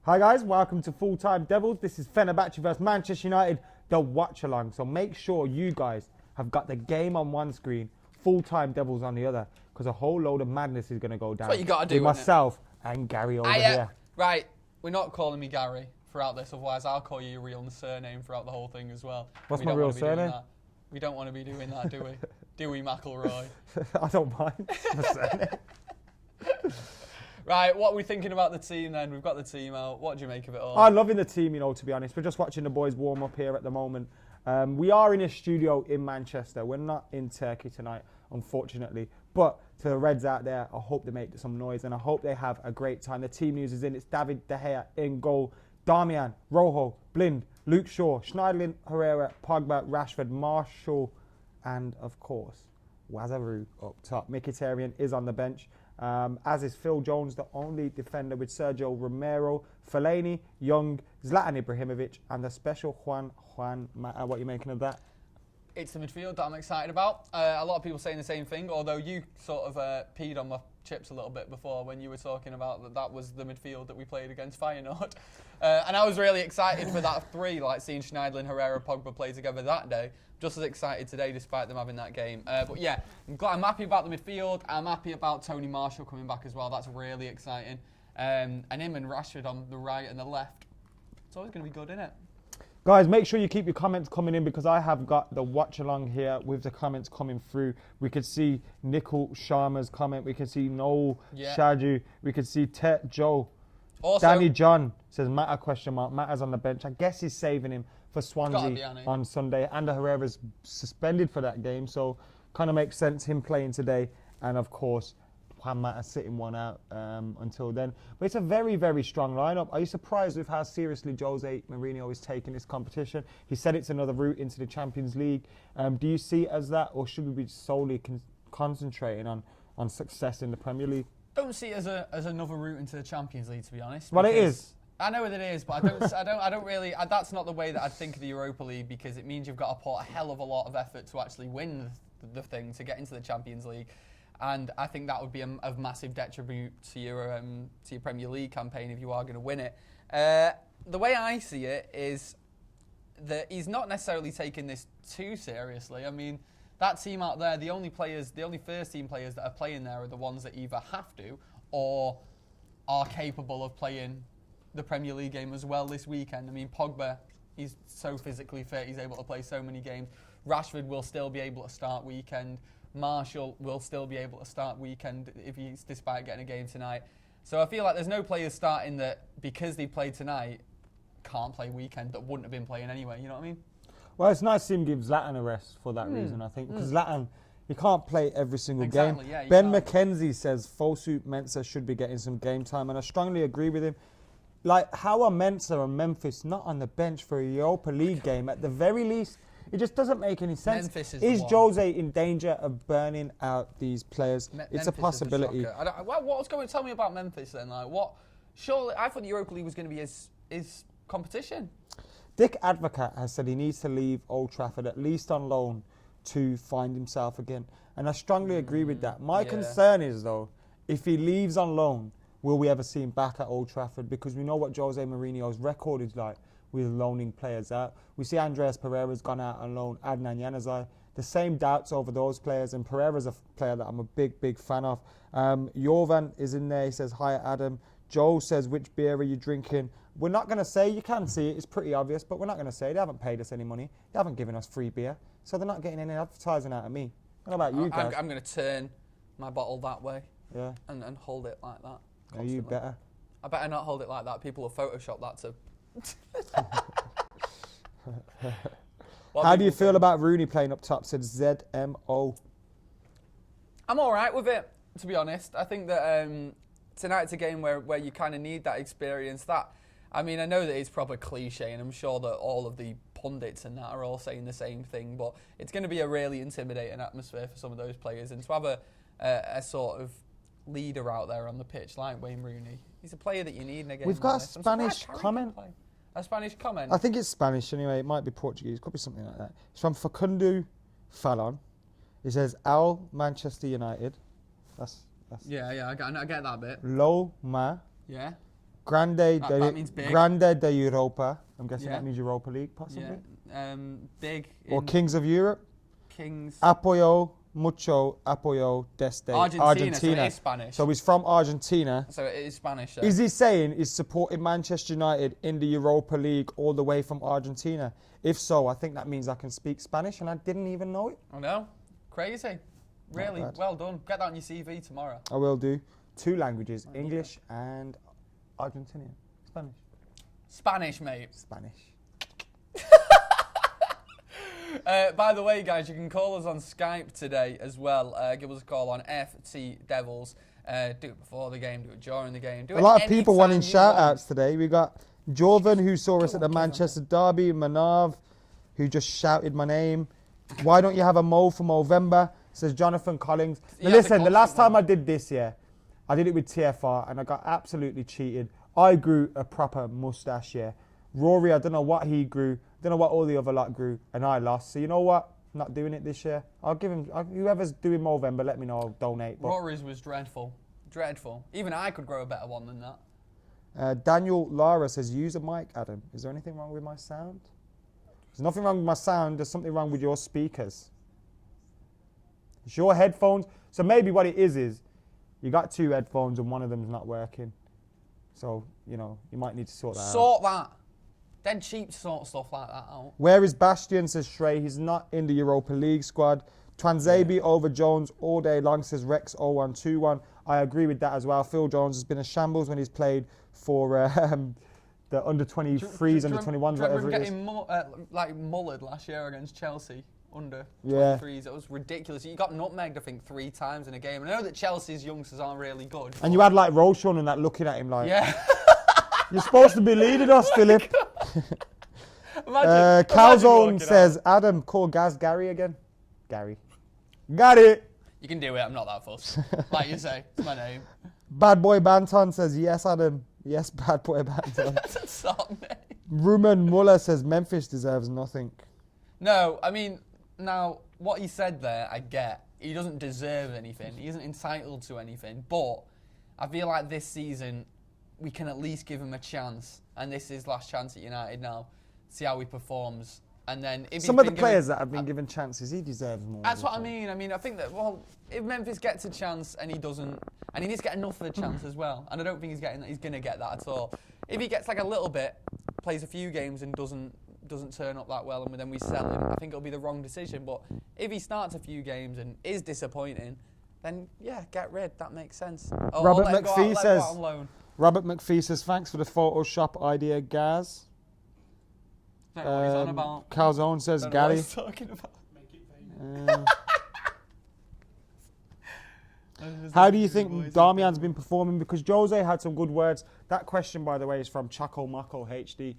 Hi guys, welcome to Full Time Devils. This is Fenerbahçe versus Manchester United, the watch along. So make sure you guys have got the game on one screen, Full Time Devils on the other, because a whole load of madness is going to go down. That's what you got to do, with myself and Gary over here. Right, we're not calling me Gary throughout this, otherwise I'll call you your real surname throughout the whole thing as well. What's my real surname? We don't want to be doing that, do we? Do we, McElroy? I don't mind. My surname. Right, what are we thinking about the team then? We've got the team out. What do you make of it all? I'm loving the team, to be honest. We're just watching the boys warm up here at the moment. We are in a studio in Manchester. We're not in Turkey tonight, unfortunately. But to the Reds out there, I hope they make some noise and I hope they have a great time. The team news is in. It's David De Gea in goal. Darmian, Rojo, Blind, Luke Shaw, Schneiderlin, Herrera, Pogba, Rashford, Marshall, and of course, Wazaru up top. Mkhitaryan is on the bench. As is Phil Jones, the only defender with Sergio Romero, Fellaini, Young, Zlatan Ibrahimovic, and the special Juan. What are you making of that? It's the midfield that I'm excited about. A lot of people saying the same thing, although you sort of peed on my chips a little bit before when you were talking about that was the midfield that we played against Feyenoord. And I was really excited for that three, like seeing Schneiderlin, Herrera, Pogba play together that day. Just as excited today despite them having that game. But yeah, I'm happy about the midfield. I'm happy about Tony Marshall coming back as well. That's really exciting. And him and Rashford on the right and the left. It's always going to be good, isn't it? Guys, make sure you keep your comments coming in because I have got the watch along here with the comments coming through. We could see Nicole Sharma's comment. We can see Noel Shaju. We could see Tet Joe. Also, Danny John says Matta question mark. Matta's on the bench. I guess he's saving him for Swansea on Sunday. Ander Herrera's suspended for that game, so kind of makes sense him playing today. And of course, Juan Mata sitting one out until then. But it's a very, very strong lineup. Are you surprised with how seriously Jose Mourinho is taking this competition? He said it's another route into the Champions League. Do you see it as that, or should we be solely concentrating on success in the Premier League? I don't see it as another route into the Champions League, to be honest. Well, it is. I know what it is, but I don't really. That's not the way that I think of the Europa League, because it means you've got to put a hell of a lot of effort to actually win the thing to get into the Champions League. And I think that would be a massive detriment to your Premier League campaign if you are going to win it. The way I see it is that he's not necessarily taking this too seriously. I mean, that team out there, the only first team players that are playing there are the ones that either have to or are capable of playing the Premier League game as well this weekend. I mean, Pogba, he's so physically fit, he's able to play so many games. Rashford will still be able to start weekend. Marshall will still be able to start weekend despite getting a game tonight. So I feel like there's no players starting that, because they played tonight, can't play weekend that wouldn't have been playing anyway. You know what I mean? Well, it's nice to see him give Zlatan a rest for that reason, I think. Because Zlatan, he can't play every single game. Yeah, Ben McKenzie says Fosu Mensah should be getting some game time, and I strongly agree with him. Like, how are Mensah and Memphis not on the bench for a Europa League game at the very least? It just doesn't make any sense. Memphis is Jose in danger of burning out these players? It's a possibility. What's going to tell me about Memphis then? Like, what? Surely, I thought the Europa League was going to be his competition. Dick Advocat has said he needs to leave Old Trafford at least on loan to find himself again. And I strongly agree with that. My concern is, though, if he leaves on loan, will we ever see him back at Old Trafford? Because we know what Jose Mourinho's record is like with loaning players out. We see Andreas Pereira's gone out on loan, Adnan Januzaj. The same doubts over those players, and Pereira's a player that I'm a big, big fan of. Jorvan is in there. He says, hi, Adam. Joe says, which beer are you drinking? We're not going to say. You can see it. It's pretty obvious, but we're not going to say. They haven't paid us any money. They haven't given us free beer, so they're not getting any advertising out of me. What about you guys? I'm going to turn my bottle that way, yeah, and hold it like that. Are you better? I better not hold it like that. People will Photoshop that to... How do you feel about Rooney playing up top? Said ZMO. I'm all right with it, to be honest. I think that tonight's a game where you kind of need that experience. I mean, I know that it's proper cliche, and I'm sure that all of the pundits and that are all saying the same thing, but it's going to be a really intimidating atmosphere for some of those players. And to have a sort of leader out there on the pitch like Wayne Rooney, he's a player that you need in a game. We've got a Spanish comment. A Spanish comment? I think it's Spanish anyway. It might be Portuguese. It could be something like that. It's from Facundo Fallon. He says, Al Manchester United. That's yeah, I get that bit. Loma. Yeah. Grande that means big. Grande de Europa. I'm guessing that means Europa League, possibly. Yeah. Big. Or Kings of Europe. Kings. Apoyo mucho apoyo desde Argentina. So it is Spanish. So he's from Argentina. So it is Spanish. So. Is he saying he's supporting Manchester United in the Europa League all the way from Argentina? If so, I think that means I can speak Spanish, and I didn't even know it. I know. Crazy. Really well done. Get that on your CV tomorrow. I will do. 2 languages, English and Argentinian. Spanish. Spanish, mate. Spanish. By the way, guys, you can call us on Skype today as well. Give us a call on FTDEVILS. Do it before the game, do it during the game. Do a lot of people wanting shout-outs today. We got Jordan, who saw us at the Manchester Derby. Manav, who just shouted my name. Why don't you have a Mo for Movember? Says Jonathan Collins. Now listen, the last time I did this, I did it with TFR, and I got absolutely cheated. I grew a proper mustache, Rory, I don't know what he grew. Don't know what all the other lot grew, and I lost. So you know what? I'm not doing it this year. I'll give him, whoever's doing Movember, let me know, I'll donate. But Rory's was dreadful. Dreadful. Even I could grow a better one than that. Daniel Lara says, use a mic, Adam. Is there anything wrong with my sound? There's nothing wrong with my sound. There's something wrong with your speakers. It's your headphones. So maybe what it is you got 2 headphones and one of them's not working. So, you might need to sort that out. Sort that. Dead cheap to sort stuff like that out. Where is Bastian, says Shrey. He's not in the Europa League squad. Twanzebe over Jones all day long, says Rex 0121. I agree with that as well. Phil Jones has been a shambles when he's played for the under 23s, under 21s, whatever it is. Mullered last year against Chelsea. Under 23s. It was ridiculous. You got nutmegged, I think, 3 times in a game. I know that Chelsea's youngsters aren't really good. And you had like Roshan and that looking at him like, you're supposed to be leading us, Philip. Calzone says, Adam, call Gaz Gary again. Gary. Got it. You can do it. I'm not that fussed. Like you say, it's my name. Bad Boy Banton says, yes, Adam. Yes, Bad Boy Banton. That's a song name. Ruben Muller says, Memphis deserves nothing. No, I mean, now, what he said there, I get. He doesn't deserve anything. He isn't entitled to anything. But I feel like this season, we can at least give him a chance. And this is his last chance at United now. See how he performs. And then if some of the players that have been given chances, he deserves more. That's what I mean. I mean, I think that, if Memphis gets a chance and he doesn't, and he needs to get enough of a chance as well. And I don't think he's going to get that at all. If he gets like a little bit, plays a few games and doesn't turn up that well, and then we sell him, I think it'll be the wrong decision. But if he starts a few games and is disappointing, then get rid. That makes sense. Robert McPhee says, thanks for the Photoshop idea, Gaz. Don't know what he's on about. Calzone says, Don't know what Gary. he's talking about. Make it famous. How do you think Damian's been performing? Because Jose had some good words. That question, by the way, is from Chaco Mako HD.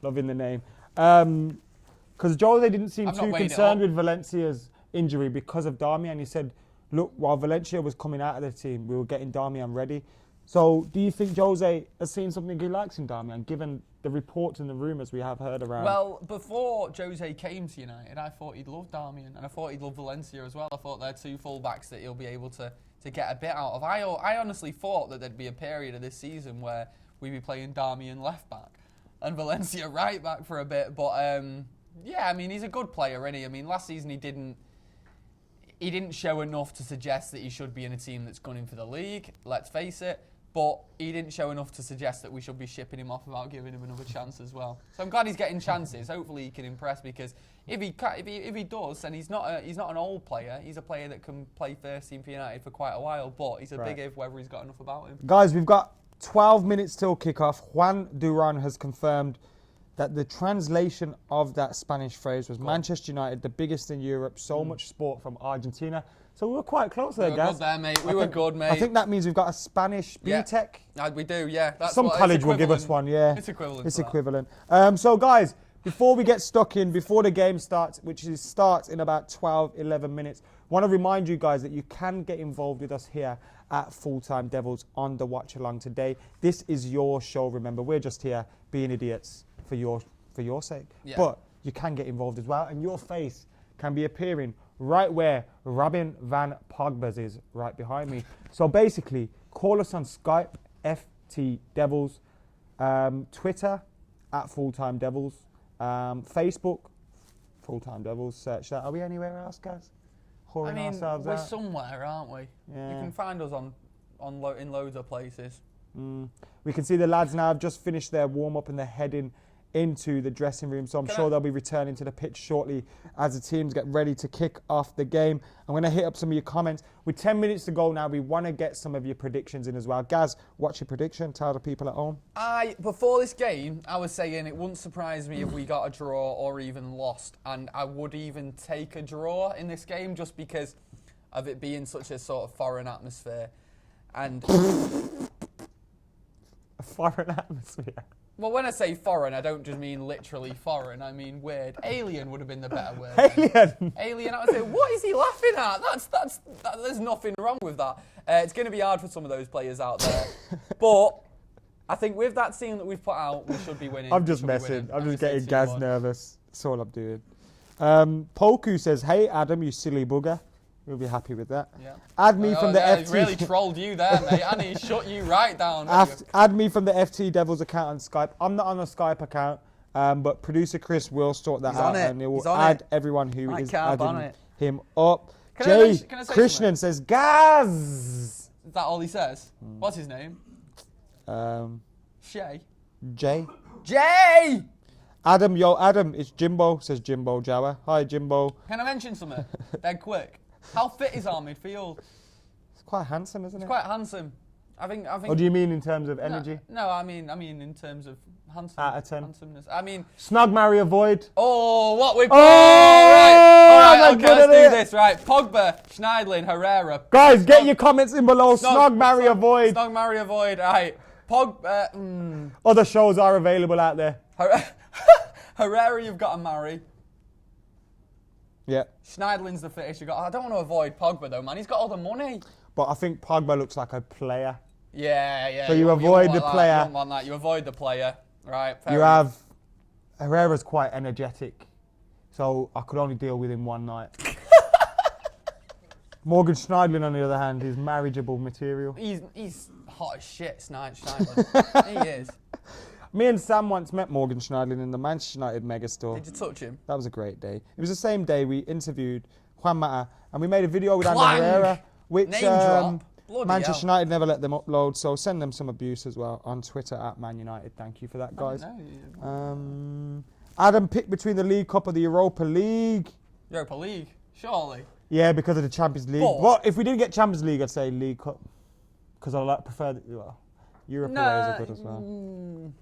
Loving the name. Because Jose didn't seem too concerned with Valencia's injury because of Damian. He said, look, while Valencia was coming out of the team, we were getting Damian ready. So do you think Jose has seen something he likes in Damian, given the reports and the rumours we have heard around? Well, before Jose came to United, I thought he'd love Damian, and I thought he'd love Valencia as well. I thought they're 2 full-backs that he'll be able to get a bit out of. I honestly thought that there'd be a period of this season where we'd be playing Damian left-back and Valencia right-back for a bit. But, I mean, he's a good player, isn't he? I mean, last season he didn't show enough to suggest that he should be in a team that's gunning for the league, let's face it. But he didn't show enough to suggest that we should be shipping him off without giving him another chance as well. So I'm glad he's getting chances. Hopefully he can impress, because if he does, and he's not an old player, he's a player that can play first team for United for quite a while. But he's a big if whether he's got enough about him. Guys, we've got 12 minutes till kickoff. Juan Duran has confirmed that the translation of that Spanish phrase was Manchester United, the biggest in Europe, so much sport from Argentina. So we were quite close there, guys. We were good there, mate. We were good, mate. I think that means we've got a Spanish B-Tech. We do, yeah. That's some college will give us one, yeah. It's equivalent. It's equivalent. So, guys, before we get stuck in, before the game starts, which starts in about 12, 11 minutes, I want to remind you guys that you can get involved with us here at Full Time Devils on the Watch Along today. This is your show, remember. We're just here being idiots for your sake. Yeah. But you can get involved as well, and your face can be appearing right where Robin van Pogba's is, right behind me. So basically, call us on Skype, FTDEVILS. Twitter, at FullTimeDEVILS. Facebook, FullTimeDEVILS. Search that. Are we anywhere else, guys? Whoring ourselves we're out? somewhere, aren't we? Yeah. You can find us in loads of places. We can see the lads now have just finished their warm-up and they're heading into the dressing room, so I'm sure they'll be returning to the pitch shortly as the teams get ready to kick off the game. I'm going to hit up some of your comments. With 10 minutes to go now, we want to get some of your predictions in as well. Gaz, what's your prediction? Tell the people at home. Before this game, I was saying it wouldn't surprise me if we got a draw or even lost, and I would even take a draw in this game just because of it being such a sort of foreign atmosphere. And a foreign atmosphere? Well, when I say foreign, I don't just mean literally foreign. I mean weird. Alien would have been the better word. Alien? Alien. I would say, what is he laughing at? There's nothing wrong with that. It's going to be hard for some of those players out there. But I think with that team that we've put out, we should be winning. I'm just messing. I'm just getting Gaz nervous. That's all I'm doing. Poku says, hey, Adam, you silly bugger. We'll be happy with that. Yeah. Add me from the FT. He really trolled you there, mate. And he shut you right down. Add me from the FTDEVILS account on Skype. I'm not on a Skype account, but producer Chris will sort that out, and he will add everyone who is adding him up. Jay Krishnan says, Gaz! Is that all he says? What's his name? Shay. Jay. Jay! Adam, yo, Adam, it's Jimbo, says Jimbo Jawa. Hi, Jimbo. Can I mention something? Dead quick. How fit is our midfield? It's quite handsome, isn't it? It's quite handsome. I think. Or do you mean in terms of energy? No, I mean in terms of handsome, out of 10. handsomeness. I mean, snug, marry, avoid. Oh, what we? Oh, all right. Okay, let's do this. Right, Pogba, Schneidlin, Herrera. Guys, get your comments in below. Snug, marry, avoid. Snug, marry, avoid. Right, Pogba. Other shows are available out there. Herrera, you've got to marry. Yeah. Schneidlin's the fittest. I don't want to avoid Pogba though, man. He's got all the money. But I think Pogba looks like a player. Yeah. So you avoid the player. You don't want that. You avoid the player, right? You have Herrera's quite energetic, so I could only deal with him one night. Morgan Schneidlin, on the other hand, is marriageable material. He's hot as shit, Schneidlin. He is. Me and Sam once met Morgan Schneidlin in the Manchester United megastore. Did you touch him? That was a great day. It was the same day we interviewed Juan Mata, and we made a video with Ander Herrera, which Manchester United never let them upload, so send them some abuse as well on Twitter at Man United. Thank you for that, guys. Adam, pick between the League Cup or the Europa League. Europa League, surely. Yeah, because of the Champions League. Well, if we didn't get Champions League, I'd say League Cup, because I prefer Europa ways are good as well.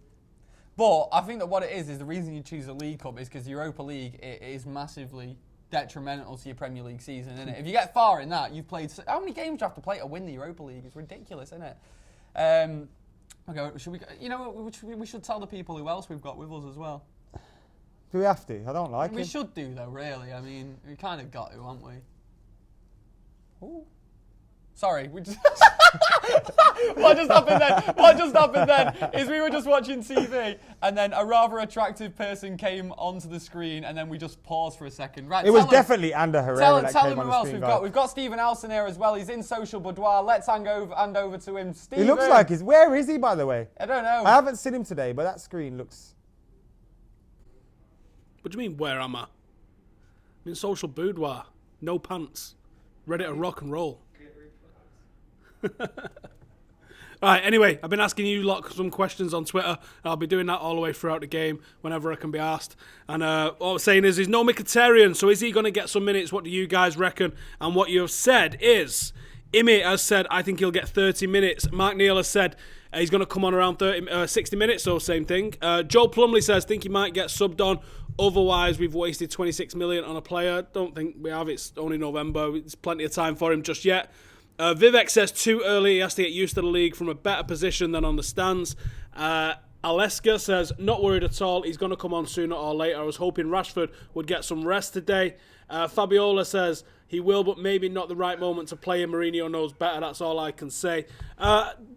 But I think that what it is the reason you choose a League Cup is because Europa League it is massively detrimental to your Premier League season, isn't it? If you get far in that, you've played... How many games do you have to play to win the Europa League? It's ridiculous, isn't it? Okay, should we... You know, we should tell the people who else we've got with us as well. Do we have to? I don't like it. We should do, though, really. I mean, we kind of got to, haven't we? Ooh. Sorry, we just... What just happened then is we were just watching TV and then a rather attractive person came onto the screen and then we just paused for a second. Right, it was definitely Ander Herrera that came on the screen. We've got Stephen Elson here as well. He's in Social Boudoir. Let's hand over to him. Stephen. He looks like he's... Where is he, by the way? I don't know. I haven't seen him today, but that screen looks... What do you mean, where am I? I'm in Social Boudoir. No pants. Ready to rock and roll. Alright, anyway, I've been asking you lot some questions on Twitter, and I'll be doing that all the way throughout the game, whenever I can be asked. And what I was saying is, he's no Mkhitaryan, so is he going to get some minutes? What do you guys reckon? And what you have said is, Imi has said, I think he'll get 30 minutes. Mark Neal has said he's going to come on around 60 minutes, so same thing. Joe Plumley says, think he might get subbed on. Otherwise, we've wasted 26 million on a player. Don't think we have. It's only November. There's plenty of time for him just yet. Vivek says too early. He has to get used to the league from a better position than on the stands. Aleska says not worried at all. He's going to come on sooner or later. I was hoping Rashford would get some rest today. Fabiola says he will, but maybe not the right moment to play him. Mourinho knows better. That's all I can say.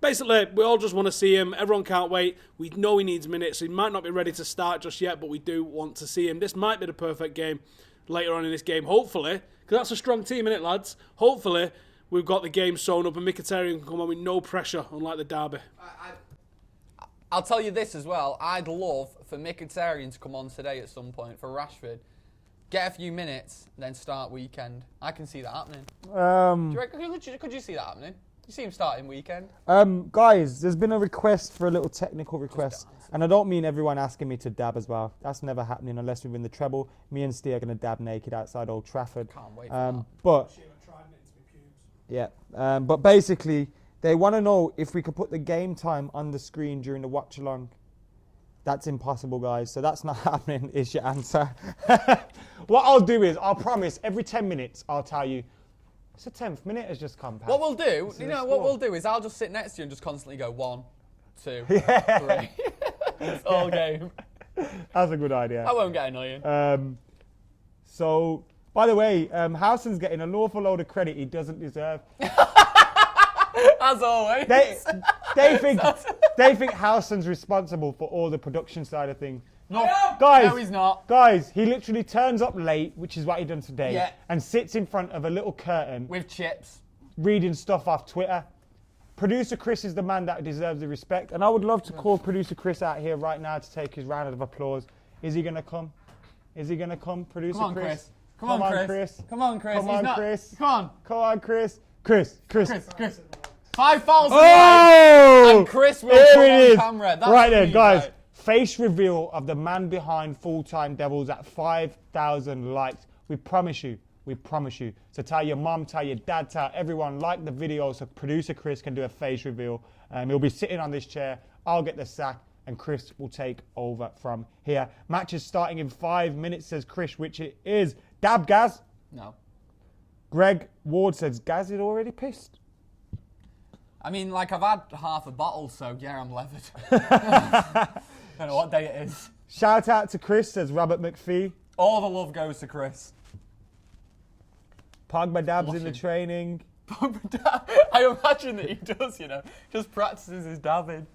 Basically, we all just want to see him. Everyone can't wait. We know he needs minutes. He might not be ready to start just yet, but we do want to see him. This might be the perfect game later on in this game, hopefully, because that's a strong team, innit, lads? Hopefully, we've got the game sewn up and Mkhitaryan can come on with no pressure, unlike the derby. I'll tell you this as well. I'd love for Mkhitaryan to come on today at some point for Rashford. Get a few minutes, then start weekend. I can see that happening. Do you reckon, could you see that happening? You see him starting weekend? Guys, there's been a request for a little technical request. And I don't mean everyone asking me to dab as well. That's never happening unless we win the treble. Me and Steve are going to dab naked outside Old Trafford. Can't wait for that. But, yeah. But basically, they want to know if we could put the game time on the screen during the watch along. That's impossible, guys. So that's not happening, is your answer. What I'll do is, I'll promise, every 10 minutes, I'll tell you, it's the 10th minute has just come past. What we'll do, what we'll do is I'll just sit next to you and just constantly go 1, 2, 3. It's all game. That's a good idea. That won't get annoying. So, by the way, Howson's getting an awful load of credit he doesn't deserve. As always. They think Howson's responsible for all the production side of things. No, guys, no, he's not. Guys, he literally turns up late, which is what he done today, Yeah. and sits in front of a little curtain With chips. reading stuff off Twitter. Producer Chris is the man that deserves the respect, and I would love to call Producer Chris out here right now to take his round of applause. Is he going to come? Is he going to come, Producer Come on, Chris? Come on, Chris. Come on, Chris. Come on, Chris. Come on. Come on, Chris. Chris. 5,000 Oh! and Chris will Here come it on is. camera. That's Right then, sweet, guys. right. Face reveal of the man behind Full-Time Devils at 5,000 likes. We promise you. So tell your mom, tell your dad, tell everyone, like the video so Producer Chris can do a face reveal. He'll be sitting on this chair. I'll get the sack and Chris will take over from here. Match is starting in 5 minutes, says Chris, which it is. Dab, Gaz? No. Greg Ward says, Gaz is already pissed. I mean, like, I've had half a bottle, so yeah, I'm levered. I don't know what day it is. Shout out to Chris, says Robert McPhee. All the love goes to Chris. Pogba dabs in the training. I imagine that he does, just practices his dabbing.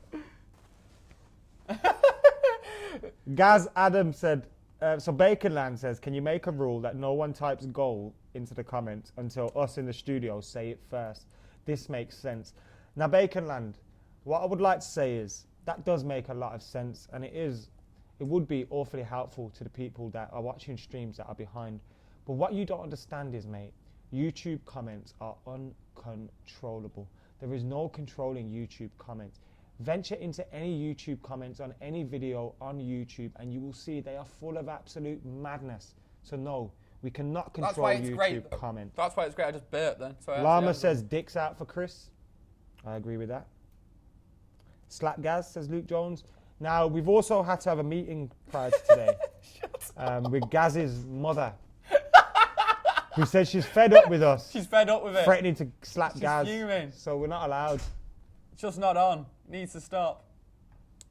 Gaz Adam said, so Baconland says, can you make a rule that no one types goal into the comments until us in the studio say it first? This makes sense. Now, Baconland, what I would like to say is, that does make a lot of sense, and it would be awfully helpful to the people that are watching streams that are behind. But what you don't understand is, mate, YouTube comments are uncontrollable. There is no controlling YouTube comments. Venture into any YouTube comments on any video on YouTube and you will see they are full of absolute madness. So no, we cannot control YouTube comments. That's why it's great I just burped then. Llama says dicks out for Chris. I agree with that. Slap Gaz, says Luke Jones. Now, we've also had to have a meeting prior to today with Gaz's mother, who says she's fed up with us. She's fed up with it. Threatening to slap Gaz. Fuming. So we're not allowed. It's just not on. Needs to stop.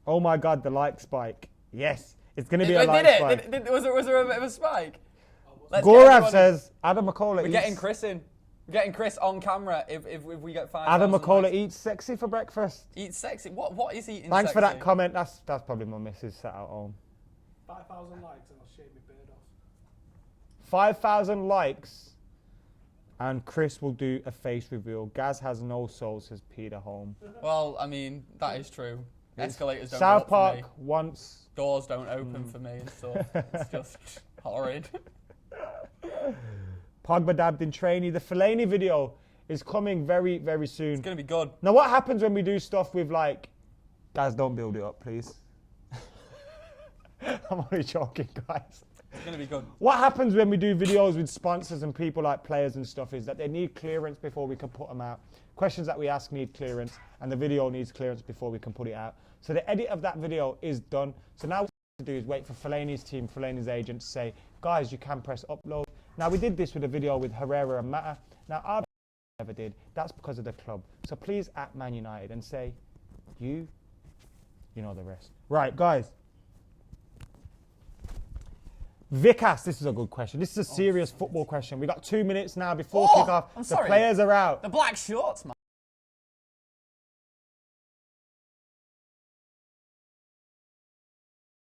Oh my God, the like spike. Yes, it's going to be a like spike. Was there a bit of a spike? Gorav says, Adam McCullough We're getting Chris in. We're getting Chris on camera if we get 5,000 Adam McCullough likes. Eats sexy for breakfast. Eats sexy? What is eating Thanks sexy? for that comment. That's probably my missus sat at home. 5,000 likes and I'll shave my beard off. 5,000 likes and Chris will do a face reveal. Gaz has no soul, says Peter Holm. Well, I mean, that is true. Escalators don't South go up Park for me. once. Doors don't open for me and stuff. It's just horrid. Pogba dabbed in trainee. The Fellaini video is coming very, very soon. It's going to be good. Now, what happens when we do stuff with like, guys, don't build it up, please. I'm only joking, guys. It's going to be good. What happens when we do videos with sponsors and people like players and stuff is that they need clearance before we can put them out. Questions that we ask need clearance and the video needs clearance before we can put it out. So the edit of that video is done. So now what we have to do is wait for Fellaini's team, Fellaini's agent to say, guys, you can press upload. Now we did this with a video with Herrera and Mata. Now our never did. That's because of the club. So please at Man United and say, you know the rest. Right, guys. Vikas, this is a good question. This is a serious football question. We got 2 minutes now before kickoff. I'm The sorry. players are out. The black shorts, man.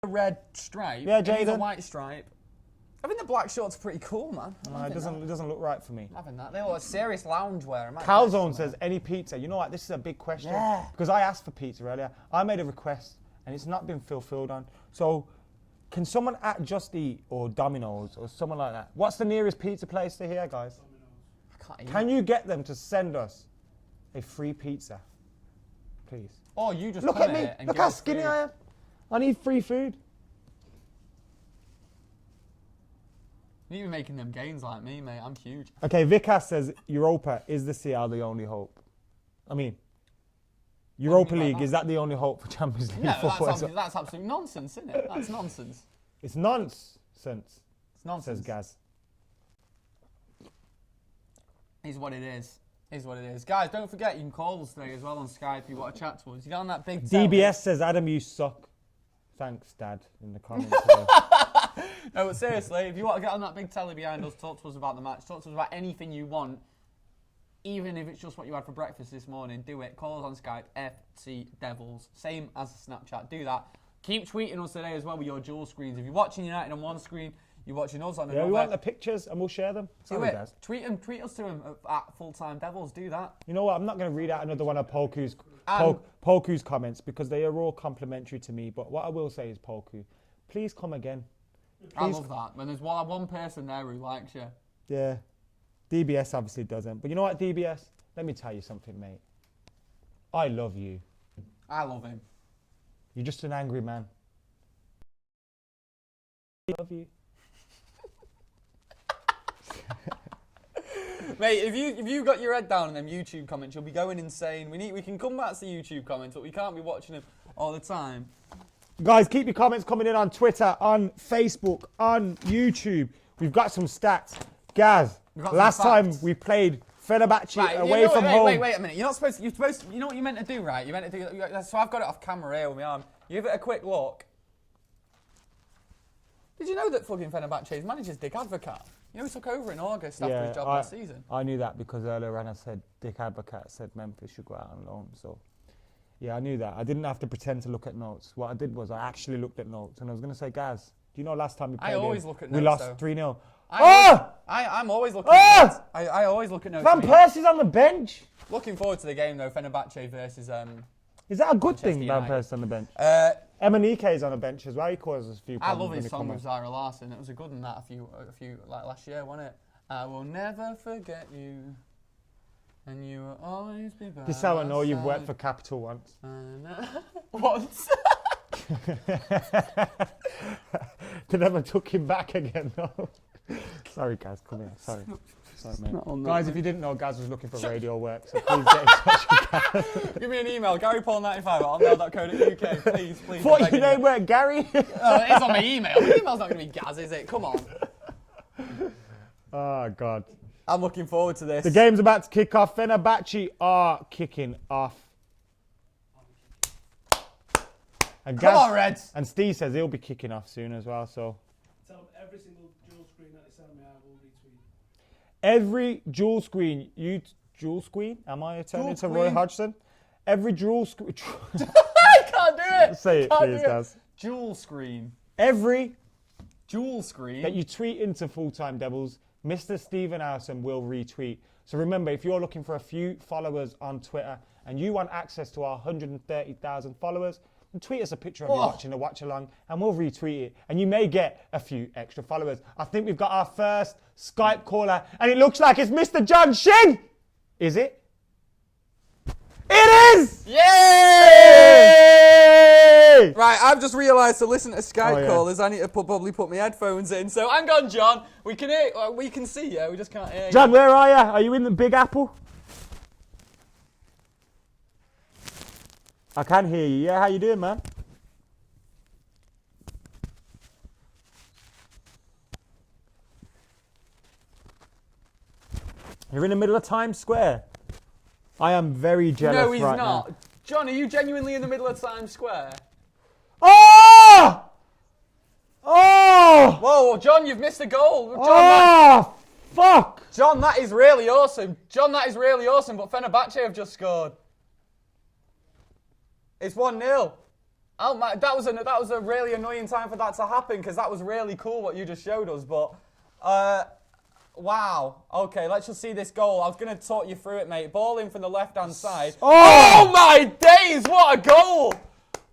The red stripe. Yeah, It needs a Jayden. white stripe. I think the black shorts are pretty cool, man. It doesn't look right for me. I'm having that. They look like serious loungewear. Calzone says, any pizza? You know what? This is a big question. Yeah. Because I asked for pizza earlier. I made a request, and it's not been fulfilled on. So, can someone at Just Eat or Domino's or someone like that? What's the nearest pizza place to here, guys? Can you get them to send us a free pizza? Please. Or you just look at me. Look how skinny I am. I need free food. You're even making them gains like me, mate. I'm huge. Okay, Vikas says Europa is the CR the only hope. I mean, Europa League, is that the only hope for Champions League football? That's absolute nonsense, isn't it? That's nonsense. It's nonsense. It's nonsense. Says Gaz. Is what it is. Is what it is. Guys, don't forget you can call us today as well on Skype if you want to chat to us. You got on that big DBS says, Adam, you suck. Thanks, Dad, in the comments. No, but seriously, if you want to get on that big telly behind us, talk to us about the match, talk to us about anything you want, even if it's just what you had for breakfast this morning, do it. Call us on Skype, FTDEVILS. Same as Snapchat. Do that. Keep tweeting us today as well with your dual screens. If you're watching United on one screen, you're watching us on another. Yeah, we want the pictures and we'll share them. Do it. Tweet us to them at FullTimeDEVILS. Do that. You know what? I'm not going to read out another one of Poku's comments because they are all complimentary to me. But what I will say is, Poku, please come again. Please. I love that. When there's one person there who likes you. Yeah. DBS obviously doesn't. But you know what, DBS? Let me tell you something, mate. I love you. I love him. You're just an angry man. I love you. Mate, if you got your head down in them YouTube comments, you'll be going insane. We can come back to the YouTube comments, but we can't be watching them all the time. Guys, keep your comments coming in on Twitter, on Facebook, on YouTube. We've got some stats. Gaz, last time we played Fenerbahçe away from home. Wait a minute. You're supposed to, you know what you meant to do, right? You meant to do, so I've got it off camera here with my arm. You give it a quick look. Did you know that fucking Fenerbahçe's manager's Dick Advocat? You know he took over in August after his job last season. I knew that because earlier on I said Dick Advocat said Memphis should go out on loan. So, yeah, I knew that. I didn't have to pretend to look at notes. What I did was I actually looked at notes. And I was going to say, Gaz, do you know last time we played we lost 3-0. I'm always looking at notes. I always look at notes. Van Persie's on the bench. Looking forward to the game, though. Fenerbahçe versus... Is that a good thing, Van Persie's on the bench? Emanike's on the bench as well. He causes a few problems. I love his song with Zara Larsson. It was a good one, that, a few like last year, wasn't it? I will never forget you, and you will always be by This is how I know you've worked for Capital once. Once. They never took him back again, though. Sorry, Gaz, come here. Sorry, mate. Guys, if you didn't know, Gaz was looking for radio work, so please get in touch with Gaz. Give me an email, garypaul95@hotmail.co.uk, please. What, your name were Gary? It is on my email. The email's not going to be Gaz, is it? Come on. Oh, God. I'm looking forward to this. The game's about to kick off. Fenerbahçe are kicking off. And Come on, Reds. And Steve says he'll be kicking off soon as well, so... Tell them every single dual screen that they send me, I will retweet. Every dual screen, dual screen? Am I turning into Roy Hodgson? Every dual screen... I can't do it! Say it, please, guys. Dual screen. Every... Dual screen? That you tweet into Full-Time Devils, Mr. Stephen Allison will retweet. So remember, if you're looking for a few followers on Twitter and you want access to our 130,000 followers, then tweet us a picture of you watching the watch along and we'll retweet it. And you may get a few extra followers. I think we've got our first Skype caller and it looks like it's Mr. John Shin. Is it? It is! Yay! Right, I've just realised to listen to Skype callers, I need to probably put my headphones in. So hang on, John. We can hear, we can see you, we just can't hear you. John, where are you? Are you in the Big Apple? I can hear you. Yeah, how you doing, man? You're in the middle of Times Square. I am very jealous right now. No, he's not. John, are you genuinely in the middle of Times Square? Oh! Oh! Whoa, John, you've missed a goal. John, fuck! John, that is really awesome. John, that is really awesome, but Fenerbahçe have just scored. It's 1-0. Oh my, that was a really annoying time for that to happen because that was really cool what you just showed us. But wow. Okay, let's just see this goal. I was going to talk you through it, mate. Ball in from the left-hand side. Oh my days! What a goal!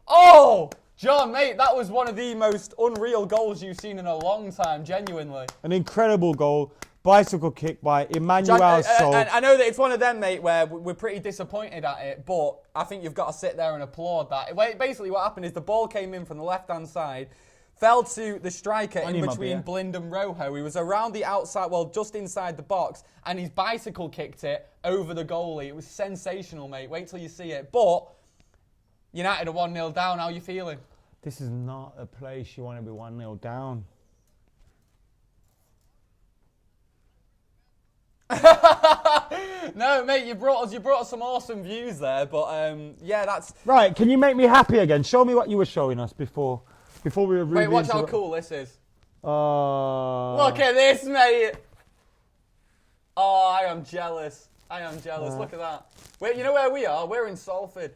Oh, John, mate, that was one of the most unreal goals you've seen in a long time. Genuinely, an incredible goal. Bicycle kick by Emmanuel Sol. And I know that it's one of them, mate, where we're pretty disappointed at it, but I think you've got to sit there and applaud that. Basically, what happened is the ball came in from the left-hand side, fell to the striker in between Blind and Rojo. He was around the outside, well, just inside the box, and he's bicycle kicked it over the goalie. It was sensational, mate. Wait till you see it. But United are 1-0 down. How are you feeling? This is not a place you want to be 1-0 down. No, mate, you brought us some awesome views there, but yeah, that's right. Can you make me happy again? Show me what you were showing us before we were. Wait, watch how cool this is. Look at this, mate. Oh, I am jealous. Look at that. Wait, you know where we are? We're in Salford.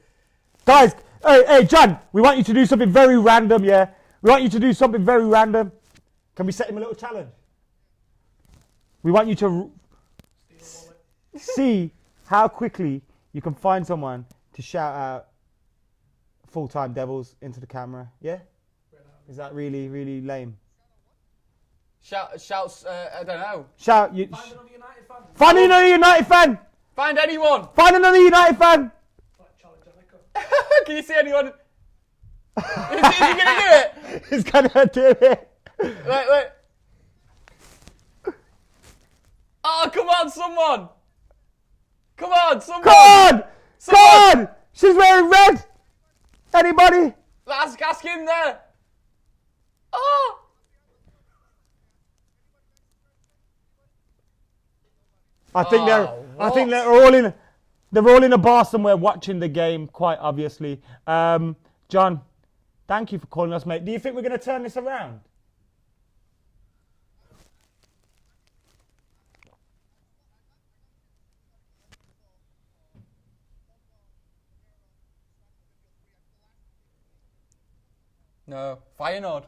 Guys, hey, John, we want you to do something very random. Yeah, we want you to do something very random. Can we set him a little challenge? We want you to see how quickly you can find someone to shout out full-time Devils into the camera. Yeah? Is that really, really lame? Shouts, I don't know. Shout. You, Find another United fan. Find another United fan. Find anyone. Find another United fan. Can you see anyone? Is he going to do it? He's going to do it. Wait. Oh, come on, someone. Come on, someone! Come on! She's wearing red! Anybody? Ask him there! Oh! I think they're all in a bar somewhere watching the game, quite obviously. John, thank you for calling us, mate. Do you think we're going to turn this around? No, Feyenoord.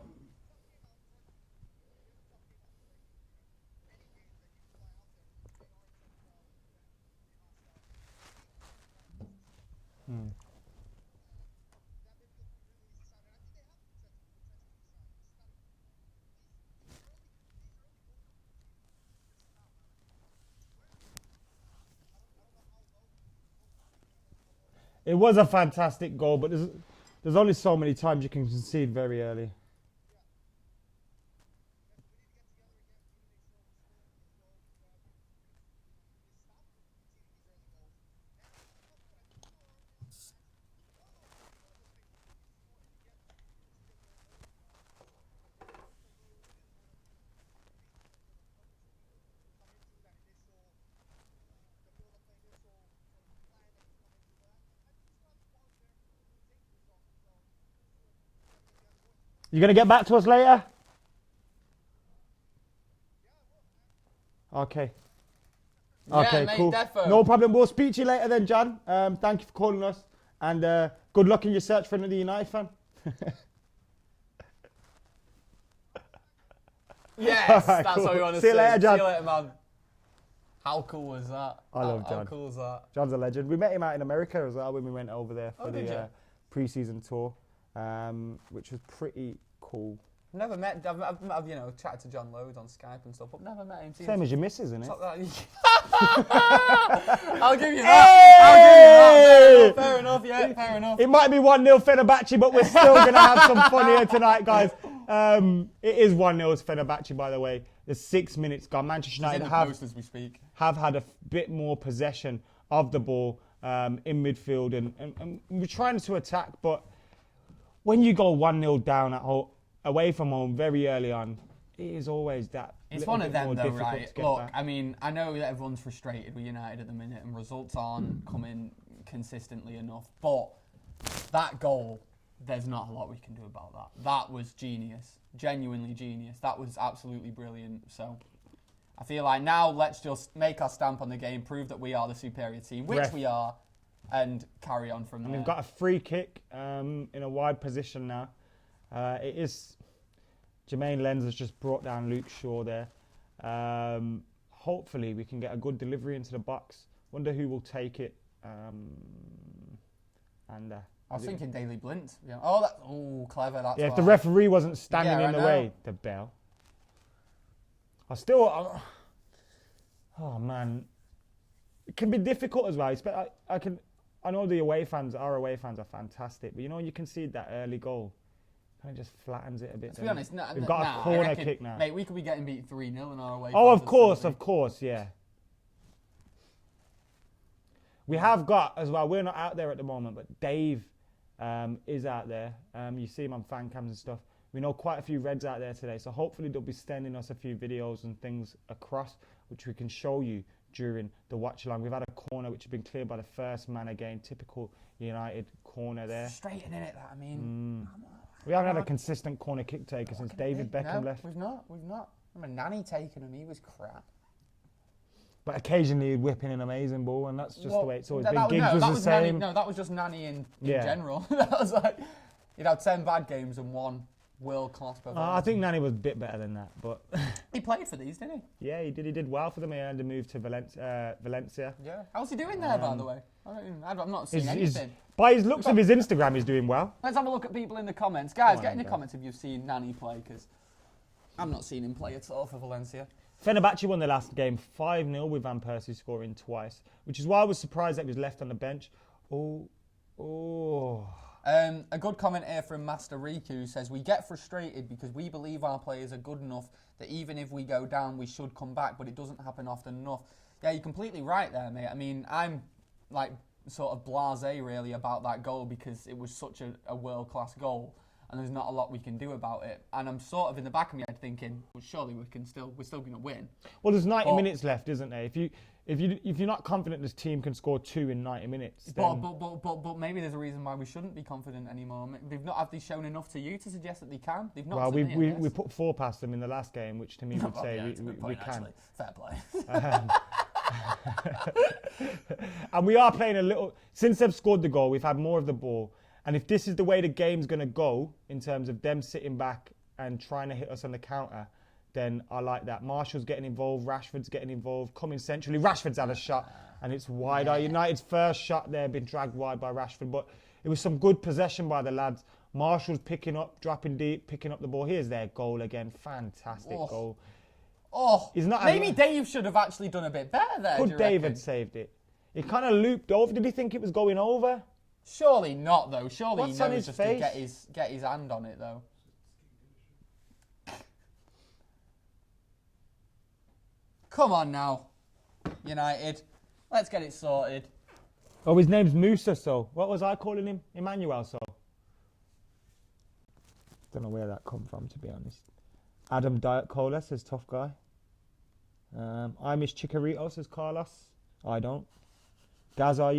It was a fantastic goal, but there's only so many times you can concede very early. You going to get back to us later? Okay. Okay, mate, cool. defo. No problem. We'll speak to you later then, John. Thank you for calling us. And good luck in your search for another United fan. Yes, Alright, that's cool. what we want to See you later, John. See you later, man. How cool was that? I love John. How cool was that? John's a legend. We met him out in America as well when we went over there for did you? the pre-season tour, which was pretty cool. Never met. I've chatted to John loads on Skype and stuff, but never met him. Same as your missus, isn't it? I'll give you that. Fair enough. Yeah, fair enough. It might be 1-0 Fenerbahçe, but we're still going to have some fun here tonight, guys. It is 1-0 Fenerbahçe, by the way. There's 6 minutes gone. Manchester United as we speak. have had a bit more possession of the ball in midfield, and we're trying to attack, but when you go 1-0 down at home, away from home very early on, it is always that. It's one of them though, right? Look, I mean, I know that everyone's frustrated with United at the minute and results aren't coming consistently enough, but that goal, there's not a lot we can do about that. That was genius, genuinely genius. That was absolutely brilliant. So I feel like now let's just make our stamp on the game, prove that we are the superior team, which we are, and carry on from there. And we've got a free kick in a wide position now. It is Jermaine Lenz has just brought down Luke Shaw there. Hopefully we can get a good delivery into the box. Wonder who will take it. I was thinking Daley Blint. Yeah. Oh, clever. That's if the referee wasn't standing in the way, the bell. Oh man, it can be difficult as well. I know the our away fans are fantastic, but you concede that early goal, kind of just flattens it a bit. To be honest, we've got a corner kick now. Mate, we could be getting beat 3-0 in our away. Oh, of course, yeah. We have got as well. We're not out there at the moment, but Dave is out there. You see him on fan cams and stuff. We know quite a few Reds out there today, so hopefully they'll be sending us a few videos and things across, which we can show you during the watch along. We've had a corner which has been cleared by the first man again. Typical United corner there. Frustrating, innit? That we haven't had a consistent corner kick taker since David Beckham left. We've not. I remember Nani taking him. He was crap. But occasionally whipping an amazing ball, and that's just the way it's always been. Giggs was the same. That was just Nani in general. That was like, he'd had 10 bad games and one world-class performance. I think Nani was a bit better than that, but... He played for these, didn't he? Yeah, he did. He did well for them. He earned a move to Valencia. Yeah. How's he doing there, by the way? I've not seen anything. By his looks of his Instagram, he's doing well. Let's have a look at people in the comments. Guys, get in the comments if you've seen Nani play, because I've not seen him play at all for Valencia. Fenerbahçe won the last game 5-0 with Van Persie scoring twice, which is why I was surprised that he was left on the bench. A good comment here from Master Riku says, we get frustrated because we believe our players are good enough that even if we go down, we should come back, but it doesn't happen often enough. Yeah, you're completely right there, mate. I mean, I'm like sort of blasé really about that goal because it was such a world-class goal and there's not a lot we can do about it. And I'm sort of in the back of my head thinking, well, surely we're still going to win. Well, there's 90 minutes left, isn't there? If you're not confident this team can score 2 in 90 minutes, then... But maybe there's a reason why we shouldn't be confident anymore. Have they shown enough to you to suggest that they can? They've not. Well, we put 4 past them in the last game, which to me would say we can. Actually. Fair play. And we are playing a little... Since they've scored the goal, we've had more of the ball. And if this is the way the game's going to go, in terms of them sitting back and trying to hit us on the counter, then I like that. Marshall's getting involved, Rashford's getting involved, coming centrally. Rashford's had a shot, and it's wide. United's first shot there, been dragged wide by Rashford, but it was some good possession by the lads. Marshall's picking up, dropping deep, picking up the ball. Here's their goal again. Fantastic goal. Maybe Dave should have actually done a bit better there. Could David saved it? It kind of looped over. Did he think it was going over? Surely not, though. Surely What's he on knows his just face? to get his hand on it, though. Come on now, United. Let's get it sorted. Oh, his name's Musa, so. What was I calling him? Emmanuel, so. Don't know where that come from, to be honest. Adam Diet Cola says tough guy. I miss Chikorito, says Carlos. I don't. Gaz, are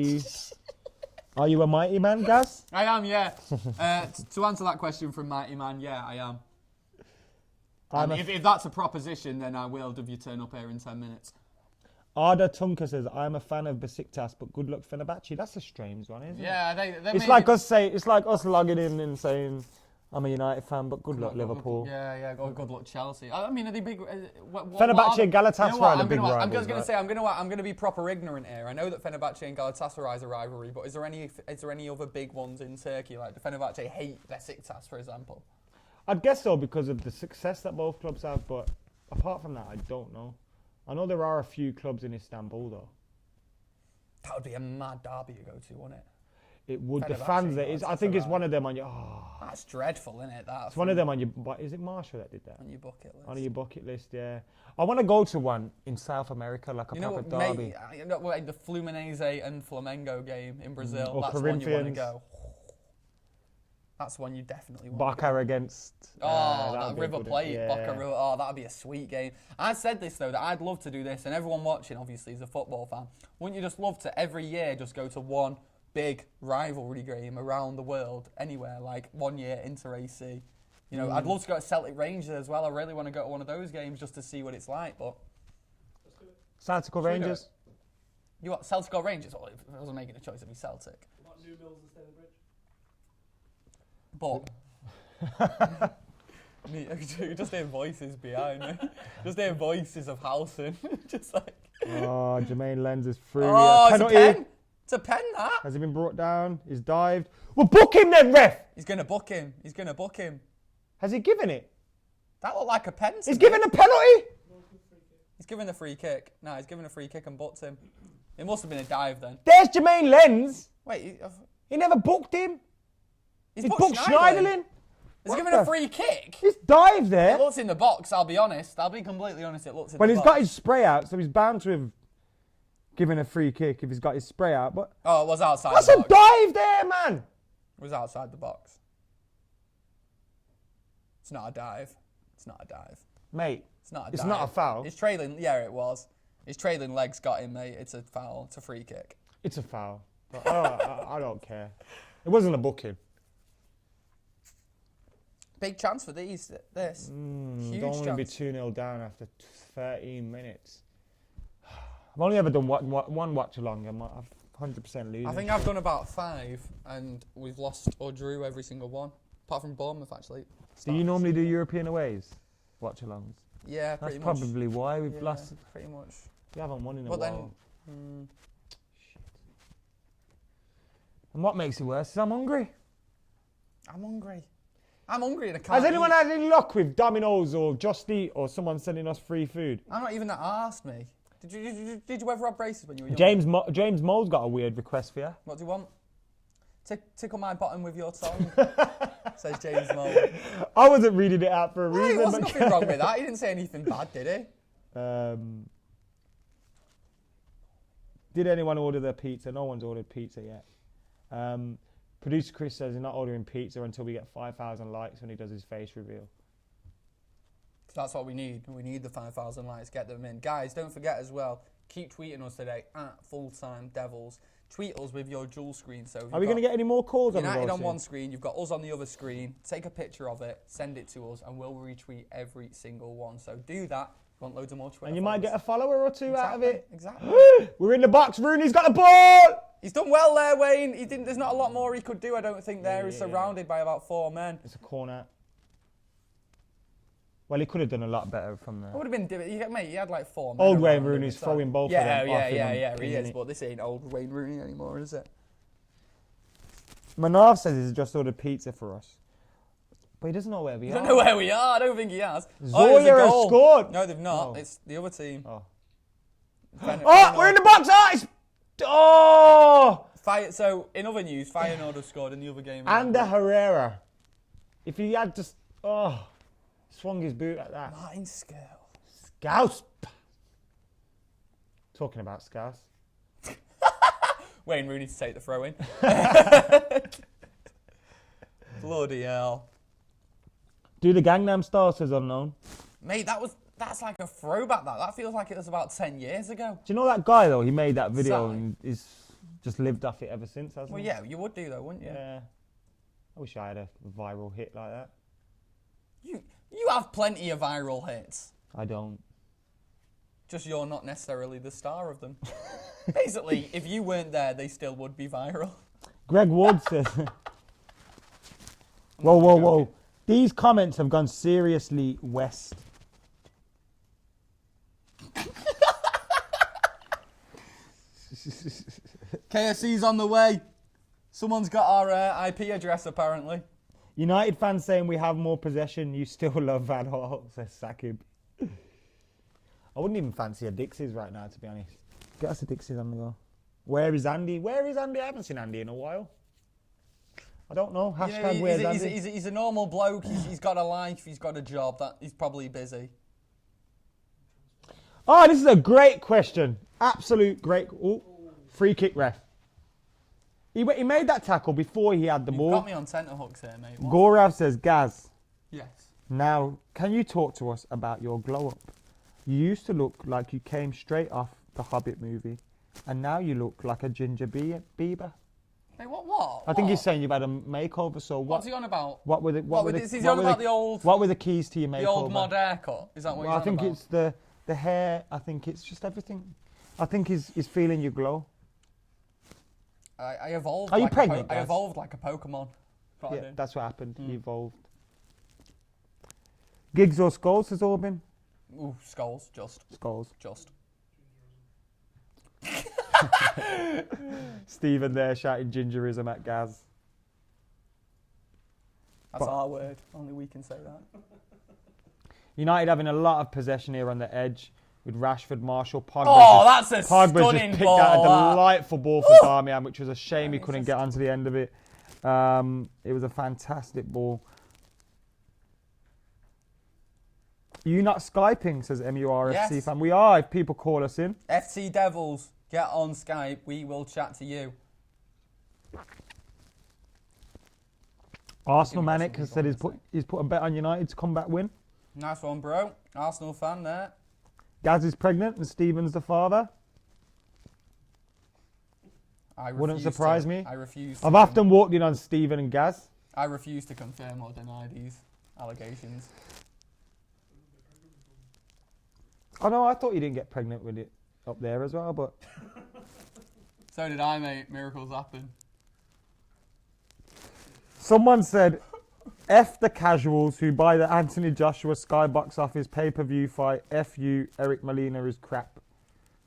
you a mighty man, Gaz? I am, yeah. To answer that question from Mighty Man, yeah, I am. If that's a proposition, then I will have you turn up here in 10 minutes. Arda Tunka says, I'm a fan of Besiktas, but good luck Fenerbahçe. That's a strange one, isn't it? Yeah, it's like us logging in and saying, I'm a United fan, but good luck Liverpool. Good luck Chelsea. I mean, are they big? Fenerbahçe and Galatasaray are the big rivals. I'm just going to say, I'm going to be proper ignorant here. I know that Fenerbahçe and Galatasaray is a rivalry, but is there any other big ones in Turkey? Like, do Fenerbahçe hate Besiktas, for example? I'd guess so because of the success that both clubs have, but apart from that, I don't know. I know there are a few clubs in Istanbul, though. That would be a mad derby to go to, wouldn't it? It would. The fans there. I think it's one of them on your... That's dreadful, isn't it? It's one of them on your... Is it Marshall that did that? On your bucket list. On your bucket list, yeah. I want to go to one in South America, like a proper derby. Mate, the Fluminense and Flamengo game in Brazil. Or that's Corinthians. One you want to go. That's one you definitely want Boca to go. against... that River Plate, Boca River. Oh, that'd be a sweet game. I said this, though, that I'd love to do this, and everyone watching, obviously, is a football fan. Wouldn't you just love to, every year, just go to one big rivalry game around the world, anywhere, like 1 year inter-AC? You know, I'd love to go to Celtic Rangers as well. I really want to go to one of those games just to see what it's like, but... Celtic Rangers? You want Celtic or Rangers? Well, if I wasn't making a choice, it'd be Celtic. What about New Mills and Staley Bridge? But just hear voices behind me. Just hear voices of Howson. Just like. Oh, Jermaine Lenz is through. Oh, it's a Penalty. pen. It's a pen, that. Has he been brought down? He's dived. Well, book him then, ref. He's going to book him. He's going to book him. Has he given it? That looked like a pen. He's given a penalty. He's given the free kick. No, he's given a free kick and booked him. It must have been a dive then. There's Jermaine Lenz. Wait, He never booked him. he's He's booked booked Schneiderlin. Schneiderlin. He's given a free kick. He's dived It there. looks in the box, I'll be honest. I'll be completely honest, it looks in Well, the he's box. got his spray out, so he's bound to have given a free kick if he's got his spray out. But Oh, it was outside that's the a box. dive there, man. It was outside the box. It's not a dive. It's not a dive. Mate, It's not a it's dive. not a foul. His trailing, yeah, it was. His trailing legs got him, mate. It's a foul. It's a free kick. It's a foul. But I don't care. It wasn't a booking. Big chance for this. Huge Don't want to be chance. 2-0 down after 13 minutes. I've only ever done one watch along. I'm 100% losing. I think I've done about 5, and we've lost or drew every single one, apart from Bournemouth, actually. Do you normally do European aways? Watch alongs? Yeah, That's pretty much. probably why we've Yeah, lost. pretty much. We haven't won in a But while. then, And what makes it worse is I'm hungry. I'm hungry. I'm hungry and I can't Has anyone eat. had any luck with Domino's or Just Eat or someone sending us free food? I'm not even that asked me. Did you ever have braces when you were young? James Mole's got a weird request for you. What do you want? Tickle my bottom with your tongue, says James Mole. I wasn't reading it out for a No, reason. there was but- nothing wrong with that. He didn't say anything bad, did he? Did anyone order their pizza? No one's ordered pizza yet. Producer Chris says he's not ordering pizza until we get 5,000 likes when he does his face reveal. That's what we need. We need the 5,000 likes. Get them in. Guys, don't forget as well, keep tweeting us today at FullTimeDEVILS. Tweet us with your dual screen. So Are we going to get any more calls on the United go on soon? one screen, you've got us on the other screen. Take a picture of it, send it to us, and we'll retweet every single one. So do that. You want loads of more Twitter And you might get a follower or two out of it. Exactly. We're in the box. Rooney's got the ball. He's done well there, Wayne. He didn't. There's not a lot more he could do. I don't think there. He's surrounded by about 4 men. It's a corner. Well, he could have done a lot better from there. It would have been. Mate, he had like 4 men. Old Wayne around him, Rooney's so- throwing both of Yeah, them off him and he pinging is. it. But this ain't old Wayne Rooney anymore, is it? Manav says he's just ordered pizza for us. But he doesn't know where we I are. don't know where we are. I don't think he has. Zoya there's a has goal. scored. No, they've not. Oh. It's the other team. Oh, Feyenoord. we're in the box. Oh! So, in other news, Feyenoord have scored in the other game. Ander Herrera. If he had just... swung his boot like that. Martin Skirl. Scouse. Talking about Scouse. Wayne Rooney to take the throw in. Bloody hell. Do the Gangnam Style, says unknown. Mate, that's like a throwback. That feels like it was about 10 years ago. Do you know that guy, though? He made that video Sorry. and he's just lived off it ever since, hasn't Well, he? yeah, you would do though, wouldn't you? Yeah. I wish I had a viral hit like that. You have plenty of viral hits. I don't. Just you're not necessarily the star of them. Basically, if you weren't there, they still would be viral. Greg Ward says... Whoa. These comments have gone seriously west. KFC's on the way. Someone's got our IP address, apparently. United fans saying we have more possession. You still love Van Hal, says Sakib. I wouldn't even fancy a Dixie's right now, to be honest. Get us a Dixie's on the go. Where is Andy? I haven't seen Andy in a while. I don't know. Hashtag where's Andy? He's a normal bloke. He's got a life. He's got a job. That he's probably busy. Oh, this is a great question. Absolute great. Oh, free kick ref. He made that tackle before he had the You've ball. got me on tenterhooks here, mate. What? Gorav says, Gaz, Yes. now can you talk to us about your glow up? You used to look like you came straight off the Hobbit movie, and now you look like a ginger Bieber. Mate, what? I think he's saying you've had a makeover. So What's he on about? What were the Is he on about the old keys to your makeover? the old mod haircut? Is that what he's Well, I on think about? it's the hair. I think it's just everything. I think he's feeling your glow. I evolved. Are you like pregnant, I guys? evolved like a Pokemon. That's what I Yeah, did. that's what happened. He evolved. Gigs or skulls has all been? Ooh, skulls, just. Stephen there shouting gingerism at Gaz. That's our word. Only we can say that. United having a lot of possession here on the edge with Rashford, Marshall, Pogba. Oh, that's a Pogba's stunning just picked ball. out a That. delightful ball for Darmian, which was a shame he couldn't get onto the end of it. It was a fantastic ball. You not Skyping, says MURFC Yes. fan. We are, if people call us in. FTDEVILS, get on Skype. We will chat to you. Arsenal Manic has said he's put a bet on United to come back win. Nice one, bro. Arsenal fan there. Gaz is pregnant and Stephen's the father. Wouldn't surprise me. I refuse. I've often walked in on Stephen and Gaz. I refuse to confirm or deny these allegations. Oh no, I thought you didn't get pregnant with it up there as well, but So did I, mate. Miracles happen. someone said, F the casuals who buy the Anthony Joshua Sky box office pay-per-view fight. F you, Eric Molina is crap.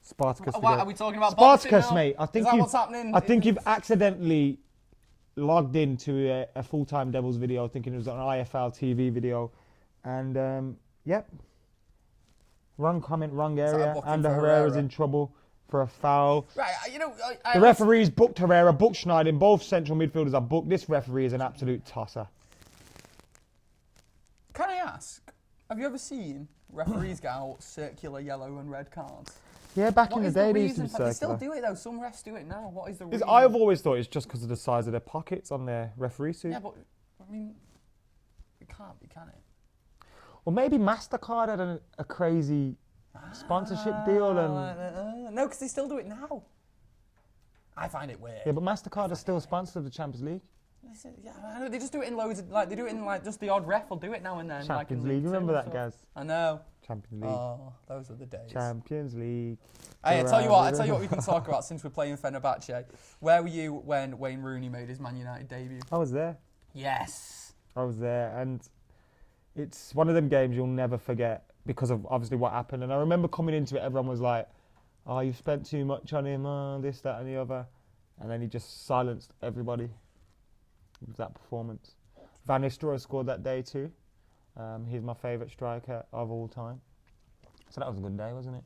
Spartacus. What, are we talking about Spartacus, boxing now? mate. I think Is that what's happening? I think you've accidentally logged into a full-time Devils video thinking it was an IFL TV video. And, yep. Wrong comment, wrong area. booking And for Herrera's Herrera? in trouble for a foul. Right, you know... The referees booked Herrera, booked Schneider. Both central midfielders are booked. This referee is an absolute tosser. Can I ask, have you ever seen referees get out circular yellow and red cards? Yeah, back What in the is day, the they used to reason be for... They still circular. do it, though. Some refs do it now. What is the reason? I've always thought it's just because of the size of their pockets on their referee suit. Yeah, but, I mean, it can't be, can it? Or maybe MasterCard had a crazy sponsorship deal. And No, because they still do it now. I find it weird. yeah, but MasterCard are still sponsors of the Champions League. Yeah, I know, they just do it in loads of, like, they do it in, like, just the odd ref will do it now and then. Champions like in League, remember that, Two, guys? I know. Champions League. Oh, those are the days. Champions League. Hey, I tell you what we can talk about since we're playing Fenerbahçe. Where were you when Wayne Rooney made his Man United debut? I was there. Yes. I was there, and it's one of them games you'll never forget because of obviously what happened. And I remember coming into it, everyone was like, "Oh, you've spent too much on him, this, that, and the other," and then he just silenced everybody with that performance. Van Nistelrooy scored that day too. He's my favourite striker of all time. So that was a good day, wasn't it?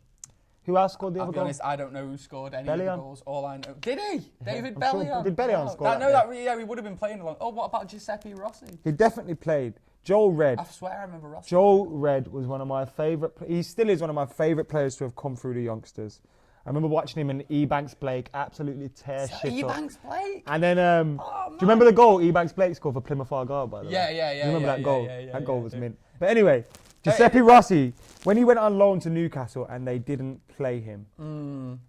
Who else scored the other I'll be goal? honest, I don't know who scored any of the Bellion. goals. All I know... Did he? David I'm sure- Bellion? did Bellion score I know that that, yeah, he would have been playing along. Oh, what about Giuseppe Rossi? He definitely played. Joel Red. I swear I remember Rossi. Joel Red was one of my favourite... He still is one of my favourite players to have come through the youngsters. I remember watching him and Ebanks Blake absolutely tear shit up. Ebanks Blake? And then, do you remember the goal Ebanks Blake scored for Plymouth Argyle, by the way? Yeah. Do you remember that goal? That goal was yeah. mint. But anyway, Giuseppe Rossi, when he went on loan to Newcastle and they didn't play him,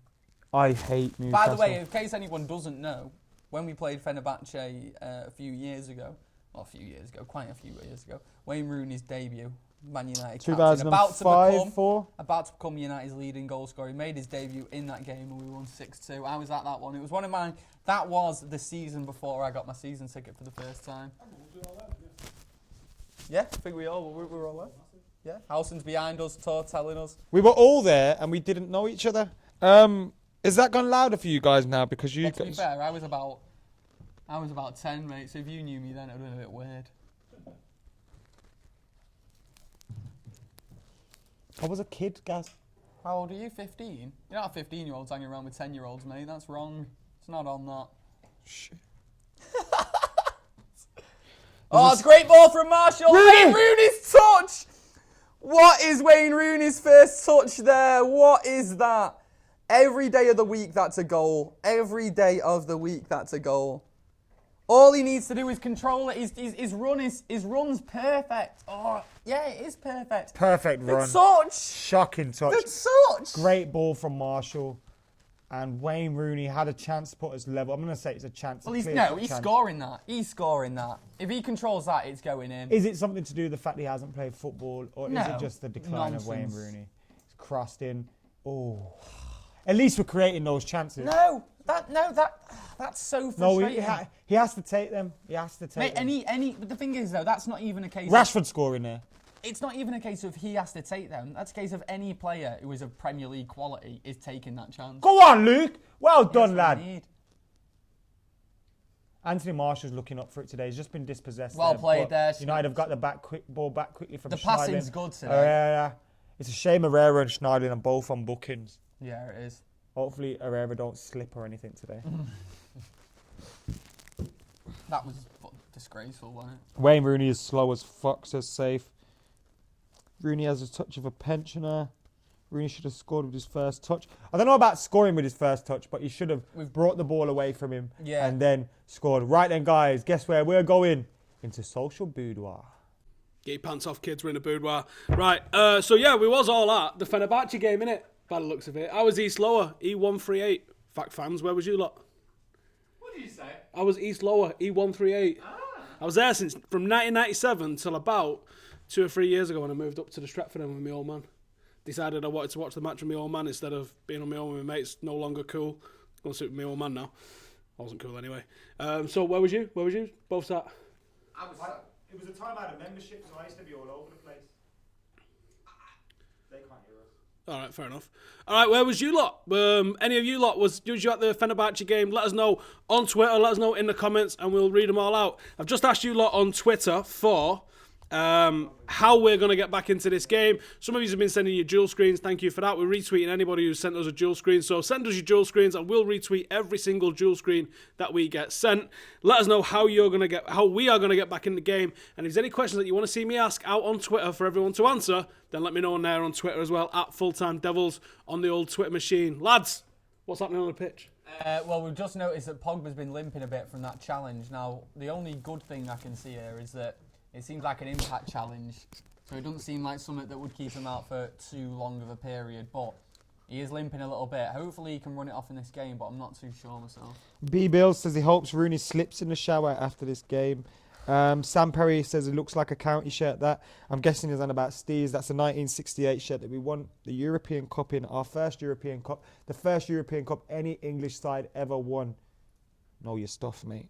I hate Newcastle. By the way, in case anyone doesn't know, when we played Fenerbahçe a few years ago, quite a few years ago, Wayne Rooney's debut, Man United captain, 2005, 4? about to become United's leading goal scorer. He made his debut in that game and we won 6-2. I was at that one. It was one of mine. That was the season before I got my season ticket for the first time. Yeah, I think we were all there. Yeah, Howson's behind us, telling us. We were all there and we didn't know each other. Is that gone louder for you guys now? Because you Well, to be guys... fair, I was about 10, mate, so if you knew me then, it would have been a bit weird. I was a kid, guys. How old are you? 15? You don't have 15-year-olds hanging around with 10-year-olds, mate. That's wrong. It's not on that. Shit. Oh, it's a great ball from Marshall. Rooney! Wayne Rooney's touch! What is Wayne Rooney's first touch there? What is that? Every day of the week, that's a goal. Every day of the week, that's a goal. All he needs to do is control it. His run's perfect. Oh, yeah, it is perfect. Perfect run. The touch. Shocking touch. The touch. Great ball from Marshall. And Wayne Rooney had a chance to put us level. I'm going to say it's a chance. Well, he's scoring that. He's scoring that. If he controls that, it's going in. Is it something to do with the fact he hasn't played football? Or is No, it just the decline of Wayne nonsense. Rooney? He's crossed in. Oh. At least we're creating those chances. That's so frustrating. No, he has to take them. He has to take them. But the thing is though, that's not even a case. Rashford scoring there. It's not even a case of he has to take them. That's a case of any player who is of Premier League quality is taking that chance. Go on, Luke. Well done, lad. Anthony Marshall's looking up for it today. He's just been dispossessed. Well played there. United have got the ball back quickly from the Schneiderlin. passing's good today. Yeah. It's a shame Herrera and Schneiderlin are both on bookings. Yeah, it is. Hopefully Herrera don't slip or anything today. That was disgraceful, wasn't it? Wayne Rooney is slow as fuck, says Safe. Rooney has a touch of a pensioner. Rooney should have scored with his first touch. I don't know about scoring with his first touch, but he should have brought the ball away from him and then scored. Right then, guys, guess where we're going? Into social boudoir. Get your pants off, kids. We're in a boudoir. Right, so yeah, we was all at the Fenerbahçe game, innit? By the looks of it. I was East Lower, E138. Fact fans, where was you lot? What did you say? I was East Lower, E138. I was there from 1997 till about 2 or 3 years ago when I moved up to the Stretford end with my old man. Decided I wanted to watch the match with my old man instead of being on my own with my mates. No longer cool. Going to sit with my old man now. I wasn't cool anyway. So where was you? Both sat? It was a time I had a membership, so I used to be all over the place. They can't hear us. All right, fair enough. All right, where was you lot? Any of you lot, was you at the Fenerbahçe game? Let us know on Twitter. Let us know in the comments, and we'll read them all out. I've just asked you lot on Twitter for how we're going to get back into this game. Some of you have been sending your dual screens. Thank you for that. We're retweeting anybody who sent us a dual screen. So send us your dual screens and we'll retweet every single dual screen that we get sent. Let us know how we are going to get back in the game. And if there's any questions that you want to see me ask out on Twitter for everyone to answer, then let me know on there on Twitter as well, at FullTimeDEVILS on the old Twitter machine. Lads, what's happening on the pitch? Well, we've just noticed that Pogba's been limping a bit from that challenge. Now, the only good thing I can see here is that it seems like an impact challenge, so it doesn't seem like something that would keep him out for too long of a period, but he is limping a little bit. Hopefully he can run it off in this game, but I'm not too sure myself. B. Bill says he hopes Rooney slips in the shower after this game. Sam Perry says it looks like a county shirt that. I'm guessing he's on about Steve's. That's a 1968 shirt that we won the European Cup in, our first European Cup. The first European Cup any English side ever won. Know your stuff, mate.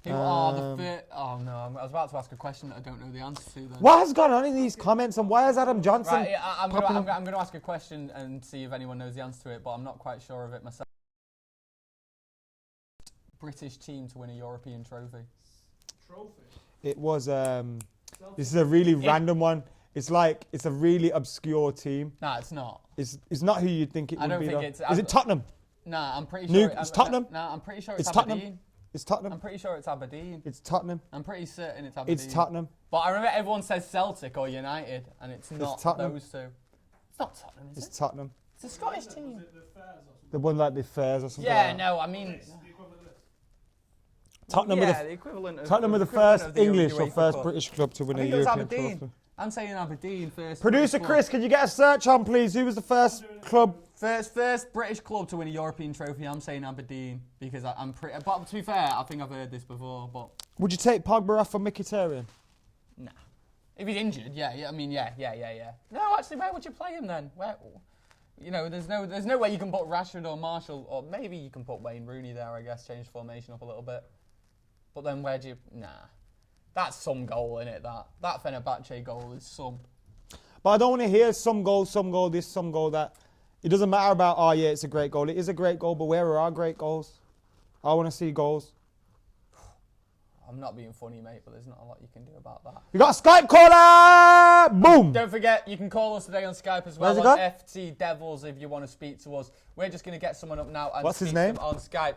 Who are the fit? Oh no, I was about to ask a question that I don't know the answer to. Then. What has gone on in these comments, and why is Adam Johnson? Right, yeah, I'm going to ask a question and see if anyone knows the answer to it, but I'm not quite sure of it myself. British team to win a European trophy. It was. This is a really random one. It's like it's a really obscure team. No, it's not. It's not who you'd think it would be. I don't think it's. Is it Tottenham? Nah, I'm pretty sure. It's Tottenham. Nah, I'm pretty sure it's Aberdeen. Tottenham. It's Tottenham. I'm pretty sure it's Aberdeen. It's Tottenham. I'm pretty certain it's Aberdeen. It's Tottenham. But I remember everyone says Celtic or United, and it's not those two. It's not Tottenham, is it? It's Tottenham. It's a Scottish team. The one like the Fairs or something. Yeah, like no, I mean. Tottenham are the equivalent of. Tottenham are the first English or first British club to win a European trophy. I'm saying Aberdeen first. Producer Chris, can you get a search on, please? Who was the first club? First British club to win a European trophy. I'm saying Aberdeen because I'm pretty. But to be fair, I think I've heard this before. But would you take Pogba off for Mkhitaryan? Nah. If he's injured, yeah. I mean, yeah. No, actually, where would you play him then? Where? You know, there's no way you can put Rashford or Marshall, or maybe you can put Wayne Rooney there. I guess change formation up a little bit. But then where do you? Nah. That's some goal, innit? That Fenerbahçe goal is some. But I don't want to hear some goal this, some goal that. It doesn't matter about, oh yeah, it's a great goal. It is a great goal, but where are our great goals? I want to see goals. I'm not being funny, mate, but there's not a lot you can do about that. You got a Skype caller! Boom! Don't forget, you can call us today on Skype as well on FTDEVILS if you want to speak to us. We're just going to get someone up now and speak to them on Skype.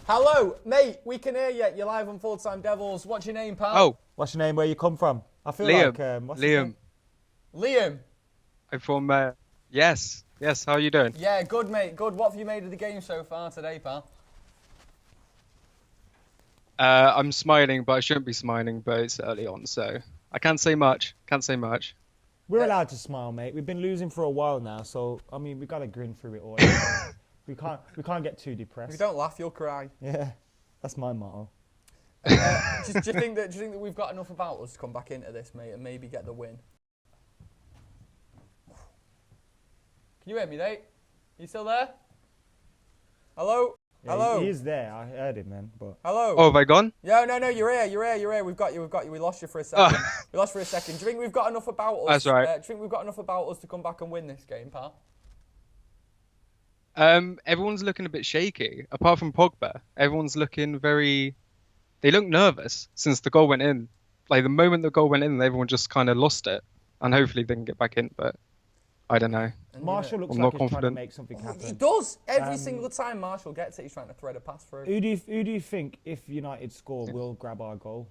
Hello, mate, we can hear you. You're live on FullTimeDEVILS. What's your name, pal? Oh. What's your name? Where you come from? I feel Liam. Like, Liam. Liam? I'm from, Yes, how are you doing? Yeah, good, mate, good. What have you made of the game so far today, pal? I'm smiling, but I shouldn't be smiling, but it's early on, so I can't say much. We're allowed to smile, mate. We've been losing for a while now, so, I mean, we've got to grin through it all. We can't get too depressed. If you don't laugh, you'll cry. Yeah, that's my motto. Do you think that we've got enough about us to come back into this, mate, and maybe get the win? Can you hear me, mate? You still there? Hello? Yeah, Hello? He is there. I heard him, man. But Hello? Oh, have I gone? Yeah, no, you're here. We've got you. We lost you for a second. We lost you for a second. Do you think we've got enough about us? That's right. Do you think we've got enough about us to come back and win this game, pal? Everyone's looking a bit shaky, apart from Pogba. Everyone's looking they look nervous since the goal went in. Like, the moment the goal went in, everyone just kind of lost it. And hopefully they can get back in, but I don't know. Marshall looks I'm like not he's trying to confident. make something happen. He does. Every single time Marshall gets it, he's trying to thread a pass through. Who do you think, if United score, will grab our goal?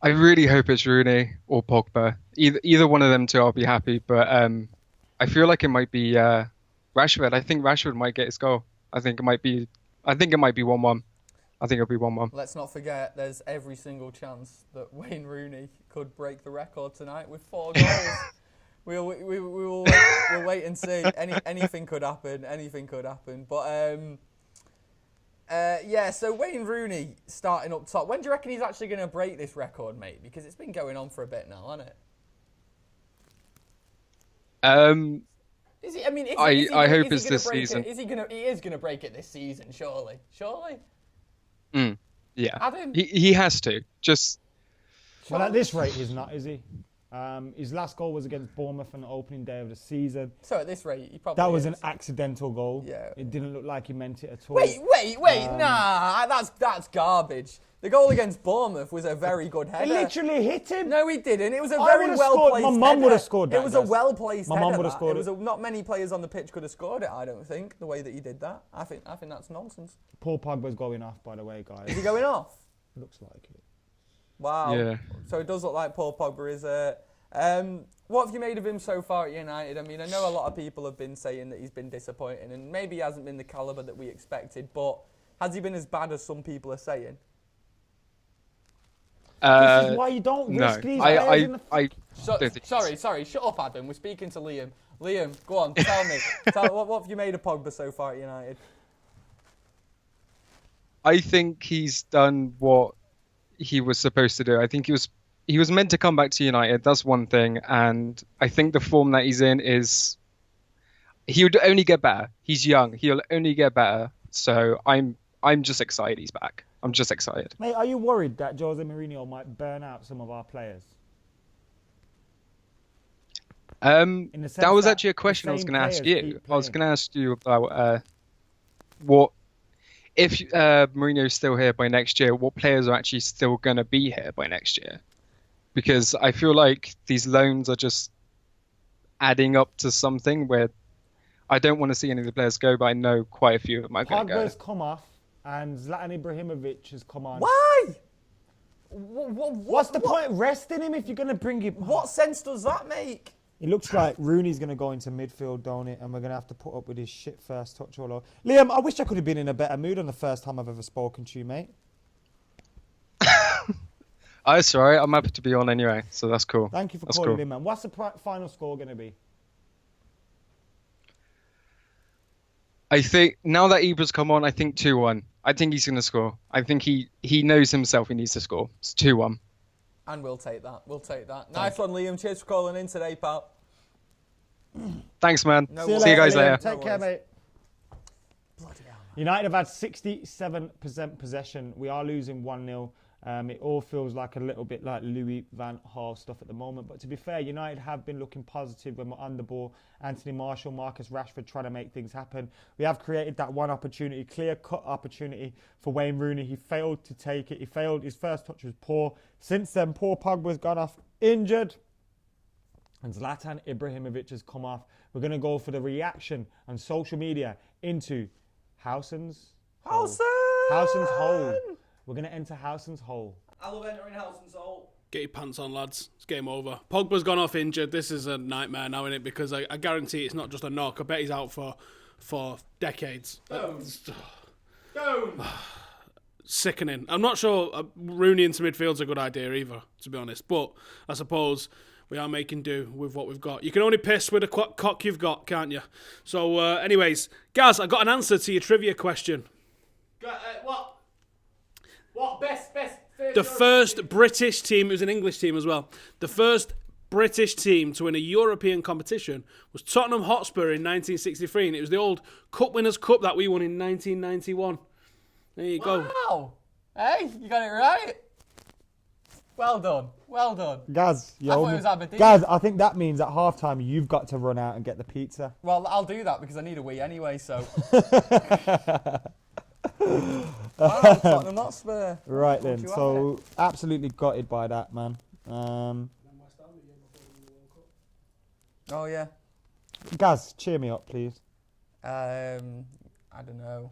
I really hope it's Rooney or Pogba. Either one of them two, I'll be happy. But I feel like it might be Rashford. I think Rashford might get his goal. I think it might be 1-1. I think it'll be 1-1. Let's not forget, there's every single chance that Wayne Rooney could break the record tonight with 4 goals. We'll wait and see. Anything could happen. Anything could happen. But yeah. So Wayne Rooney starting up top. When do you reckon he's actually going to break this record, mate? Because it's been going on for a bit now, hasn't it? Is he? I mean, I hope it's this season. Is he gonna? He is gonna break it this season, surely. Yeah. Adam? He has to. Just. Well, at this rate, he's not, is he? His last goal was against Bournemouth on the opening day of the season. So at this rate, he probably That was is. an accidental goal. Yeah. It didn't look like he meant it at all. Wait! Nah, that's garbage. The goal against Bournemouth was a very good header. It literally hit him. No, he didn't. It was a I very would've well scored. placed. My mum would have scored that. It was a well placed. My mum would have scored it. Not many players on the pitch could have scored it. I don't think the way that he did that. I think that's nonsense. Paul Pogba's going off, by the way, guys. Is he going off? Looks like it. Wow. Yeah. So it does look like Paul Pogba is. What have you made of him so far at United? I mean, I know a lot of people have been saying that he's been disappointing, and maybe he hasn't been the calibre that we expected. But has he been as bad as some people are saying? This is why you don't risk these players in the... Sorry. Shut up, Adam. We're speaking to Liam. Liam, go on. Tell me. What have you made of Pogba so far at United? I think he's done what he was supposed to do. I think he was meant to come back to United. That's one thing, and I think the form that he's in is he would only get better. He's young. He'll only get better. So I'm just excited he's back. I'm just excited. Mate, are you worried that Jose Mourinho might burn out some of our players? That was actually a question I was going to ask you. I was going to ask you about what if Mourinho's still here by next year, what players are actually still going to be here by next year? Because I feel like these loans are just adding up to something where I don't want to see any of the players go, but I know quite a few of them are going to go. Pogba's come off and Zlatan Ibrahimovic has come on. Why? What's the point resting him if you're going to bring him? What sense does that make? It looks like Rooney's going to go into midfield, don't it? And we're going to have to put up with his shit first touch all over. Liam, I wish I could have been in a better mood on the first time I've ever spoken to you, mate. Oh, sorry. I'm happy to be on anyway, so that's cool. Thank you for calling in, man. What's the final score going to be? I think now that Ibra's come on, I think 2-1. I think he's going to score. I think he knows himself he needs to score. It's 2-1. And we'll take that. Nice one, Liam. Cheers for calling in today, pal. Thanks, man. See you guys later. No Take care, mate. Bloody hell, man. United have had 67% possession. We are losing 1-0. It all feels like a little bit like Louis van Gaal stuff at the moment. But to be fair, United have been looking positive when we're on the ball. Anthony Marshall, Marcus Rashford trying to make things happen. We have created that one opportunity, clear-cut opportunity for Wayne Rooney. He failed to take it. He failed. His first touch was poor. Since then, Paul Pogba's gone off injured. And Zlatan Ibrahimovic has come off. We're going to go for the reaction on social media into Howson's hole. We're going to enter Howson's hole. I love entering Howson's hole. Get your pants on, lads. It's game over. Pogba's gone off injured. This is a nightmare now, isn't it? Because I guarantee it's not just a knock. I bet he's out for decades. Sickening. I'm not sure Rooney into midfield's a good idea either, to be honest. But I suppose we are making do with what we've got. You can only piss with a cock you've got, can't you? So, anyways, Gaz, I got an answer to your trivia question. What? Best The first British team, it was an English team as well, the first British team to win a European competition was Tottenham Hotspur in 1963, and it was the old Cup Winners' Cup that we won in 1991. There you go. Wow! Hey, you got it right. Well done. Well done. Gaz, I thought it was Aberdeen. Gaz, I think that means at half-time you've got to run out and get the pizza. Well, I'll do that because I need a wee anyway, so. Wow, Tottenham Hotspur. Right then, so absolutely gutted by that, man. Oh, yeah. Gaz, cheer me up, please. I don't know.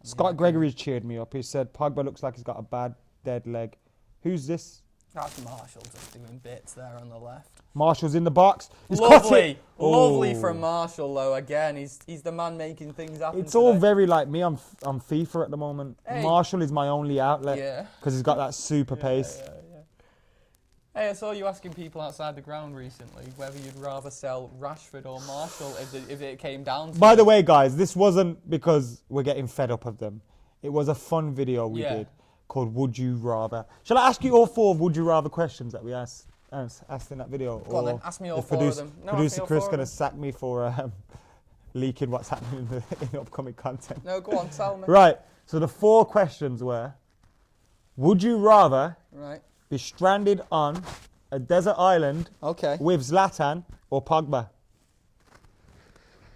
Scott Gregory's cheered me up. He said, Pogba looks like he's got a bad dead leg. Who's this? That's Marshall just doing bits there on the left. Marshall's in the box. He's Lovely. Oh. Lovely from Marshall, though. Again, he's the man making things happen. It's all very like me. I'm FIFA at the moment. Hey. Marshall is my only outlet. Yeah. Because he's got that super pace. Yeah. Hey, I saw you asking people outside the ground recently whether you'd rather sell Rashford or Marshall if it came down to By it. the way, guys, this wasn't because we're getting fed up of them. It was a fun video we did called Would You Rather. Shall I ask you all 4 Would You Rather questions that we asked in that video? Go on then, ask me all 4 of them. No, producer Chris going to sack me for leaking what's happening in the upcoming content. No, go on, tell me. Right, so the 4 questions were, would you rather be stranded on a desert island with Zlatan or Pogba?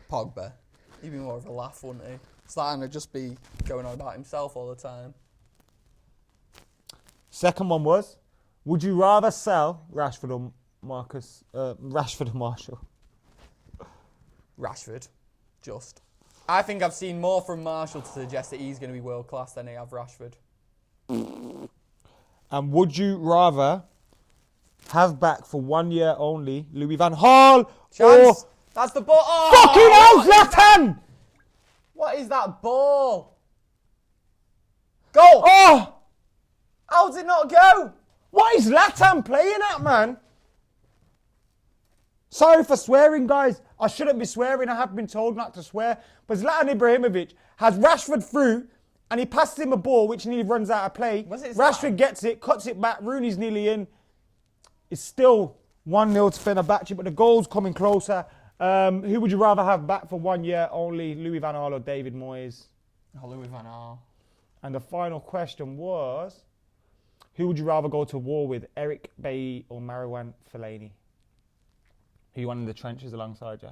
Pogba. He'd be more of a laugh, wouldn't he? Zlatan would just be going on about himself all the time. Second one was, would you rather sell Rashford or Marshall? Rashford. Just. I think I've seen more from Marshall to suggest that he's going to be world class than I have Rashford. And would you rather have back for 1 year only Louis van Gaal or... That's the ball. Oh, fucking hell, Zlatan! What is that ball? Goal! Oh! How did it not go? What is Zlatan playing at, man? Sorry for swearing, guys. I shouldn't be swearing. I have been told not to swear. But Zlatan Ibrahimovic has Rashford through and he passes him a ball which nearly runs out of play. Rashford gets it, cuts it back. Rooney's nearly in. It's still 1-0 to Fenerbahçe, but the goal's coming closer. Who would you rather have back for 1 year only, Louis van Gaal or David Moyes? Oh, Louis van Gaal. And the final question was, who would you rather go to war with, Eric Bailly or Marouane Fellaini? Who you want in the trenches alongside you?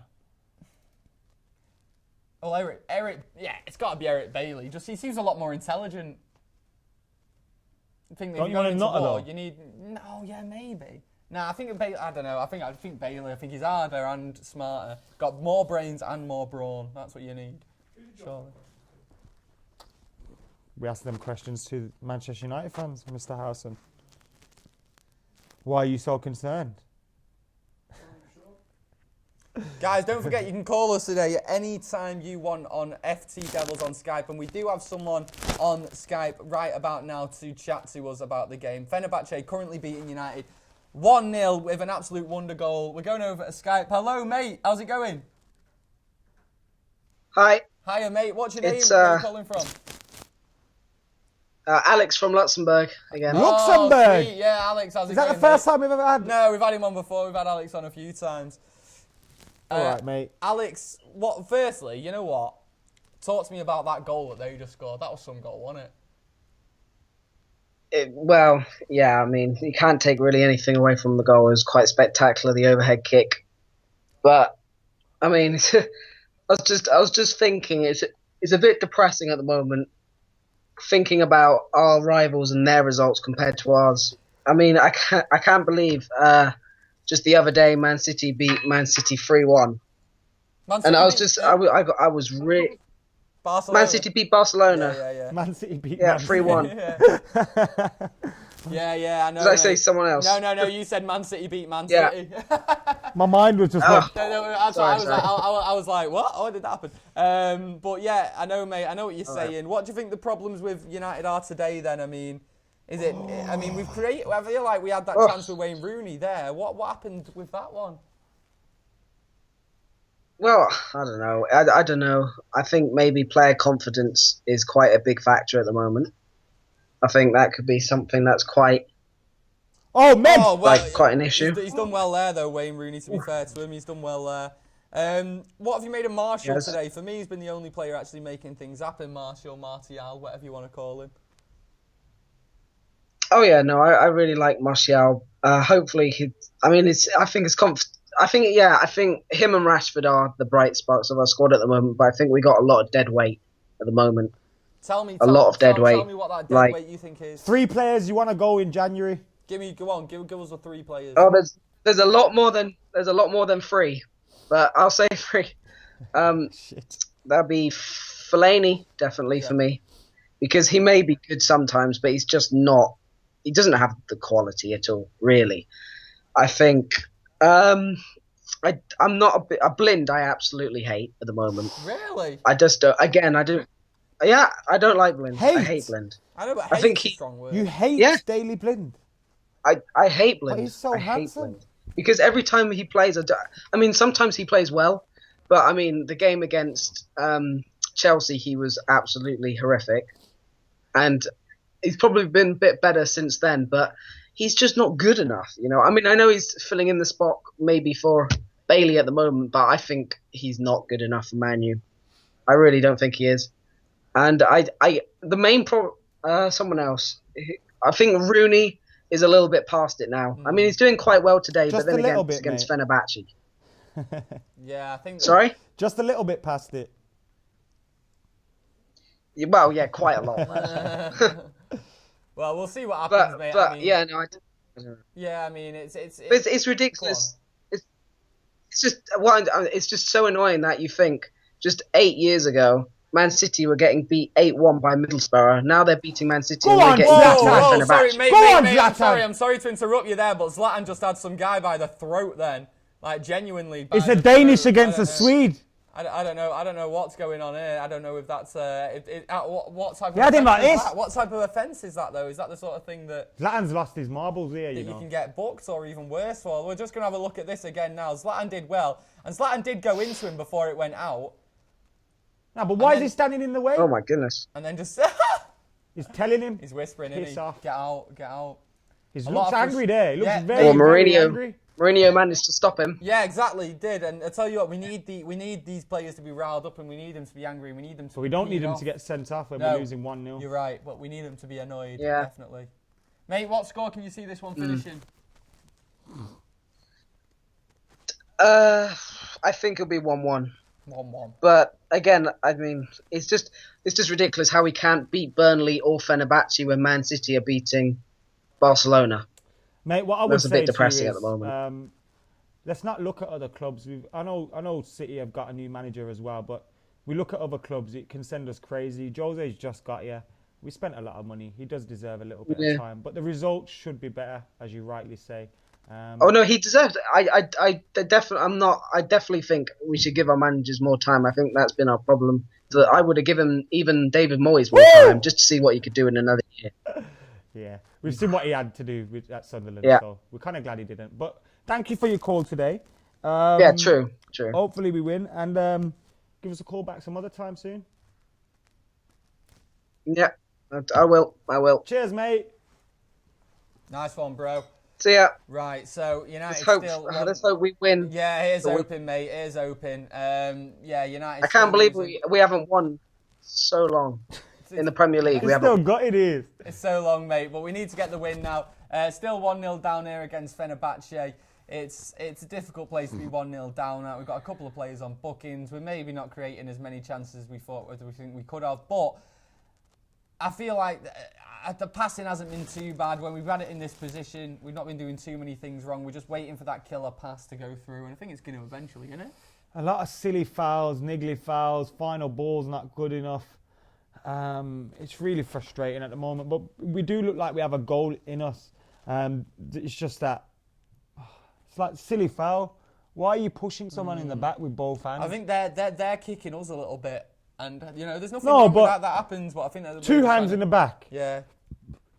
Oh, Eric, yeah, it's got to be Eric Bailly. Just he seems a lot more intelligent. I think Don't you want a nutter though? You need maybe. Nah, I think Bailey. I don't know. I think Bailey. I think he's harder and smarter. Got more brains and more brawn. That's what you need. Surely. We asked them questions to Manchester United fans, Mr. Howson. Why are you so concerned? Guys, don't forget you can call us today at any time you want on FTDEVILS on Skype, and we do have someone on Skype right about now to chat to us about the game. Fenerbahçe currently beating United 1-0 with an absolute wonder goal. We're going over to Skype. Hello, mate. How's it going? Hi. Hiya, mate. What's your name? Where are you calling from? Alex from Luxembourg again. Luxembourg? Sweet. Yeah, Alex, how's it going? Is that the first time we've ever had? No, we've had him on before. We've had Alex on a few times. All right, mate. Alex, firstly, you know what? Talk to me about that goal that they just scored. That was some goal, wasn't it? Well, yeah, I mean, you can't take really anything away from the goal. It was quite spectacular, the overhead kick. But, I mean, I was just thinking, it's a bit depressing at the moment, thinking about our rivals and their results compared to ours. I mean, I can't believe just the other day Man City beat Man City 3-1. And I was really... Barcelona. Man City beat Barcelona. Yeah. Man City beat 3-1. Yeah, I know. Did I say someone else? No, you said Man City beat Man City. My mind was just like... I was like, what? Oh, did that happen? But yeah, I know, mate. I know what you're saying. What do you think the problems with United are today then? I mean, we've created... I feel like we had that chance with Wayne Rooney there. What happened with that one? Well, I don't know. I don't know. I think maybe player confidence is quite a big factor at the moment. I think that could be something that's quite Oh, Med! Oh, well, like quite an issue. He's done well there, though, Wayne Rooney, to be fair to him. He's done well there. What have you made of Martial today? For me, he's been the only player actually making things happen. Martial, Martial, whatever you want to call him. Oh yeah, no, I really like Martial. Hopefully, I think him and Rashford are the bright spots of our squad at the moment. But I think we got a lot of dead weight at the moment. Tell me what that dead weight you think is. 3 players you want to go in January? Go on, give us the 3 players. Oh, there's a lot more than 3, but I'll say 3. That'd be Fellaini definitely for me, because he may be good sometimes, but he's just not. He doesn't have the quality at all, really. I think I'm not a Blind. I absolutely hate at the moment. Really? I just don't. Again, I do. Yeah, I don't like Blind. I hate Blind. I know, but I think a strong word. You hate Daley Blind. I hate Blind. But he's so handsome. Blind. Because every time he plays, I mean, sometimes he plays well, but I mean, the game against Chelsea, he was absolutely horrific, and he's probably been a bit better since then, but he's just not good enough. You know, I mean, I know he's filling in the spot maybe for Bailey at the moment, but I think he's not good enough for Man U. I really don't think he is. And the main someone else. I think Rooney is a little bit past it now. I mean, he's doing quite well today, but then again, it's against Fenerbahçe. Yeah, I think. Sorry? Just a little bit past it. Well, yeah, quite a lot. Well, we'll see what happens, mate. But I mean, yeah, no, I don't. Yeah, I mean, it's ridiculous. It's just so annoying that you think just 8 years ago, Man City were getting beat 8-1 by Middlesbrough. Now they're beating Man City. Go on, Whoa, sorry, mate, Zlatan. I'm sorry to interrupt you there, but Zlatan just had some guy by the throat then. Like, genuinely. It's a Danish against a Swede. I don't know what's going on here. I don't know if that's what type of what type of offence is that though? Is that the sort of thing that Zlatan's lost his marbles here, you can get booked or even worse for? We're just gonna have a look at this again now. Zlatan did well, and Zlatan did go into him before it went out. No, but why is he standing in the way? Oh my goodness! And then just he's telling him. He's whispering, piss off. Get out, get out. He looks angry there. He looks very angry. Mourinho managed to stop him. Yeah, exactly, he did. And I tell you what, we need these players to be riled up, and we need them to be angry. We need them to. But we don't need them to get sent off when we're losing 1-0. You're right, but we need them to be annoyed. Yeah, definitely. Mate, what score can you see this one finishing? I think it'll be 1-1. 1-1. But again, I mean, it's just ridiculous how we can't beat Burnley or Fenerbahçe when Man City are beating Barcelona. Mate, what I would That's say a bit to depressing you at the moment. Let's not look at other clubs. I know City have got a new manager as well, but we look at other clubs. It can send us crazy. Jose's just got here. We spent a lot of money. He does deserve a little bit of time, but the results should be better, as you rightly say. Oh no, he deserves it. I definitely think we should give our managers more time. I think that's been our problem. So I would have given even David Moyes more time just to see what he could do in another year. Yeah, we've seen what he had to do at Sunderland, so we're kind of glad he didn't. But thank you for your call today. Yeah, true. Hopefully we win, and give us a call back some other time soon. Yeah, I will. Cheers, mate. Nice one, bro. See ya. Right, so United let's hope we win. Yeah, it is open, mate. It is open. Yeah, United. I can't believe we haven't won so long in the Premier League. It's still got it is. It's so long, mate. But we need to get the win now. Still 1-0 down here against Fenerbahçe. It's a difficult place to be 1-0 down at. We've got a couple of players on bookings. We're maybe not creating as many chances as we think we could have, but I feel like the passing hasn't been too bad. When we've had it in this position, we've not been doing too many things wrong. We're just waiting for that killer pass to go through, and I think it's going to eventually, isn't it? A lot of silly fouls, niggly fouls, final ball's not good enough. It's really frustrating at the moment, but we do look like we have a goal in us. It's just that it's like silly foul. Why are you pushing someone in the back with both hands? I think they're kicking us a little bit. And, there's nothing wrong with that happens, but I think there's two hands in the back. Yeah.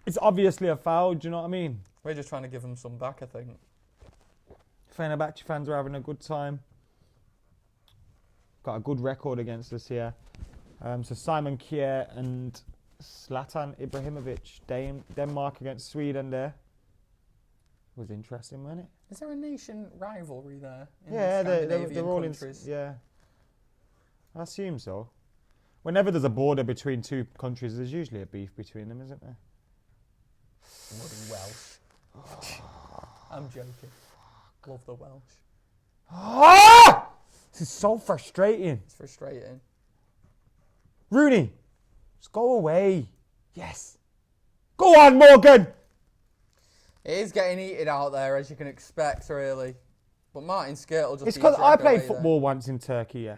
It's obviously a foul, do you know what I mean? We're just trying to give them some back, I think. Fenerbahçe fans are having a good time. Got a good record against us here. So Simon Kjær and Zlatan Ibrahimovic, Denmark against Sweden there. was interesting, wasn't it? Is there a nation rivalry there? Yeah, they're all countries? Yeah, I assume so. Whenever there's a border between two countries, there's usually a beef between them, isn't there? Bloody Welsh. I'm joking. Love the Welsh. Ah! This is so frustrating. It's frustrating. Rooney, just go away. Yes. Go on, Morgan. It is getting heated out there, as you can expect, really. But Martin Skirtle just... It's because I played football once in Turkey, yeah.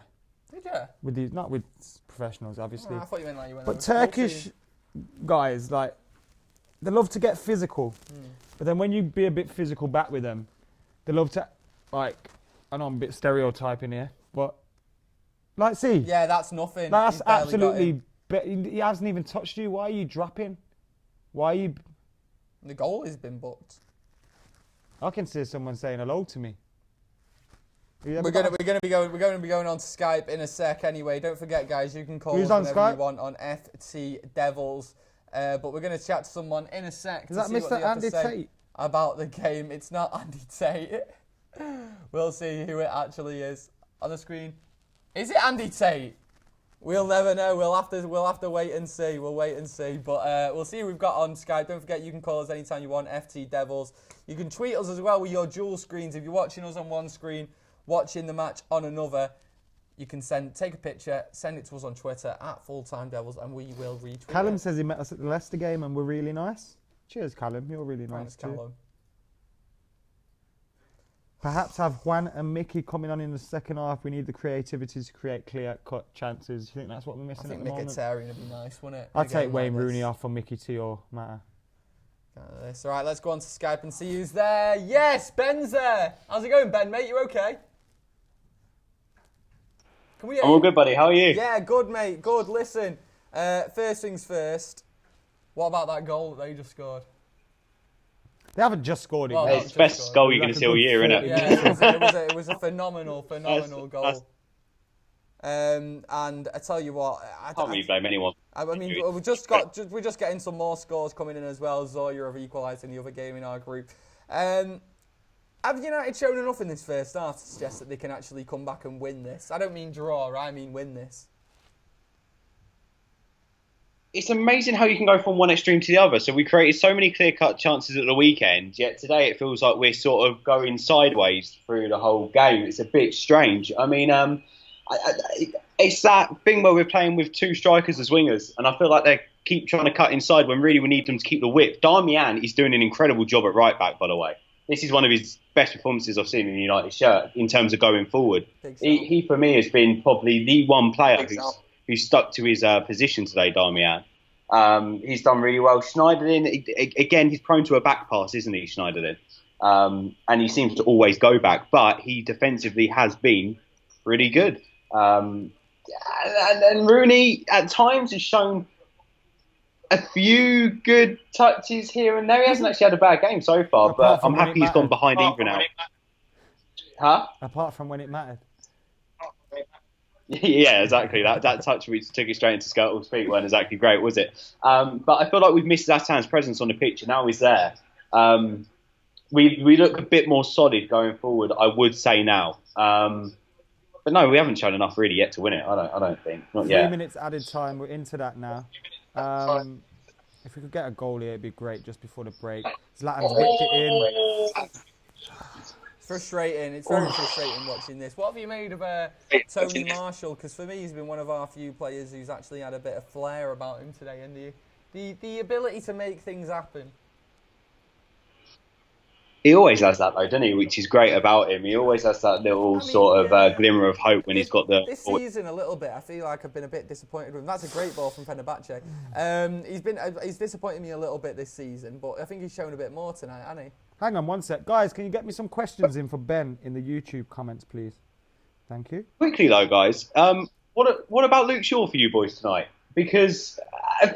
Did you? With these, not with professionals, obviously. Oh, I thought you meant like you went but Turkish guys, like, they love to get physical. But then when you be a bit physical back with them, they love to, like, I know I'm a bit stereotyping here, but, like, see. Yeah, that's nothing. That's absolutely... He hasn't even touched you. Why are you dropping? Why are you... The goal has been booked. I can see someone saying hello to me. We're gonna be going on to Skype in a sec anyway. Don't forget, guys, you can call us whenever Skype? you want on FTDEVILS. But we're gonna chat to someone in a sec. Is that Mr. Andy Tate? About the game. It's not Andy Tate. We'll see who it actually is on the screen. Is it Andy Tate? We'll never know. We'll have to wait and see. We'll wait and see. But we'll see who we've got on Skype. Don't forget, you can call us anytime you want. FTDEVILS. You can tweet us as well with your dual screens. If you're watching us on one screen, watching the match on another, you can take a picture, send it to us on Twitter at FullTimeDEVILS, and we will retweet Callum says he met us at the Leicester game and we're really nice. Cheers, Callum. You're really nice Thanks, too. Callum. Perhaps have Juan and Mickey coming on in the second half. We need the creativity to create clear-cut chances. You think that's what we're missing at the moment? I think Mkhitaryan would be nice, wouldn't it? I'd take Wayne Rooney off for Mickey to your matter. All right, let's go on to Skype and see who's there. Yes, Ben's there. How's it going, Ben, mate? You okay? I'm all good, buddy. How are you? Yeah, good, mate. Good. Listen, first things first. What about that goal that they just scored? They haven't just scored it. Well, it's the best goal you're going to see all year, isn't it? Yeah, it was a phenomenal goal. And I tell you what, I can't really blame anyone. I mean, we're just getting some more scores coming in as well. Zoya have equalised in the other game in our group. Have United shown enough in this first half to suggest that they can actually come back and win this? I don't mean draw, I mean win this. It's amazing how you can go from one extreme to the other. So we created so many clear-cut chances at the weekend, yet today it feels like we're sort of going sideways through the whole game. It's a bit strange. I mean, it's that thing where we're playing with two strikers as wingers, and I feel like they keep trying to cut inside when really we need them to keep the width. Darmian is doing an incredible job at right-back, by the way. This is one of his best performances I've seen in the United shirt in terms of going forward. He for me, has been probably the one player who's stuck to his position today, Darmian. He's done really well. Schneiderlin, again, he's prone to a back pass, isn't he, Schneiderlin? And he seems to always go back, but he defensively has been really good. And Rooney, at times, has shown a few good touches here and there. He hasn't actually had a bad game so far, but I'm happy he's gone behind Ibra now. Huh? Apart from when it mattered. Yeah, exactly. That touch which took it straight into Skirtle's feet wasn't exactly great, was it? But I feel like we've missed Zlatan's presence on the pitch, and now he's there. We look a bit more solid going forward, I would say now. But no, we haven't shown enough really yet to win it. I don't think. Not yet. 3 minutes added time. We're into that now. If we could get a goal here, it'd be great just before the break. Zlatan's whipped it in. Frustrating. It's very frustrating watching this. What have you made of Tony Marshall? Because for me, he's been one of our few players who's actually had a bit of flair about him today, and the ability to make things happen. He always has that, though, doesn't he? Which is great about him. He always has that little glimmer of hope when he's got the... This season, a little bit, I feel like I've been a bit disappointed with him. That's a great ball from Fenerbahçe. He's disappointed me a little bit this season, but I think he's shown a bit more tonight, hasn't he? Hang on one sec. Guys, can you get me some questions in for Ben in the YouTube comments, please? Thank you. Quickly, though, guys. What about Luke Shaw for you boys tonight? Because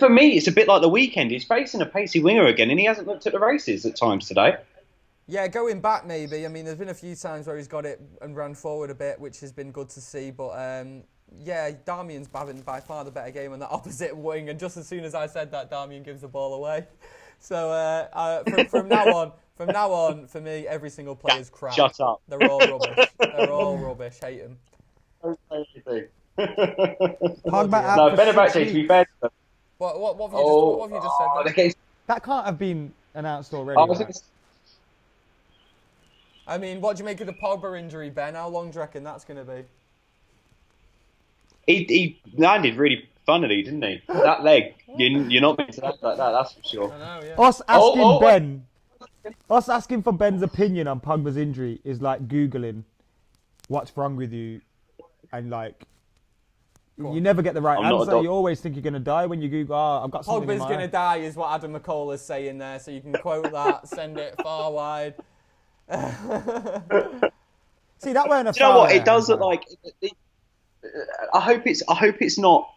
for me, it's a bit like the weekend. He's facing a pacey winger again, and he hasn't looked at the races at times today. Yeah, going back maybe. I mean, there's been a few times where he's got it and ran forward a bit, which has been good to see. But yeah, Darmian's having by far the better game on the opposite wing. And just as soon as I said that, Darmian gives the ball away. So from From now on, for me, every single player's crap. Shut up. They're all rubbish. They're all rubbish. Hate them. Pogba out No, for Fenerbahçe, 6 to be weeks. fair. What have you just said? Then? That can't have been announced already. I mean, what do you make of the Pogba injury, Ben? How long do you reckon that's going to be? He landed really funnily, didn't he? That leg, you're not meant to land like that, that's for sure. I know, yeah. Us asking for Ben's opinion on Pogba's injury is like Googling what's wrong with you, and like you never get the right answer. You always think you're going to die when you Google, I've got something in my Pogba's going to die is what Adam McCall is saying there, so you can quote that, send it far wide. See, that weren't a you know what? It does look like... I hope it's not.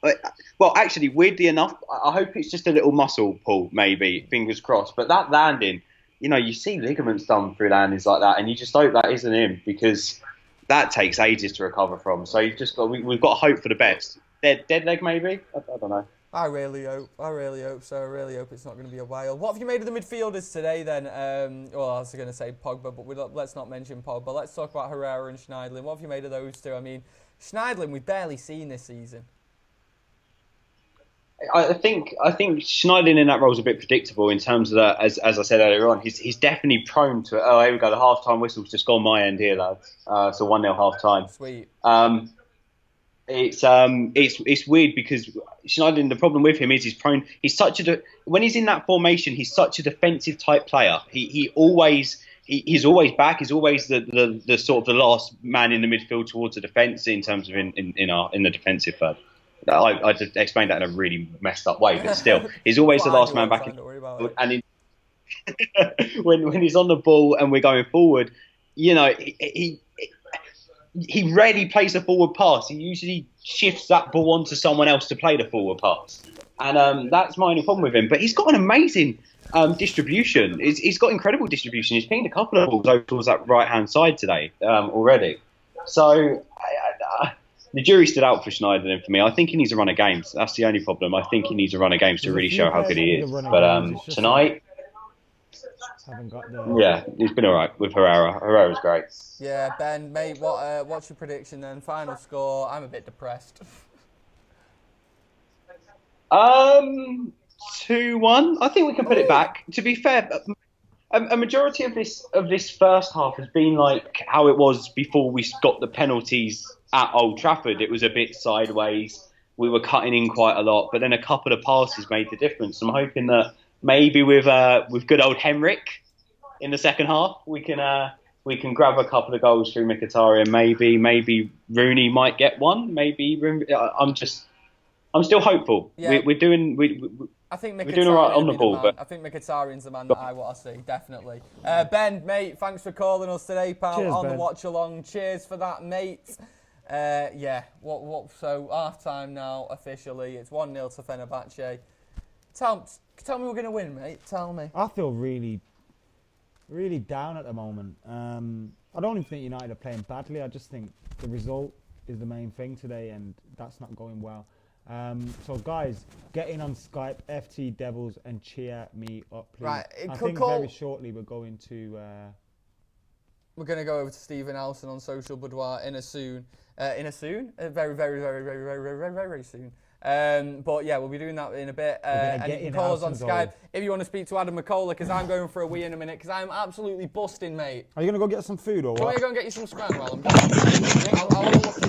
Well, actually, weirdly enough, I hope it's just a little muscle pull, maybe. Fingers crossed. But that landing, you see ligaments done through landings like that, and you just hope that isn't him, because that takes ages to recover from. So we've got to hope for the best. Dead leg, maybe. I don't know. I really hope so. I really hope it's not going to be a while. What have you made of the midfielders today then? Well, I was going to say Pogba, but let's not mention Pogba. Let's talk about Herrera and Schneidlin. What have you made of those two? I mean, Schneidlin, we've barely seen this season. I think Schneidlin in that role is a bit predictable in terms of that. As I said earlier on, he's definitely prone to. Oh, here we go. The half-time whistle's just gone my end here, lads. So 1-0 half-time. Sweet. It's weird because Schneidlin. The problem with him is he's prone. He's when he's in that formation, he's such a defensive type player. He's always back. He's always the sort of the last man in the midfield towards the defence in terms of in the defensive third. I just explained that in a really messed up way, but still, he's always the last man back. And when he's on the ball and we're going forward, he rarely plays a forward pass. He usually shifts that ball onto someone else to play the forward pass, and that's my only problem with him. But he's got an amazing distribution. He's got incredible distribution. He's pinged a couple of balls over towards that right-hand side today already. So the jury's stood out for Schneidlin for me. I think he needs a run of games. That's the only problem. I think he needs a run of games to really show how good he is. But tonight, yeah, he's been all right with Herrera. Herrera's great. Yeah, Ben, mate, what's your prediction then? Final score? I'm a bit depressed. 2-1. I think we can put it back. To be fair, a majority of this first half has been like how it was before we got the penalties at Old Trafford. It was a bit sideways. We were cutting in quite a lot, but then a couple of passes made the difference. I'm hoping that maybe with good old Henrik in the second half, we can grab a couple of goals through Mkhitaryan. Maybe Rooney might get one. I'm still hopeful. Yeah. We're doing. I think we're doing all right on the ball, but I think Mkhitaryan's the man that I want to see, definitely. Ben, mate, thanks for calling us today, pal. Cheers, on Ben. The watch along. Cheers for that, mate. Yeah. So half time now officially. It's 1-0 to Fenerbahçe. Tell me we're going to win, mate. Tell me. I feel really, really down at the moment. I don't even think United are playing badly. I just think the result is the main thing today, and that's not going well. So guys, get in on Skype, FTDEVILS, and cheer me up, please. Right, I think very shortly we're going to go over to Stephen Elson on Social Boudoir very, very, very, very, very, very, very, very soon. But yeah, we'll be doing that in a bit. And you can call us on Skype if you want to speak to Adam McCullough, because I'm going for a wee in a minute, because I'm absolutely busting, mate. Are you going to go get some food or what? Can I go and get you some scran while I'm going?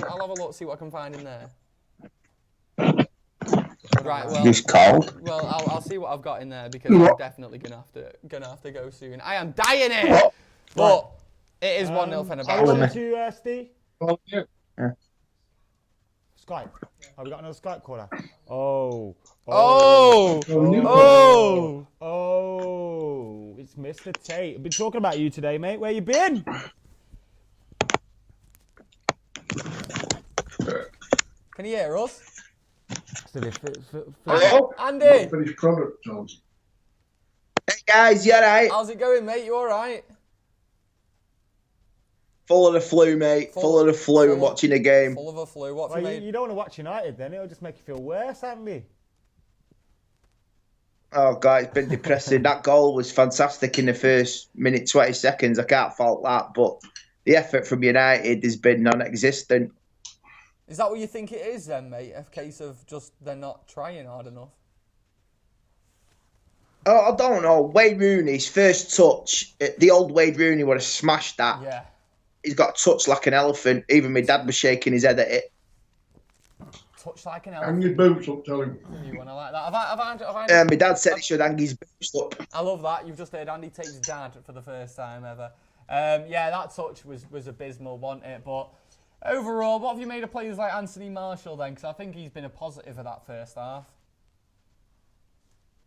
I'll have a look, see what I can find in there. Right, well, it's cold. Well, I'll see what I've got in there, because I'm definitely gonna have to go soon. I am dying here, but it is 1-0 Fenerbahçe. Are we to Steve? Yeah. Skype. Have we got another Skype caller? It's Mr. Tate. I've been talking about you today, mate. Where you been? Can you hear us? Hello? Andy! Finished product, Jones. Hey guys, you alright? How's it going, mate? You alright? Full of the flu, mate. Full of the flu and watching the game. Full of a flu. What Well, you you don't want to watch United then. It'll just make you feel worse, Andy. Oh, God, it's been depressing. That goal was fantastic in the first minute, 20 seconds. I can't fault that. But the effort from United has been non-existent. Is that what you think it is then, mate? A case of just they're not trying hard enough? Oh, I don't know. Wayne Rooney's first touch, the old Wayne Rooney would have smashed that. Yeah. He's got a touch like an elephant. Even my dad was shaking his head at it. Touch like an elephant. Hang your boots up, tell him. You want to like that? My dad said he should hang his boots up. I love that. You've just heard Andy takes dad for the first time ever. Yeah, that touch was abysmal, wasn't it? But overall, what have you made of players like Anthony Martial then? Because I think he's been a positive of that first half.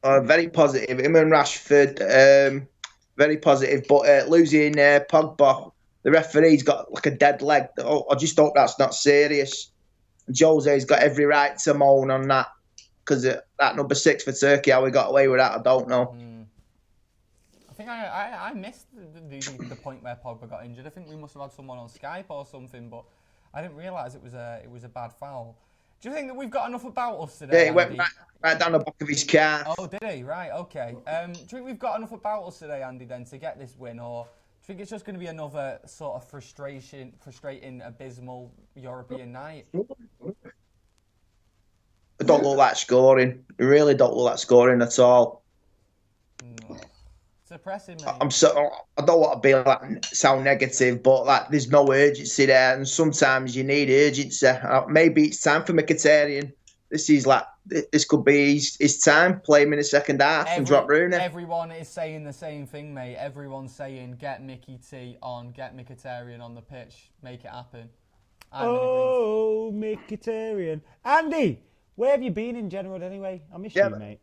Very positive. Him and Rashford, very positive. But losing Pogba, the referee's got like a dead leg. Oh, I just hope that's not serious. Jose's got every right to moan on that. Because that number 6 for Turkey, how we got away with that, I don't know. I think I missed the point where Pogba got injured. I think we must have had someone on Skype or something, but I didn't realise it was a bad foul. Do you think that we've got enough about us today? Yeah, he went right down the back of his car. Oh, did he? Right, okay. Do you think we've got enough about us today, Andy, then, to get this win? Or do you think it's just going to be another sort of frustrating, abysmal European night? I don't look like scoring. I really don't look like scoring at all. No. It's depressing, mate. I don't want to be sound negative, but there's no urgency there, and sometimes you need urgency. Maybe it's time for Mkhitaryan. This could be his time. Play him in the second half and drop Rooney. Everyone is saying the same thing, mate. Everyone's saying get Mickey T on, get Mkhitaryan on the pitch, make it happen. Mkhitaryan. Andy, where have you been in general anyway? I miss you, mate.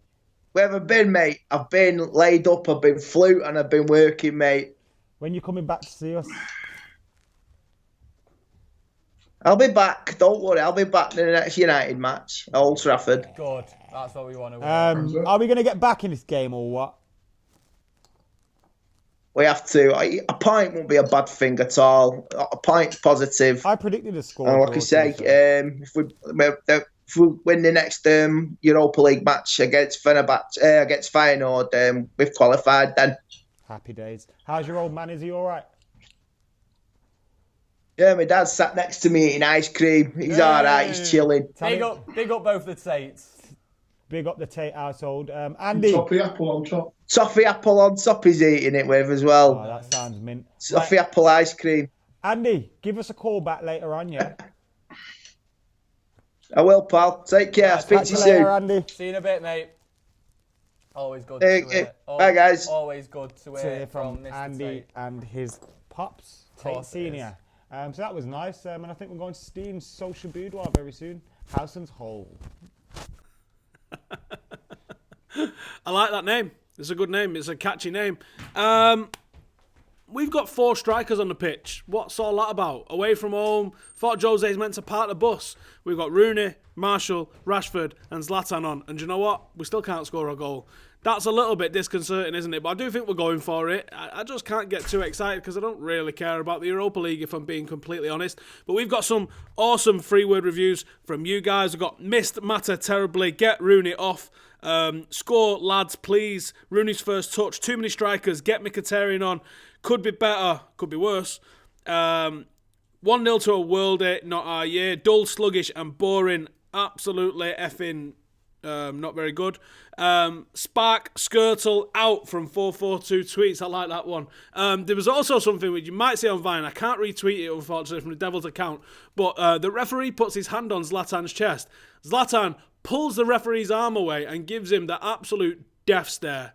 Where have I been, mate? I've been laid up, I've been flute, and I've been working, mate. When you coming back to see us? I'll be back. Don't worry. I'll be back in the next United match at Old Trafford. Good. That's what we want to win. Are we going to get back in this game or what? We have to. A point won't be a bad thing at all. A point positive. I predicted a score. And like I say, if we win the next Europa League match against Fenerbahçe, against Feyenoord, we've qualified then. Happy days. How's your old man? Is he all right? Yeah, my dad sat next to me eating ice cream. He's all right. He's chilling. Big up both the Tates. Big up the Tate household. Andy. Toffee apple on top. Toffee apple on top he's eating it with as well. Oh, that sounds mint. Toffee apple ice cream. Andy, give us a call back later on, yeah? I will, pal. Take care. Speak to you soon. Later, Andy. See you in a bit, mate. Always good to hear. Bye, guys. Always good to hear from Mr. Andy Tate. and his pops, Tate Senior. So that was nice, and I think we're going to Steve's social boudoir very soon. Howson's Hole. I like that name. It's a good name. It's a catchy name. We've got 4 strikers on the pitch. What's all that about? Away from home. Thought Jose's meant to park the bus. We've got Rooney, Martial, Rashford and Zlatan on. And do you know what? We still can't score a goal. That's a little bit disconcerting, isn't it? But I do think we're going for it. I just can't get too excited because I don't really care about the Europa League, if I'm being completely honest. But we've got some awesome free-word reviews from you guys. We've got Missed Matter Terribly, Get Rooney Off, Score Lads Please, Rooney's First Touch, Too Many Strikers, Get Mkhitaryan On, Could Be Better, Could Be Worse, 1-0 to a worldie, Not Our Year, Dull, Sluggish and Boring, Absolutely effing not very good. Spark Skirtle Out from 442 tweets. I like that one. There was also something which you might see on Vine. I can't retweet it, unfortunately, from the Devil's account. But the referee puts his hand on Zlatan's chest. Zlatan pulls the referee's arm away and gives him the absolute death stare.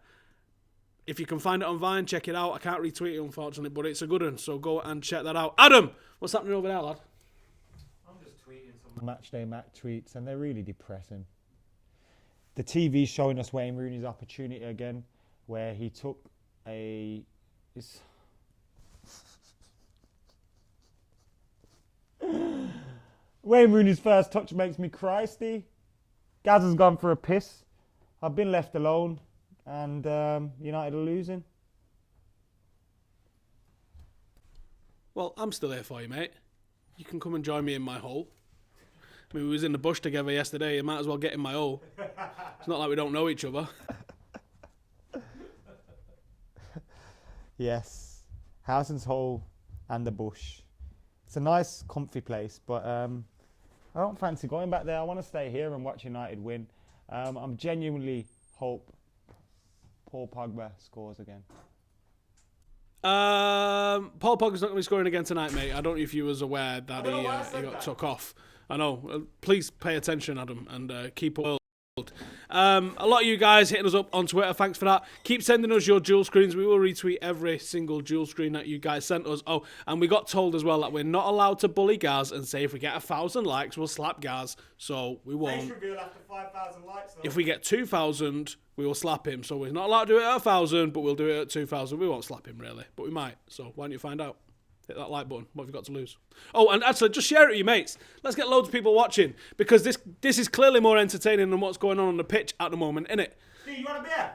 If you can find it on Vine, check it out. I can't retweet it, unfortunately, but it's a good one. So go and check that out. Adam, what's happening over there, lad? I'm just tweeting some Matchday Mac tweets, and they're really depressing. The TV's showing us Wayne Rooney's opportunity again, where he took a... Wayne Rooney's first touch makes me cry, Steve. Gaz has gone for a piss. I've been left alone, and United are losing. Well, I'm still here for you, mate. You can come and join me in my hole. I mean, we was in the bush together yesterday. You might as well get in my hole. It's not like we don't know each other. Yes. Howson's Hole and the Bush. It's a nice, comfy place, but I don't fancy going back there. I want to stay here and watch United win. I'm genuinely hope Paul Pogba scores again. Paul Pogba's not going to be scoring again tonight, mate. I don't know if you was aware that he got took off. I know. Please pay attention, Adam, and keep up. A lot of you guys hitting us up on Twitter, thanks for that. Keep sending us your dual screens. We will retweet every single dual screen that you guys sent us. Oh, and we got told as well that we're not allowed to bully Gaz and say if we get 1,000 likes we'll slap Gaz, so we won't. Face reveal after 5,000 likes though. If we get 2,000 we will slap him, so we're not allowed to do it at 1,000, but we'll do it at 2,000. We won't slap him really, but we might, so why don't you find out? Hit that like button. What have you got to lose? Oh, and actually, just share it with your mates. Let's get loads of people watching, because this is clearly more entertaining than what's going on the pitch at the moment, innit? Steve, you want a beer?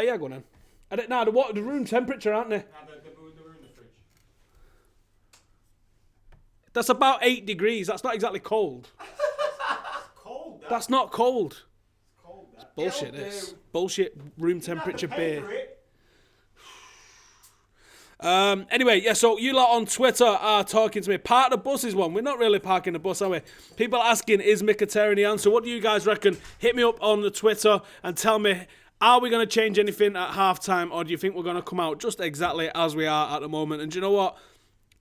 Yeah, go on then. The room temperature, aren't they? The room in the fridge. That's about 8 degrees. That's not exactly cold. Cold, that. That's not cold. It's cold, that. It's bullshit, this. Bullshit room temperature beer. Anyway, yeah, so you lot on Twitter are talking to me. Park the bus is one. We're not really parking the bus, are we? People asking, is Mkhitaryan the answer? What do you guys reckon? Hit me up on the Twitter and tell me, are we going to change anything at halftime, or do you think we're going to come out just exactly as we are at the moment? And do you know what?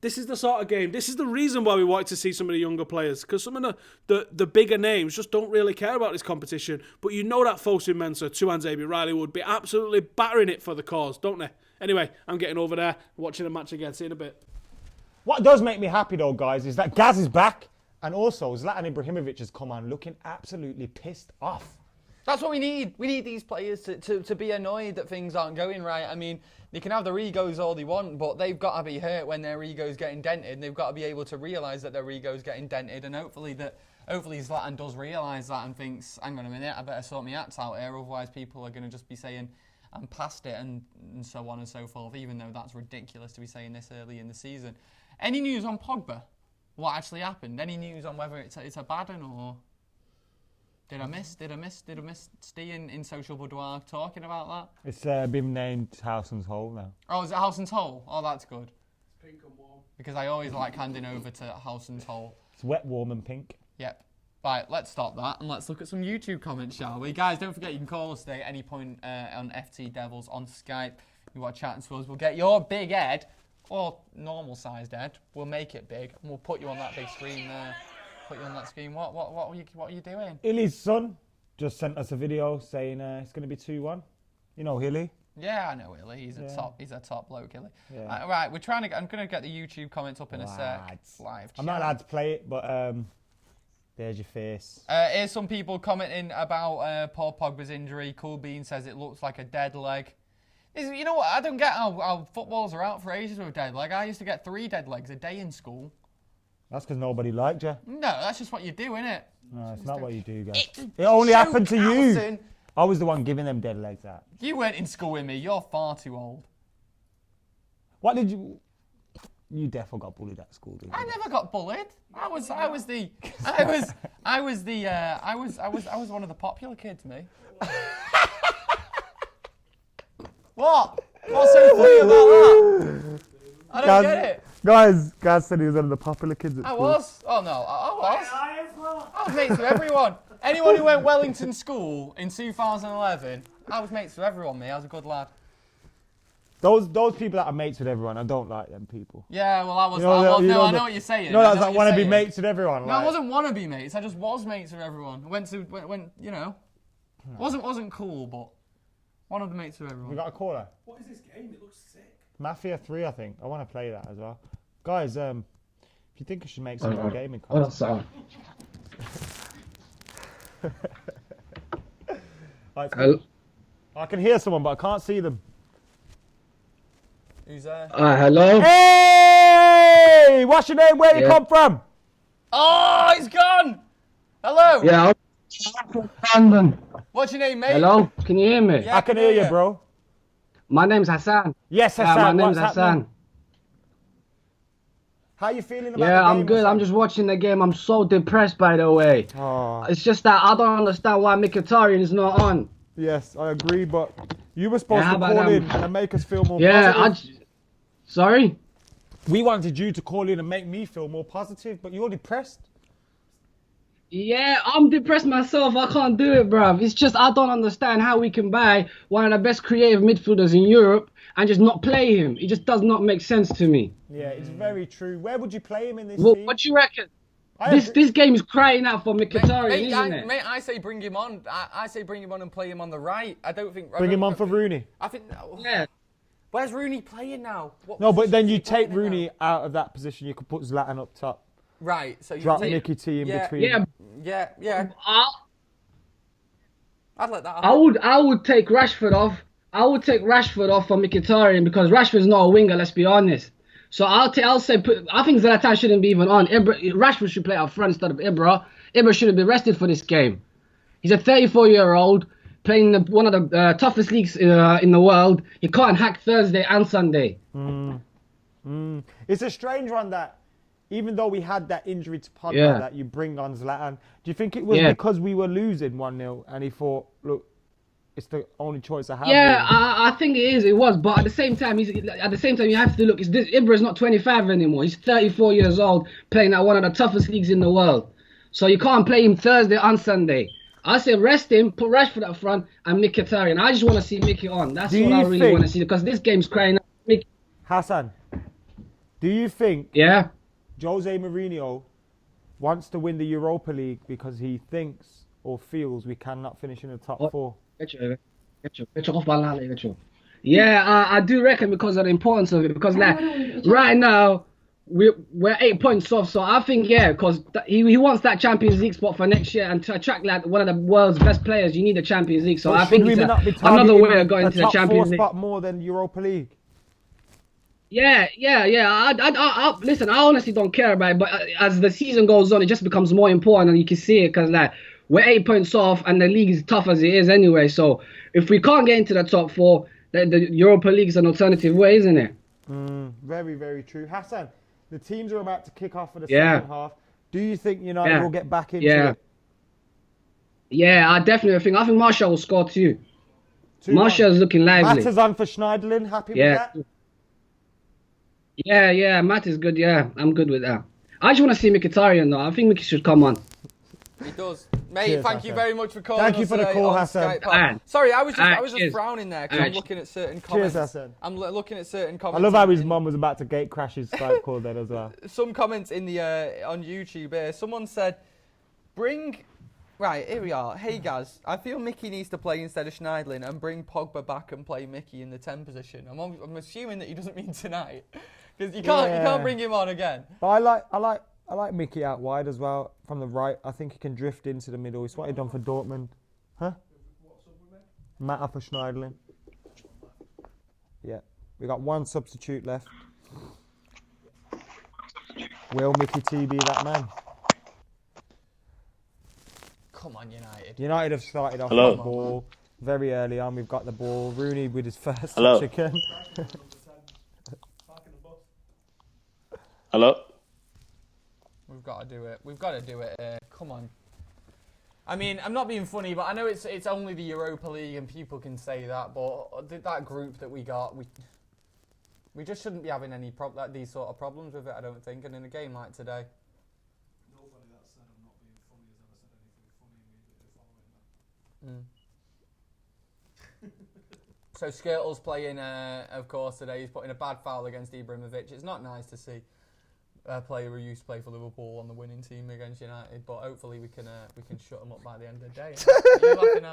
This is the sort of game. This is the reason why we wanted to see some of the younger players, because some of the bigger names just don't really care about this competition. But you know that Fosu Mensah, Tuanzebe, Riley would be absolutely battering it for the cause, don't they? Anyway, I'm getting over there, watching the match again. See you in a bit. What does make me happy though, guys, is that Gaz is back, and also Zlatan Ibrahimovic has come on looking absolutely pissed off. That's what we need. We need these players to be annoyed that things aren't going right. I mean, they can have their egos all they want, but they've got to be hurt when their ego's getting dented, and they've got to be able to realise that their ego's getting dented, and hopefully Zlatan does realise that and thinks, hang on a minute, I better sort my acts out here, otherwise people are going to just be saying, I'm past it, and so on and so forth, even though that's ridiculous to be saying this early in the season. Any news on Pogba? What actually happened? Any news on whether it's a bad one, or did I miss Steve in Social Boudoir talking about that? It's been named Howson's Hole now. Oh, is it Howson's Hole? Oh, that's good. It's pink and warm. Because I always like handing over to Howson's Hole. It's wet, warm and pink. Yep. Right, let's stop that and let's look at some YouTube comments, shall we? Guys, don't forget you can call us today at any point on FTDEVILS on Skype. You want to chat to us, we'll get your big head, or normal-sized head. We'll make it big, and we'll put you on that big screen there. Put you on that screen. What are you doing? Illy's son just sent us a video saying it's going to be 2-1. You know Hilly? Yeah, I know Illy. He's a top bloke, Illy. Yeah. Right, I'm going to get the YouTube comments up in a sec. Live chat. I'm not allowed to play it, but there's your face. Here's some people commenting about Paul Pogba's injury. Cool Bean says it looks like a dead leg. You know what? I don't get how footballers are out for ages with a dead leg. I used to get 3 dead legs a day in school. That's because nobody liked you. No, that's just what you do, innit? No, it's not what you do, guys. It only happened to you. I was the one giving them dead legs out. You weren't in school with me. You're far too old. What did you... You definitely got bullied at school, didn't you? I never got bullied. I was one of the popular kids, me. What? What's so funny about that? I don't get it. Guys said he was one of the popular kids at school. I was? Oh no, I was. I was mates with everyone. Anyone who went Wellington School in 2011, I was mates with everyone, me. I was a good lad. Those people that are mates with everyone, I don't like them people. Yeah, well, I was. I know what you're saying. No, that's like want to be mates with everyone. No, I wasn't want to be mates. I just was mates with everyone. I went you know, wasn't cool, but one of the mates with everyone. We got a caller. What is this game? It looks sick. Mafia 3, I think. I want to play that as well. Guys, if you think I should make some more gaming content. I can hear someone, but I can't see them. Who's there? Hello? Hey! What's your name? Where you come from? Oh, he's gone! Hello? Yeah, I'm from London. What's your name, mate? Hello? Can you hear me? Yeah, I can hear you, bro. My name's Hassan. Yes, Hassan. My name's Hassan. How you feeling about the game? Yeah, I'm good. I'm just watching the game. I'm so depressed, by the way. Oh. It's just that I don't understand why Mkhitaryan is not on. Yes, I agree, but you were supposed to call in and make us feel more positive. Sorry? We wanted you to call in and make me feel more positive, but you're depressed. Yeah, I'm depressed myself. I can't do it, bruv. It's just I don't understand how we can buy one of the best creative midfielders in Europe and just not play him. It just does not make sense to me. Yeah, it's very true. Where would you play him in this Well, team? what do you reckon? This game is crying out for Mkhitaryan, isn't it? Mate, I say bring him on. I say bring him on and play him on the right. I don't think... Bring him on for Rooney. I think... Yeah. Where's Rooney playing now? No, but then you take Rooney out of that position. You could put Zlatan up top. Right, so you drop take, Mickey T in between. Yeah. I'd let that happen. I would take Rashford off. I would take Rashford off for Mkhitaryan because Rashford's not a winger. Let's be honest. So I'll say I think Zlatan shouldn't be even on. Rashford should play up front instead of Ibra. Ibra should have been rested for this game. He's a 34-year-old playing one of the toughest leagues in the world. He can't hack Thursday and Sunday. It's a strange one that. Even though we had that injury to Pogba that you bring on Zlatan, do you think it was because we were losing 1-0 and he thought, look, it's the only choice I have? Yeah, I think it was. But at the same time, you have to look. Ibra's not 25 anymore. He's 34 years old, playing at one of the toughest leagues in the world. So you can't play him Thursday and Sunday. I say rest him, put Rashford up front, and Mkhitaryan. I just want to see Mickey on. That's what I really want to see because this game's crying out. Hassan, do you think? Yeah. Jose Mourinho wants to win the Europa League because he thinks or feels we cannot finish in the top four. Yeah, I do reckon because of the importance of it. Because right now we're 8 points off, so I think because he wants that Champions League spot for next year, and to attract one of the world's best players, you need the Champions League. So I think it's another way of going to the Champions League. Spot more than Europa League. Yeah. I listen, I honestly don't care about it, but as the season goes on, it just becomes more important, and you can see it because we're 8 points off, and the league is tough as it is anyway. So if we can't get into the top four, the Europa League is an alternative way, isn't it? Very, very true. Hassan, the teams are about to kick off for the second half. Do you think United will get back into it? Yeah, I definitely think. I think Martial will score too. Martial's looking lively. Matt is on for Schneiderlin. Happy with that? Yeah, Matt is good. Yeah, I'm good with that. I just want to see Mkhitaryan though. I think Mickey should come on. He does. Mate, Cheers, thank you very much for calling Thank you for the call, Hassan. Sorry, I was just frowning there because I'm looking at certain comments. Cheers, Hassan. I'm looking at certain comments. I love how his mum was about to gate crash his Skype call then as well. Some comments in the on YouTube here. Someone said, Right, here we are. Hey, guys, I feel Mickey needs to play instead of Schneiderlin and bring Pogba back and play Mickey in the 10 position. I'm assuming that he doesn't mean tonight. Because you can't bring him on again. But I like Mickey out wide as well from the right. I think he can drift into the middle. It's what he done for Dortmund. Huh? Matter for Schneiderlin. Yeah. We got one substitute left. Will Mickey T be that man? Come on, United. United have started off with the ball very early on. We've got the ball. Rooney with his first chicken. Hello? We've got to do it. Come on. I mean, I'm not being funny, but I know it's only the Europa League and people can say that, but that group that we got, we just shouldn't be having any these sort of problems with it, I don't think, and in a game like today. Nobody that said I'm not being funny has ever said anything funny immediately following that. So Skirtle's playing, of course, today. He's putting a bad foul against Ibrahimovic. It's not nice to see a player who used to play for Liverpool on the winning team against United, but hopefully we can shut him up by the end of the day. What are you laughing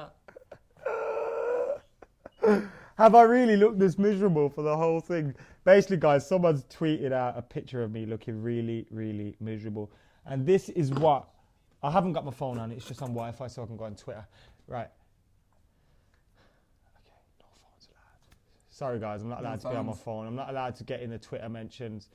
at? Have I really looked this miserable for the whole thing? Basically, guys, someone's tweeted out a picture of me looking really, really miserable. And this is what... I haven't got my phone on. It's just on Wi-Fi so I can go on Twitter. Right. Okay, no phones allowed. Sorry, guys. I'm not allowed to be on my phone. I'm not allowed to get in the Twitter mentions.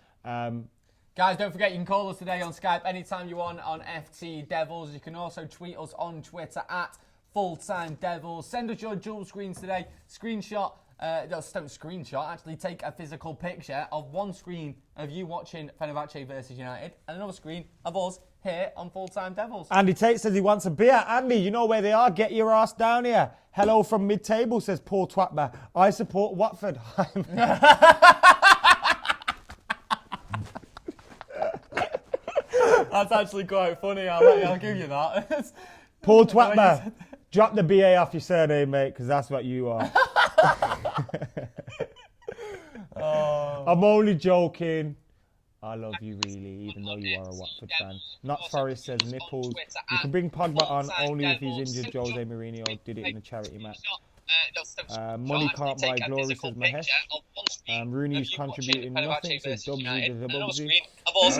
Guys, don't forget you can call us today on Skype anytime you want on FTDEVILS. You can also tweet us on Twitter at FullTimeDEVILS. Send us your dual screens today. Screenshot, don't screenshot, actually take a physical picture of one screen of you watching Fenerbahçe versus United and another screen of us here on FullTimeDEVILS. Andy Tate says he wants a beer. Andy, you know where they are. Get your ass down here. Hello from mid-table, says Paul Twatman. I support Watford. That's actually quite funny. I'll give you that. Paul Twatman, drop the BA off your surname, mate, because that's what you are. I'm only joking. I love you really, even though you are a Watford fan. Not Forest says nipples. You can bring Pogba on only if he's injured. Jose Mourinho did it in a charity match. Money can't buy glory, says Mahesh. Rooney's contributing nothing, says Dubsy.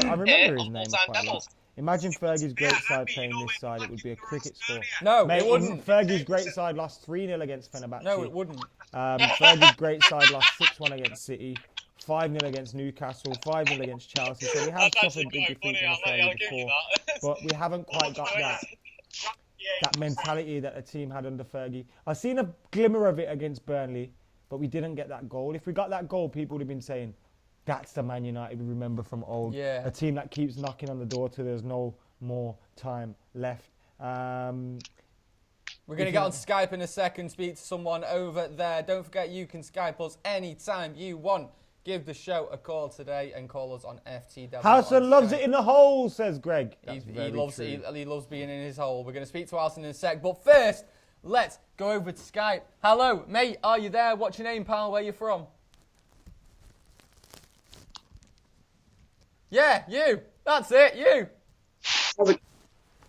I remember his name quite a lot. Imagine Fergie's great side playing this side. It would be a cricket score. No, mate, it wouldn't. Fergie's great side lost 3-0 against Fenerbahçe. No, it wouldn't. Fergie's great side lost 6-1 against City. 5-0 against Newcastle, 5-0 against Chelsea. So we have suffered big defeats in Australia before, but we haven't quite got that mentality that the team had under Fergie. I've seen a glimmer of it against Burnley, but we didn't get that goal. If we got that goal, people would have been saying, that's the Man United we remember from old. Yeah. A team that keeps knocking on the door till there's no more time left. We're going to get on Skype in a second, speak to someone over there. Don't forget, you can Skype us anytime you want. Give the show a call today and call us on FTDEVILS. Howson loves it in the hole, says Greg. He loves being in his hole. We're going to speak to Howson in a sec. But first, let's go over to Skype. Hello, mate. Are you there? What's your name, pal? Where you from? Yeah, you. That's it, you.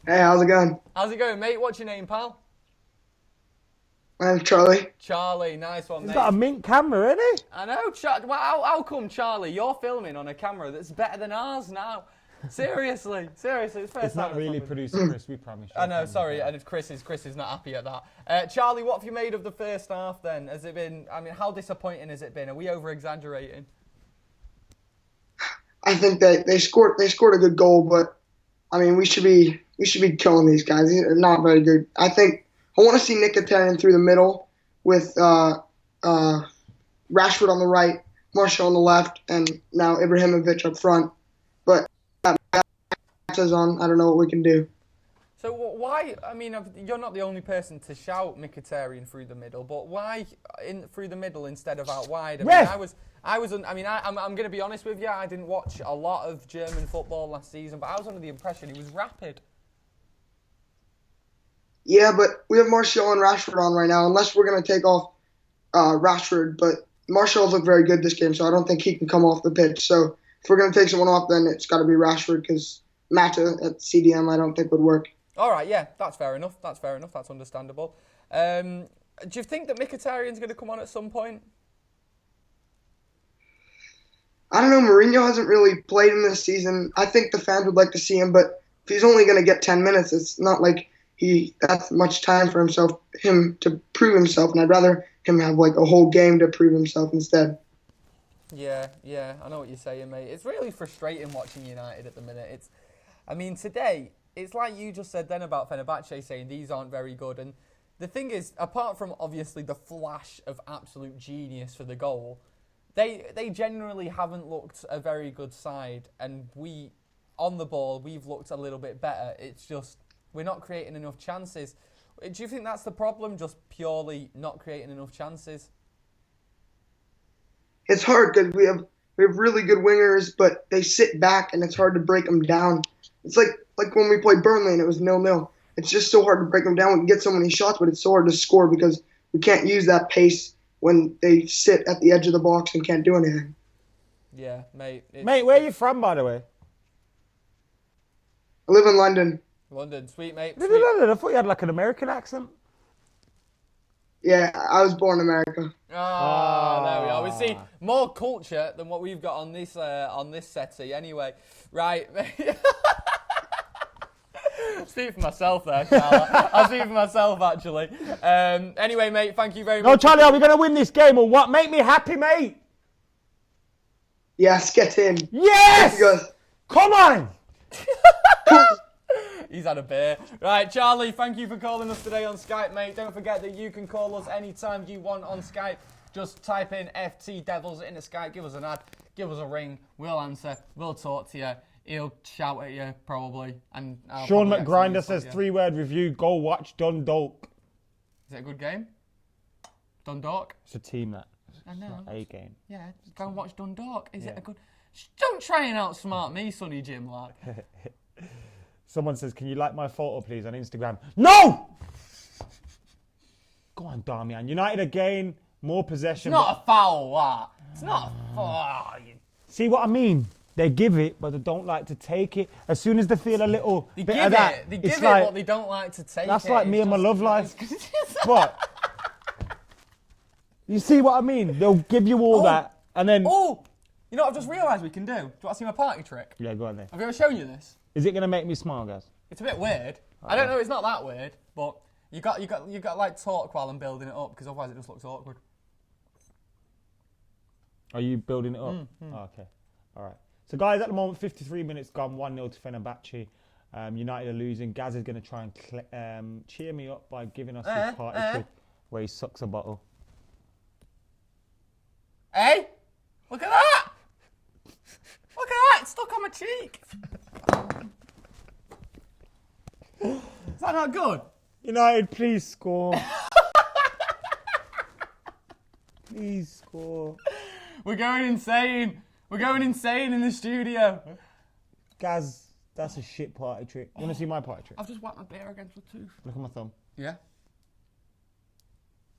Hey, how's it going? How's it going, mate? What's your name, pal? My name's Charlie. Charlie, nice one, mate. He's got a mint camera, isn't he? I know. Well, how come, Charlie, you're filming on a camera that's better than ours now? Seriously. It's first It's not time really producer Chris, we promise you. I know, sorry, and Chris is not happy at that. Charlie, what have you made of the first half then? Has it been, I mean, how disappointing has it been? Are we over-exaggerating? I think that they scored a good goal, but I mean we should be killing these guys. They're not very good. I want to see Mkhitaryan through the middle with Rashford on the right, Martial on the left, and now Ibrahimovic up front. But that matches on. I don't know what we can do. So why? I mean, you're not the only person to shout Mkhitaryan through the middle, but why through the middle instead of out wide? I mean, I'm going to be honest with you. I didn't watch a lot of German football last season, but I was under the impression he was rapid. Yeah, but we have Martial and Rashford on right now, unless we're going to take off Rashford. But Martial's looked very good this game, so I don't think he can come off the pitch. So if we're going to take someone off, then it's got to be Rashford, because Mata at CDM I don't think would work. All right, yeah, that's fair enough. That's understandable. Do you think that Mkhitaryan's going to come on at some point? I don't know. Mourinho hasn't really played him this season. I think the fans would like to see him, but if he's only going to get 10 minutes, it's not like he has much time for him to prove himself, and I'd rather him have like a whole game to prove himself instead. Yeah, I know what you're saying, mate. It's really frustrating watching United at the minute. Today, it's like you just said then about Fenerbahçe saying these aren't very good, and the thing is, apart from obviously the flash of absolute genius for the goal, they generally haven't looked a very good side, and on the ball, we've looked a little bit better. It's just, we're not creating enough chances. Do you think that's the problem, just purely not creating enough chances? It's hard because we have really good wingers, but they sit back, and it's hard to break them down. It's like when we played Burnley and it was 0-0. It's just so hard to break them down. We can get so many shots, but it's so hard to score because we can't use that pace when they sit at the edge of the box and can't do anything. Yeah, mate. Mate, where are you from, by the way? I live in London. London, sweet, mate. Sweet. I thought you had like an American accent. Yeah, I was born in America. There we are. We see more culture than what we've got on this settee. Anyway, right. I'll speak for myself there, Charlie. I'll speak for myself, actually. Anyway, mate, thank you very much. No, Charlie, are we going to win this game or what? Make me happy, mate. Yes, get in. Yes! Come on! He's had a beer. Right, Charlie, thank you for calling us today on Skype, mate. Don't forget that you can call us anytime you want on Skype. Just type in FTDEVILS into Skype, give us an ad, give us a ring. We'll answer, we'll talk to you. He'll shout at you, probably. And Sean McGrinder says, 3-word review, go watch Dundalk. Is it a good game? Dundalk? It's a team that. I know. It's not a game. Yeah, go and watch Dundalk. Is it a good... Don't try and outsmart me, Sonny Jim, lad. Someone says, can you like my photo, please, on Instagram? No! Go on, Damian. United again, more possession. It's not a foul, what? It's not a foul. See what I mean? They give it, but they don't like to take it. As soon as they feel a little They bit give of that, it, they give it's it, like, but they don't like to take it. that's like me and my It's love just- life. But you see what I mean? They'll give you all that, and then... Oh! You know what I've just realised we can do? Do you want to see my party trick? Yeah, go on then. Have I ever shown you this? Is it going to make me smile, guys? It's a bit weird. I don't know, it's not that weird, but you got like talk while I'm building it up, because otherwise it just looks awkward. Are you building it up? Oh, okay. All right. So, guys, at the moment, 53 minutes gone, 1-0 to Fenerbahçe. United are losing. Gaz is going to try and cheer me up by giving us this party trick where he sucks a bottle. Hey! Look at that! Look at that! It's stuck on my cheek! Is that not good? United, please score. Please score. We're going insane. We're going insane in the studio. Gaz, that's a shit party trick. You want to see my party trick? I've just whacked my beer against my tooth. Look at my thumb. Yeah?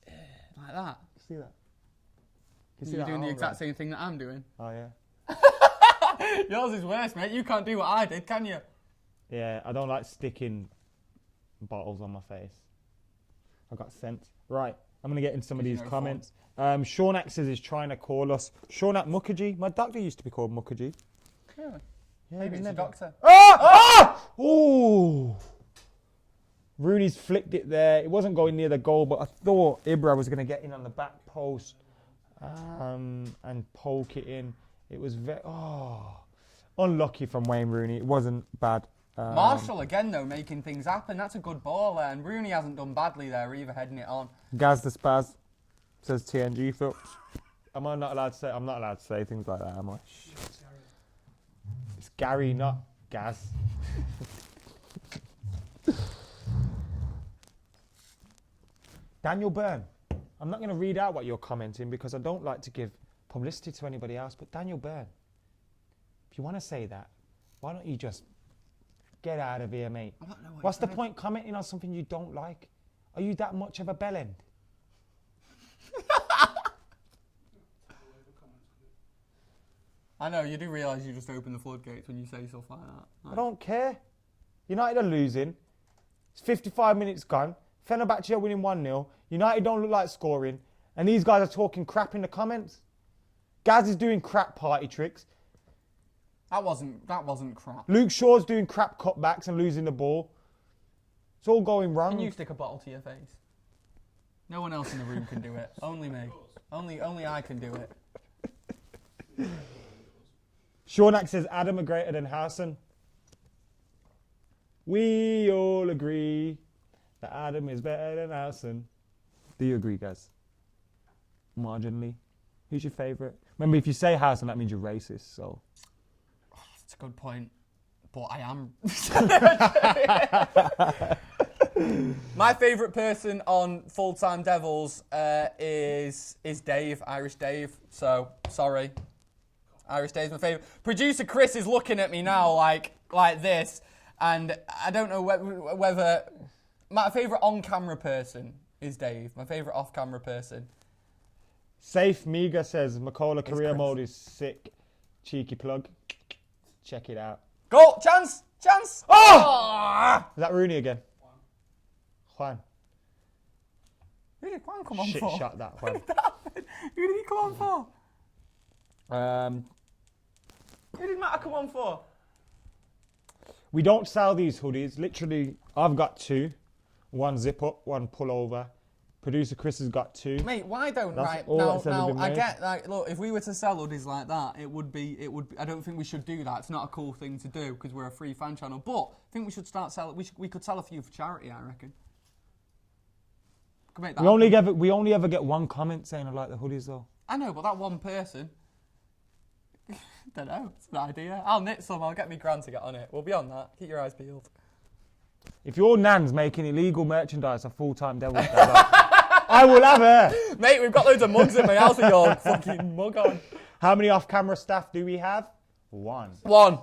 Like that. See that? You're doing the exact same thing that I'm doing. Oh, yeah. Yours is worse, mate. You can't do what I did, can you? Yeah, I don't like sticking bottles on my face. I got sent. Right, I'm going to get in some of these comments. Shaunak says he's trying to call us. Shaunak Mukherjee. My doctor used to be called Mukherjee. Really? Yeah, Maybe it's a doctor. Ooh! Rooney's flicked it there. It wasn't going near the goal, but I thought Ibra was going to get in on the back post and poke it in. It was very... unlucky from Wayne Rooney. It wasn't bad. Marshall again, though, making things happen. That's a good ball there. And Rooney hasn't done badly there either, heading it on. Gaz the Spaz says TNG Phil. Am I not allowed to say? I'm not allowed to say things like that, am I? It's Gary, not Gaz. Daniel Byrne. I'm not going to read out what you're commenting because I don't like to give publicity to anybody else. But Daniel Byrne, if you want to say that, why don't you just get out of here, mate? What's the point commenting on something you don't like? Are you that much of a bellend? I know, you do realise you just open the floodgates when you say stuff like that. I don't care. United are losing. It's 55 minutes gone. Fenerbahçe are winning 1-0. United don't look like scoring. And these guys are talking crap in the comments. Gaz is doing crap party tricks. That wasn't crap. Luke Shaw's doing crap cutbacks and losing the ball. It's all going wrong. Can you stick a bottle to your face? No one else in the room can do it. Only me. Only I can do it. Shaunak says Adam are greater than Hassan. We all agree that Adam is better than Hassan. Do you agree, guys? Marginally. Who's your favourite? Remember, if you say Hassan, that means you're racist, so... That's a good point. But I am. My favourite person on Full-Time Devils is Dave, Irish Dave. So, sorry. Irish Dave's my favourite. Producer Chris is looking at me now like this. And I don't know whether... My favourite on-camera person is Dave. My favourite off-camera person. Safe Miga says, Makola career mode is sick. Cheeky plug. Check it out. Goal! Chance! Chance! Oh! Is that Rooney again? Juan. Who did Juan come on Shit for? shot that Juan. Who did he come on for? Who did Matt come on for? We don't sell these hoodies. Literally, I've got two. One zip up, one pull over. Producer Chris has got two. Mate, why don't That's all that's ever been I made. get like, look, if we were to sell hoodies like that, it would be. I don't think we should do that. It's not a cool thing to do because we're a free fan channel. But I think we should start selling. We could sell a few for charity. I reckon. Could make that We only ever get one comment saying I like the hoodies though. I know, but that one person. Don't know. It's an idea. I'll knit some. I'll get me grand to get on it. We'll be on that. Keep your eyes peeled. If your nan's making illegal merchandise of Full-Time Devils, I will have her. Mate, we've got loads of mugs in my house with your fucking mug on. How many off-camera staff do we have? One. One.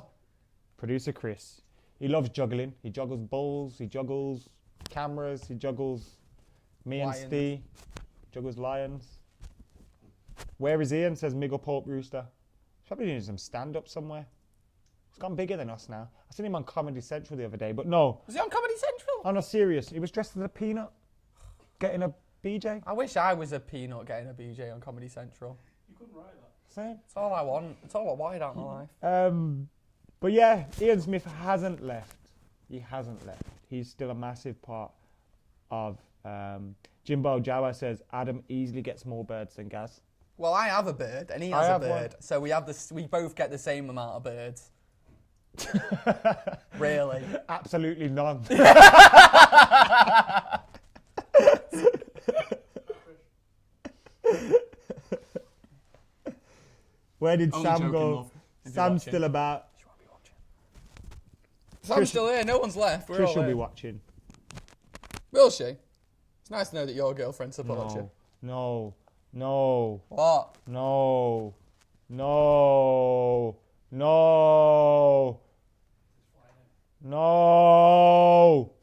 Producer Chris. He loves juggling. He juggles balls. He juggles cameras. He juggles me and Steve. Juggles lions. Where is Ian? Says Miggle Pope Rooster. He's probably doing some stand-up somewhere. He's gone bigger than us now. I seen him on Comedy Central the other day, but no. Was he on Comedy Central? Oh, no, serious. He was dressed as a peanut, getting a BJ. I wish I was a peanut getting a BJ on Comedy Central. You couldn't write that. Same. It's all I want. It's all I wanted out of my life. But yeah, Ian Smith hasn't left. He hasn't left. He's still a massive part of Jimbo Jawa says Adam easily gets more birds than Gaz. Well, I have a bird, and he has a bird, so we have this. We both get the same amount of birds. Really? Absolutely none. Where did Sam go? Sam's still about. Sam's still here. No one's left. We're all Trish will here. be watching. Will she? It's nice to know that your girlfriend supports you. No. No. What? No. No. No. No.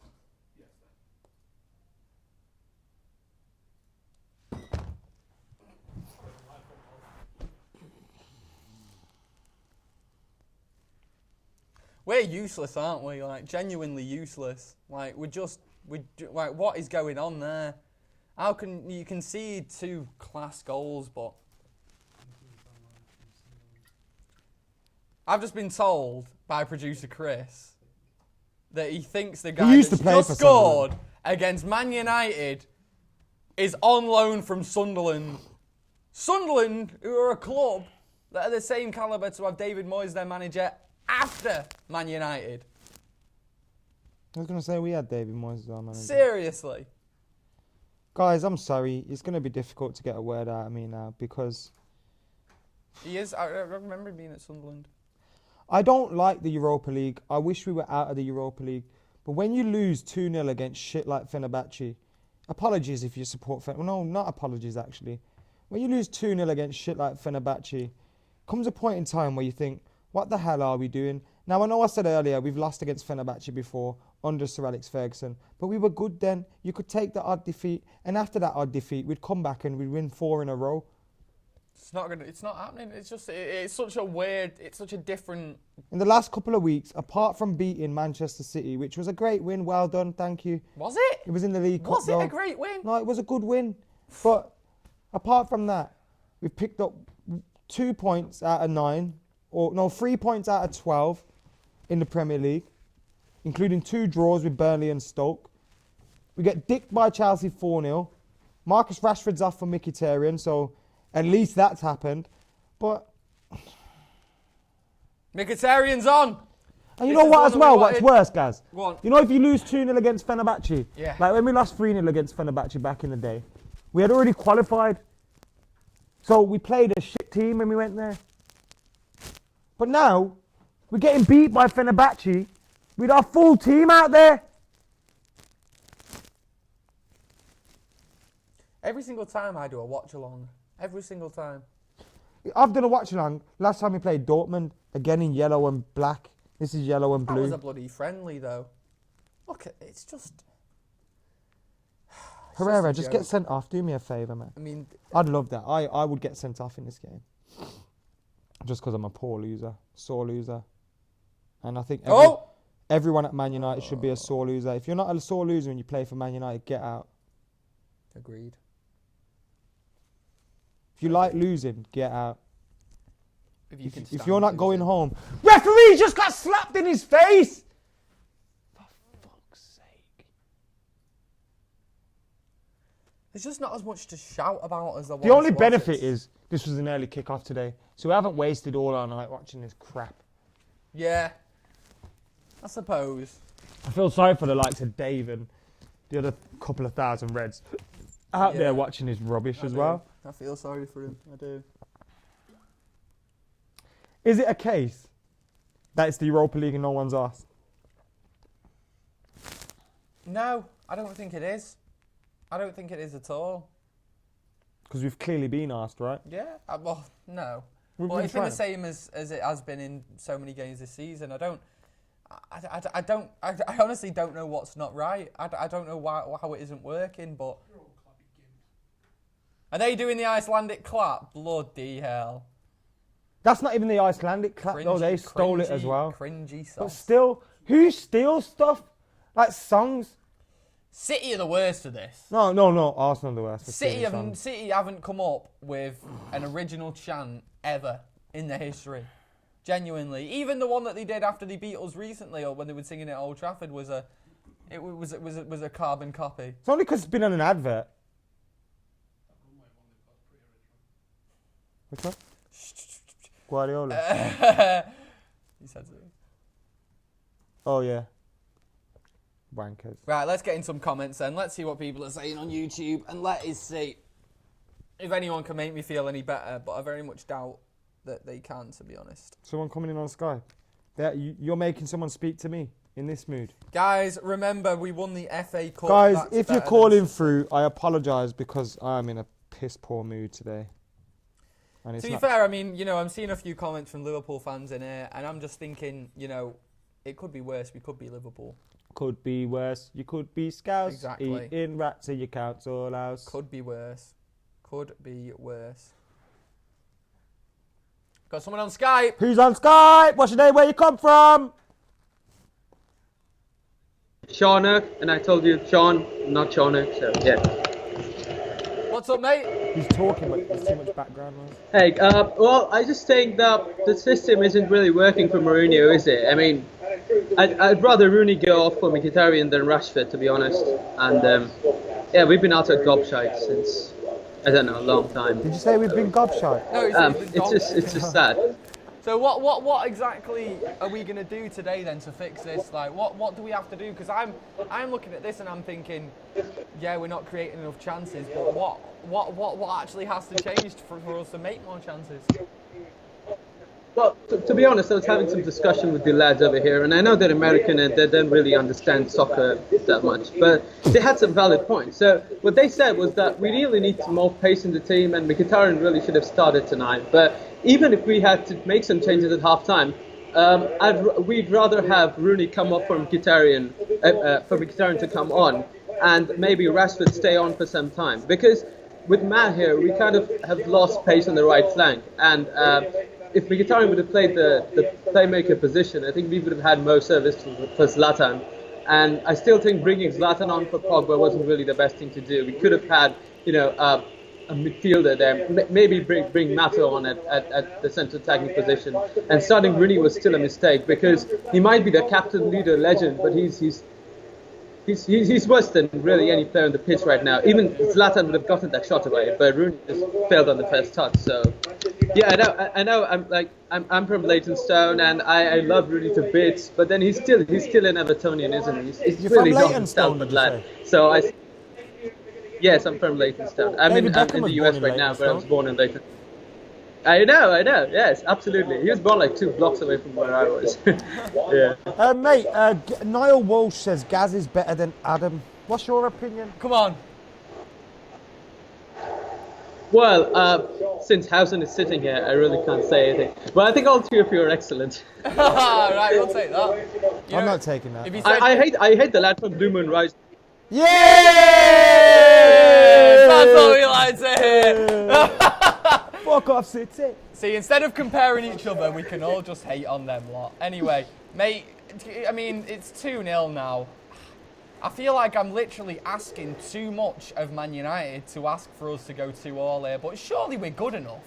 We're useless, aren't we? Like, genuinely useless. Like, like, what is going on there? How can you concede 2 class goals, but I've just been told by producer Chris that he thinks the guy that just scored against Man United is on loan from Sunderland. Sunderland, who are a club that are the same calibre to have David Moyes their manager after Man United. I was going to say we had David Moyes as our manager. Seriously. Guys, I'm sorry. It's going to be difficult to get a word out of me now because... He is. I remember him being at Sunderland. I don't like the Europa League. I wish we were out of the Europa League. But when you lose 2-0 against shit like Fenerbahçe, apologies if you support Fenerbahçe. Well, no, not apologies actually. When you lose 2-0 against shit like Fenerbahçe, comes a point in time where you think, what the hell are we doing? Now, I know I said earlier we've lost against Fenerbahçe before under Sir Alex Ferguson, but we were good then. You could take the odd defeat, and after that odd defeat, we'd come back and we'd win 4 in a row. It's not happening. It's just. It's such a weird. It's such a different. In the last couple of weeks, apart from beating Manchester City, which was a great win, well done, thank you. Was it? It was in the League Cup. Was it a great win? No, it was a good win. But apart from that, we've picked up 2 points out of 9. 3 points out of 12 in the Premier League, including 2 draws with Burnley and Stoke. We get dicked by Chelsea 4-0. Marcus Rashford's off for Mkhitaryan, so at least that's happened. But Mkhitaryan's on. And you know what as well? What's worse, guys? Go on. You know if you lose 2-0 against Fenerbahçe, Yeah. like when we lost 3-0 against Fenerbahçe back in the day, we had already qualified. So we played a shit team when we went there. But now, we're getting beat by Fenerbahçe with our full team out there. Every single time I do a watch along. Every single time. I've done a watch along. Last time we played Dortmund, again in yellow and black. This is yellow and blue. That was a bloody friendly though. Look, it's just... Herrera, just get sent off. Do me a favour, man. I mean... I'd love that. I would get sent off in this game. Just because I'm a poor loser. Sore loser. And I think everyone at Man United should be a sore loser. If you're not a sore loser and you play for Man United, get out. Agreed. If you like losing, get out. If you're not going home. Referee just got slapped in his face! For fuck's sake. There's just not as much to shout about as there was. The only benefit is this was an early kickoff today. So we haven't wasted all our night watching this crap. Yeah. I suppose. I feel sorry for the likes of Dave and the other couple of thousand Reds out there watching his rubbish as well. I feel sorry for him. I do. Is it a case that it's the Europa League and no one's asked? No, I don't think it is. I don't think it is at all. Because we've clearly been asked, right? Yeah. Well, no. We've Well, been it's been the trying. same as it has been in so many games this season. I don't I honestly don't know what's not right. I don't know how it isn't working, but... Are they doing the Icelandic clap? Bloody hell. That's not even the Icelandic clap, though. They stole it as well. Cringy stuff. But still, who steals stuff? Like songs? City are the worst for this. No. Arsenal are the worst. City haven't come up with an original chant ever in their history. Genuinely. Even the one that they did after they beat us recently, or when they were singing it at Old Trafford, was a carbon copy. It's only because it's been on an advert. Which one? Guardiola. He said so. Oh, yeah. Wankers. Right, let's get in some comments then. Let's see what people are saying on YouTube, and let us see if anyone can make me feel any better, but I very much doubt that they can, to be honest. Someone coming in on Skype. You're making someone speak to me in this mood. Guys, remember, we won the FA Cup. Guys, if you're calling through, I apologise because I'm in a piss poor mood today. And to be fair, I mean, I'm seeing a few comments from Liverpool fans in here, and I'm just thinking, it could be worse. We could be Liverpool. Could be worse. You could be Scouse. Exactly. Eating rats in your council house. Could be worse. Could be worse. Got someone on Skype. Who's on Skype? What's your name? Where you come from? Shauna, and I told you Sean, not Shauna, so yeah. What's up, mate? He's talking, but there's too much background noise. Hey, well, I just think that the system isn't really working for Mourinho, is it? I mean, I'd rather Rooney go off for Mkhitaryan than Rashford, to be honest. And yeah, we've been out at gobshite since, I don't know, a long time. Did you say we've been gobshite? No, it's just sad. So what exactly are we going to do today then to fix this? Like, what do we have to do? Because I'm looking at this and I'm thinking, yeah, we're not creating enough chances, but what actually has to change for us to make more chances? Well, to be honest, I was having some discussion with the lads over here, and I know they're American and they don't really understand soccer that much, but they had some valid points. So what they said was that we really need some more pace in the team, and Mkhitaryan really should have started tonight. But even if we had to make some changes at half-time, we'd rather have Rooney come off for Mkhitaryan to come on, and maybe Rashford stay on for some time. Because with Matt here, we kind of have lost pace on the right flank, and if Mkhitaryan would have played the playmaker position, I think we would have had more service for Zlatan. And I still think bringing Zlatan on for Pogba wasn't really the best thing to do. We could have had, a midfielder there, maybe bring Mato on at the central attacking position. And starting Rooney was still a mistake because he might be the captain, leader, legend, but he's worse than really any player on the pitch right now. Even Zlatan would have gotten that shot away, but Rooney just failed on the first touch. So, yeah, I know. I'm from Leytonstone, and I love Rooney to bits. But then he's still an Evertonian, isn't he? He's really not himself, lad. So yes, I'm from Leytonstone. I'm in the US right now, but I was born in Leyton. I know. Yes, absolutely. He was born like 2 blocks away from where I was. Yeah. Mate, Niall Walsh says Gaz is better than Adam. What's your opinion? Come on. Well, since Housen is sitting here, I really can't say anything. But I think all 3 of you are excellent. Right, we'll take that. I'm not taking that. I hate the lad from Blue Moon Rise. Yeah! That's what we like to hear. Fuck off, City. See, instead of comparing each other, we can all just hate on them lot. Anyway, mate, I mean, it's 2-0 now. I feel like I'm literally asking too much of Man United to ask for us to go 2-2 here, but surely we're good enough.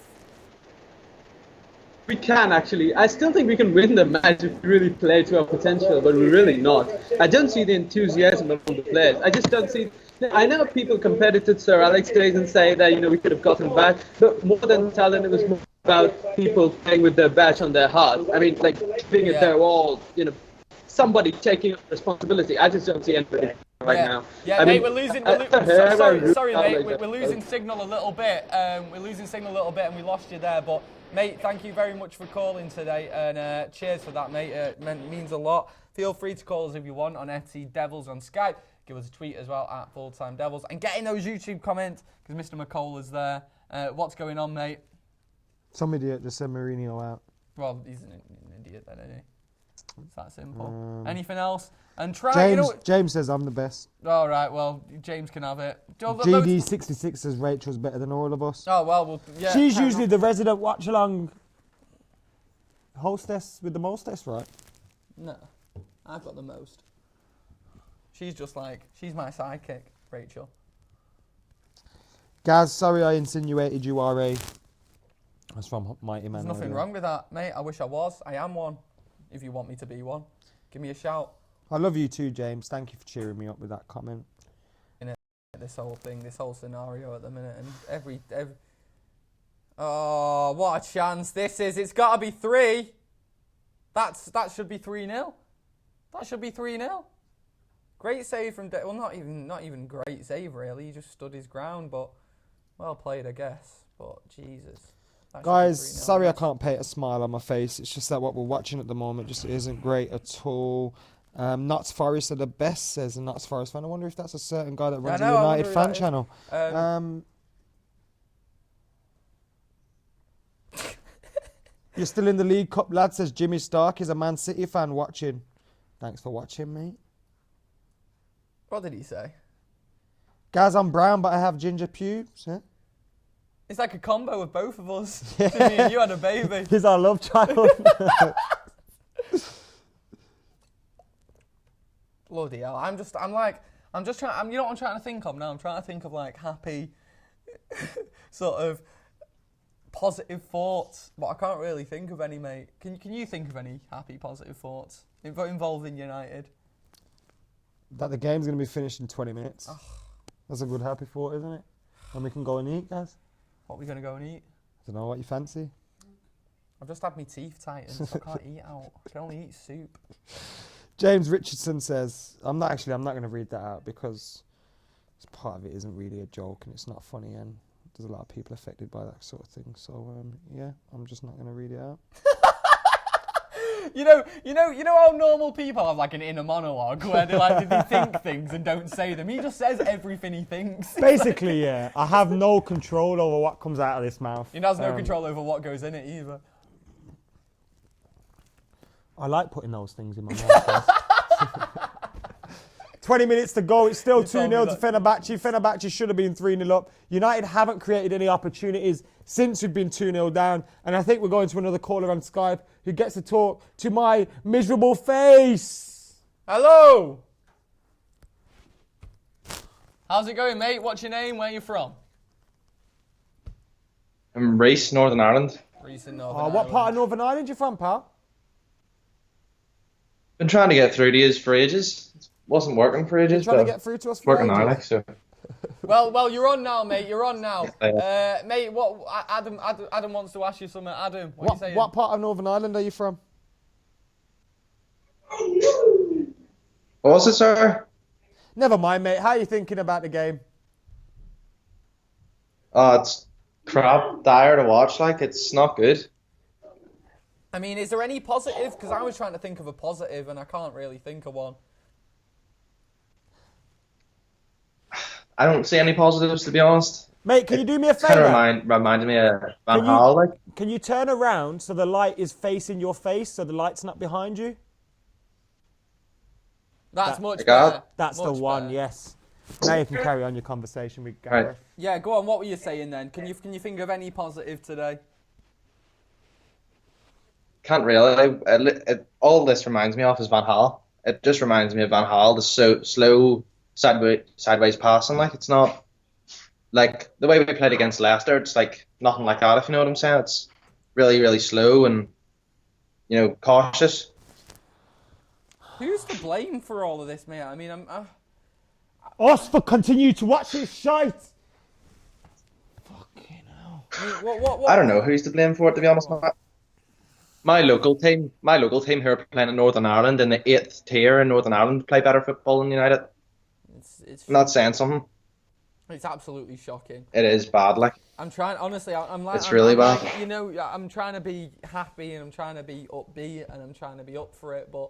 We can, actually. I still think we can win the match if we really play to our potential, but we're really not. I don't see the enthusiasm among the players. I just don't see... I know people compared it to Sir Alex days and say that, we could have gotten back, but more than talent, it was more about people playing with their badge on their heart. I mean, like, being at their all, somebody taking responsibility. I just don't see anybody right now. Yeah, mate, we're losing... sorry, mate, we're losing signal a little bit. We're losing signal a little bit and we lost you there, but... Mate, thank you very much for calling today, and cheers for that, mate. It means a lot. Feel free to call us if you want on FTDEVILS on Skype. Give us a tweet as well at FullTimeDEVILS. And get in those YouTube comments, because Mr. McCall is there. What's going on, mate? Some idiot just said Mourinho out. Well, he's an idiot then, isn't he? It's that simple. Anything else? And try. James, you know, James says I'm the best. All right. Well, James can have it. GD66 says Rachel's better than all of us. Oh well, yeah. She's usually the resident watch-along hostess with the mostess, right? No, I've got the most. She's just like, she's my sidekick, Rachel. Gaz, sorry I insinuated you are a... That's from Mighty Man. There's nothing wrong with that, mate. I wish I was. I am one. If you want me to be one, give me a shout. I love you too, James. Thank you for cheering me up with that comment. This whole thing, this whole scenario at the minute, and every oh, what a chance this is. It's got to be 3. That should be 3-0. That should be 3-0. Great save from well, not even great save really. He just stood his ground, but well played, I guess. But Jesus. Guys, sorry I can't paint a smile on my face. It's just that what we're watching at the moment just isn't great at all. Notts Forest are the best, says a Notts Forest fan. I wonder if that's a certain guy that runs a United fan channel. You're still in the League Cup, lad, says Jimmy Stark. Is a Man City fan watching. Thanks for watching, mate. What did he say? Guys, I'm brown, but I have ginger pubes. Yeah? It's like a combo of both of us. Yeah. Me and you had a baby. He's our love child. Bloody hell. I'm just trying, you know what I'm trying to think of now? I'm trying to think of like happy, sort of positive thoughts, but I can't really think of any, mate. Can you think of any happy, positive thoughts involving United? That the game's going to be finished in 20 minutes. Oh. That's a good happy thought, isn't it? And we can go and eat, guys. What are we going to go and eat? I don't know what you fancy. I've just had my teeth tightened, so I can't eat out. I can only eat soup. James Richardson says, I'm not going to read that out because part of it isn't really a joke and it's not funny and there's a lot of people affected by that sort of thing. So, yeah, I'm just not going to read it out. You know how normal people have like an inner monologue where they think things and don't say them. He just says everything he thinks. Basically, yeah. I have no control over what comes out of this mouth. He has no control over what goes in it either. I like putting those things in my mouth. 20 minutes to go. It's still 2-0 to Fenerbahçe. Fenerbahçe should have been 3-0 up. United haven't created any opportunities since we've been 2-0 down. And I think we're going to another caller on Skype who gets to talk to my miserable face. Hello. How's it going, mate? What's your name? Where are you from? I'm Reese, Northern Ireland. Reese in Northern Ireland. What part of Northern Ireland are you from, pal? Been trying to get through to you for ages. It wasn't working for ages. Trying to get through to us for working ages. now, like, so. Well, you're on now, mate. You're on now. Mate, what? Adam wants to ask you something. Adam, what are you saying? What part of Northern Ireland are you from? What was it, sir? Never mind, mate. How are you thinking about the game? Oh, it's crap. Dire to watch. Like, it's not good. I mean, is there any positive? Because I was trying to think of a positive and I can't really think of one. I don't see any positives, to be honest. Mate, can you do me a favour? Kind of reminded me of Van Gaal, like. Can you turn around so the light is facing your face, so the light's not behind you? That's much better. That's the one, better. Yes. Now you can carry on your conversation with Gareth. Right. Yeah, go on. What were you saying then? Can you think of any positive today? Can't really. All this reminds me of is Van Gaal. It just reminds me of Van Gaal, the slow sideways passing. Like, it's not like the way we played against Leicester. It's like nothing like that, if you know what I'm saying. It's really, really slow and, you know, cautious. Who's to blame for all of this, mate? I mean, us for continue to watch this shite. Fucking hell. I mean, what? I don't know who's to blame for it, to be honest. My local team who are playing in Northern Ireland in the 8th tier in Northern Ireland play better football than United. I'm not saying something. It's absolutely shocking. It is bad, like. I'm trying, honestly, I'm like... It's really bad. Like, you know, I'm trying to be happy and I'm trying to be upbeat and I'm trying to be up for it, but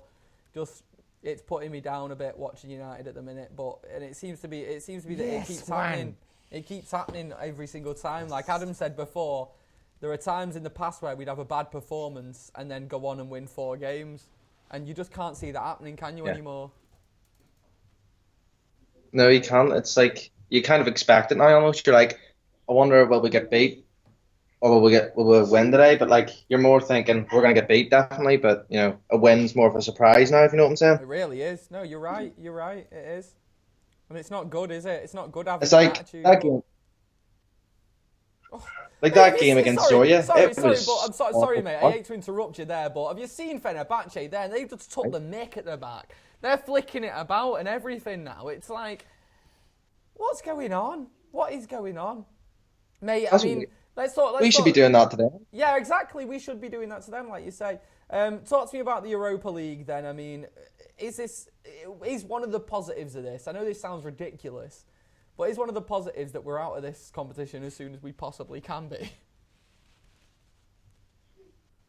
just, it's putting me down a bit watching United at the minute, and it seems to be that it keeps happening. It keeps happening every single time. Like Adam said before, there are times in the past where we'd have a bad performance and then go on and win 4 games. And you just can't see that happening, can you, anymore? No, you can't. It's like you kind of expect it now almost. You're like, I wonder will we get beat or will we win today? But like you're more thinking we're gonna get beat definitely, but you know, a win's more of a surprise now, if you know what I'm saying. It really is. No, you're right. You're right. It is. And it's not good, is it? It's not good having It's like attitude. that game. Like that game against Georgia. Sorry, but I'm sorry, mate. I hate to interrupt you there, but have you seen Fenerbahçe there? They've just took the mick at the back. They're flicking it about and everything now. It's like, what's going on? What is going on? Mate, I mean, we should be doing that today. Yeah, exactly. We should be doing that to them, like you say. Talk to me about the Europa League then. I mean, is one of the positives of this? I know this sounds ridiculous, but is one of the positives that we're out of this competition as soon as we possibly can be?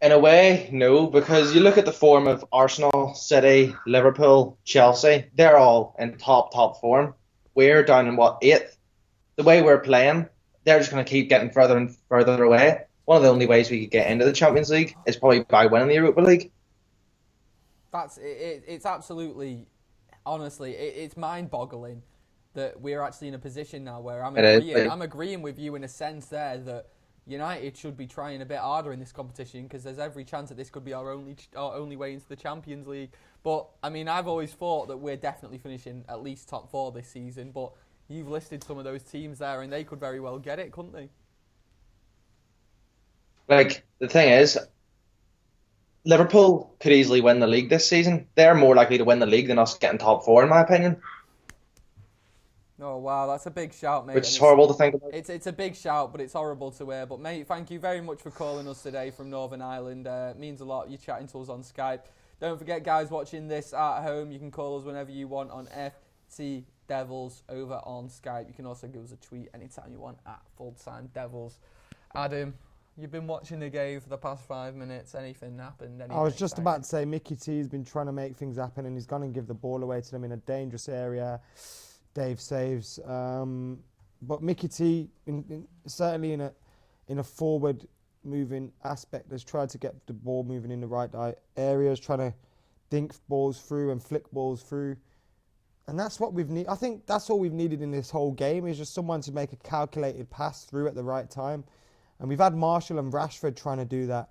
In a way, no, because you look at the form of Arsenal, City, Liverpool, Chelsea, they're all in top form. We're down in, 8th? The way we're playing, they're just going to keep getting further and further away. One of the only ways we could get into the Champions League is probably by winning the Europa League. It's absolutely, honestly, it's mind-boggling that we're actually in a position now where I'm agreeing with you in a sense there that United should be trying a bit harder in this competition because there's every chance that this could be our only way into the Champions League. But, I mean, I've always thought that we're definitely finishing at least top 4 this season, but you've listed some of those teams there and they could very well get it, couldn't they? Like, the thing is, Liverpool could easily win the league this season. They're more likely to win the league than us getting top 4, in my opinion. Oh, wow, that's a big shout, mate. Which is horrible to think about. It's a big shout, but it's horrible to hear. But, mate, thank you very much for calling us today from Northern Ireland. It means a lot. You're chatting to us on Skype. Don't forget, guys, watching this at home, you can call us whenever you want on FTDEVILS over on Skype. You can also give us a tweet anytime you want at FullTimeDEVILS. Adam, you've been watching the game for the past 5 minutes. Anything happened? I was just about to say, Mickey T has been trying to make things happen and he's going to give the ball away to them in a dangerous area. Dave saves. But Mickey T, certainly in a forward moving aspect, has tried to get the ball moving in the right areas, trying to dink balls through and flick balls through. And that's what we've needed. I think that's all we've needed in this whole game is just someone to make a calculated pass through at the right time. And we've had Marshall and Rashford trying to do that.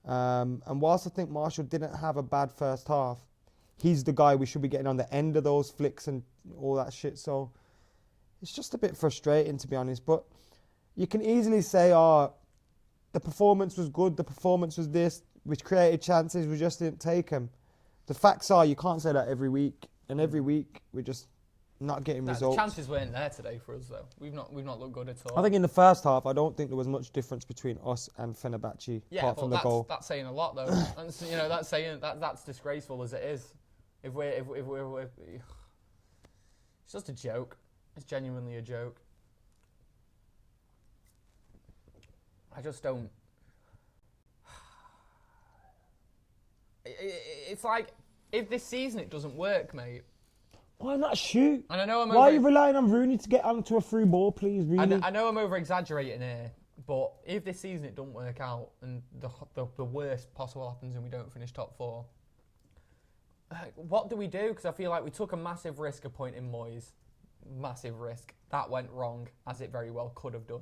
And whilst I think Marshall didn't have a bad first half, he's the guy we should be getting on the end of those flicks and all that shit. So it's just a bit frustrating, to be honest. But you can easily say, the performance was good, the performance was this, we created chances, we just didn't take them. The facts are you can't say that every week. And every week we're just not getting results. The chances weren't there today for us, though. We've not looked good at all. I think in the first half, I don't think there was much difference between us and Fenerbahçe, apart from the goal. That's saying a lot, though. That's disgraceful as it is. If we're, it's just a joke. It's genuinely a joke. I just don't. It's like if this season it doesn't work, mate. Why not shoot? And I know Why are you relying on Rooney to get onto a through ball, please, really? I know I'm over-exaggerating here, but if this season it doesn't work out and the worst possible happens and we don't finish top 4, what do we do? Because I feel like we took a massive risk appointing Moyes. Massive risk. That went wrong, as it very well could have done.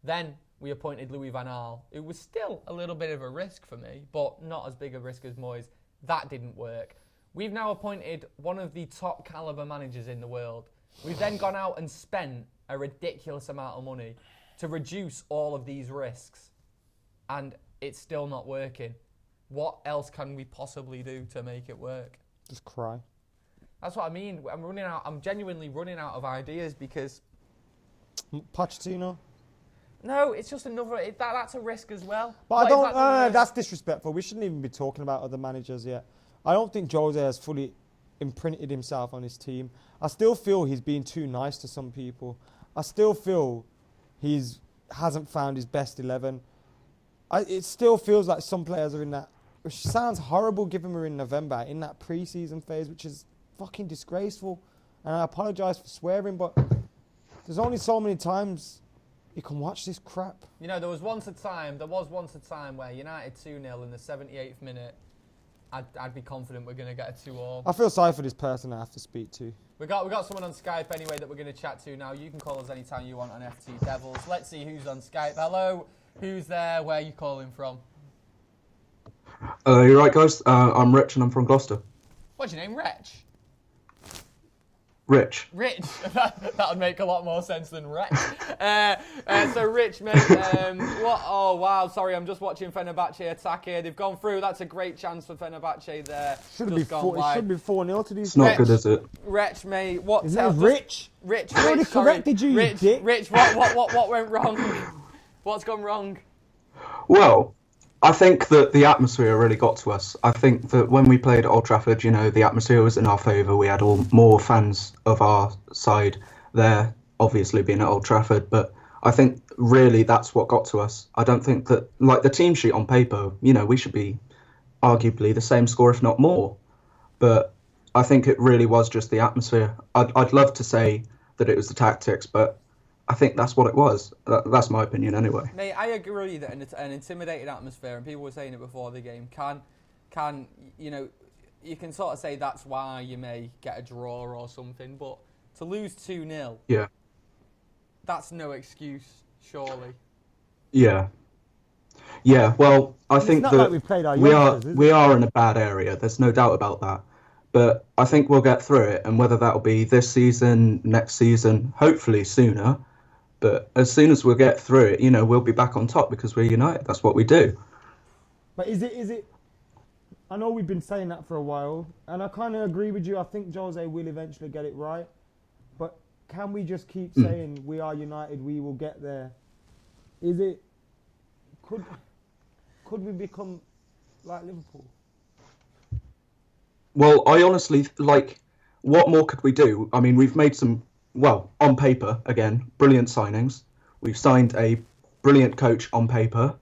Then we appointed Louis van Gaal. It was still a little bit of a risk for me, but not as big a risk as Moyes. That didn't work. We've now appointed one of the top caliber managers in the world. We've then gone out and spent a ridiculous amount of money to reduce all of these risks. And it's still not working. What else can we possibly do to make it work? Just cry. That's what I mean. I'm genuinely running out of ideas because... Pochettino? No, it's just another... That's a risk as well. But that's disrespectful. We shouldn't even be talking about other managers yet. I don't think Jose has fully imprinted himself on his team. I still feel he's being too nice to some people. I still feel hasn't found his best 11. It still feels like some players are in that, which sounds horrible given we're in November, in that pre-season phase, which is fucking disgraceful. And I apologise for swearing, but there's only so many times you can watch this crap. You know, there was once a time where United 2-0 in the 78th minute, I'd be confident we're going to get a 2-2. I feel sorry for this person I have to speak to. We got someone on Skype anyway that we're going to chat to now. You can call us anytime you want on FT Devils. Let's see who's on Skype. Hello, who's there? Where are you calling from? You're right, guys. I'm Rich and I'm from Gloucester. What's your name, Rich? Rich. Rich. That would make a lot more sense than Rich. So Rich, mate, what? Oh, wow, sorry, I'm just watching Fenerbahçe attack here. They've gone through. That's a great chance for Fenerbahçe there. Should be 4-0 to these. It's not good, is it? Rich, mate, what? Is that Rich? Rich, I already corrected you, Rich, dick. Rich, what went wrong? What's gone wrong? Well, I think that the atmosphere really got to us. I think that when we played at Old Trafford, you know, the atmosphere was in our favour. We had more fans of our side there, obviously being at Old Trafford. But I think really that's what got to us. I don't think that, like the team sheet on paper, you know, we should be arguably the same score, if not more. But I think it really was just the atmosphere. I'd love to say that it was the tactics, but I think that's what it was. That's my opinion anyway. Mate, I agree that an intimidated atmosphere, and people were saying it before the game, can you know, you can sort of say that's why you may get a draw or something, but to lose 2-0, yeah, that's no excuse, surely. Yeah. Yeah, well, I think that like we are in a bad area. There's no doubt about that. But I think we'll get through it, and whether that'll be this season, next season, hopefully sooner. But as soon as we get through it, you know, we'll be back on top because we're united. That's what we do. But is it? I know we've been saying that for a while, and I kind of agree with you. I think Jose will eventually get it right. But can we just keep saying we are united, we will get there? Is it? Could we become like Liverpool? Well, I honestly, like, what more could we do? I mean, we've made some, well, on paper, again, brilliant signings. We've signed a brilliant coach on paper.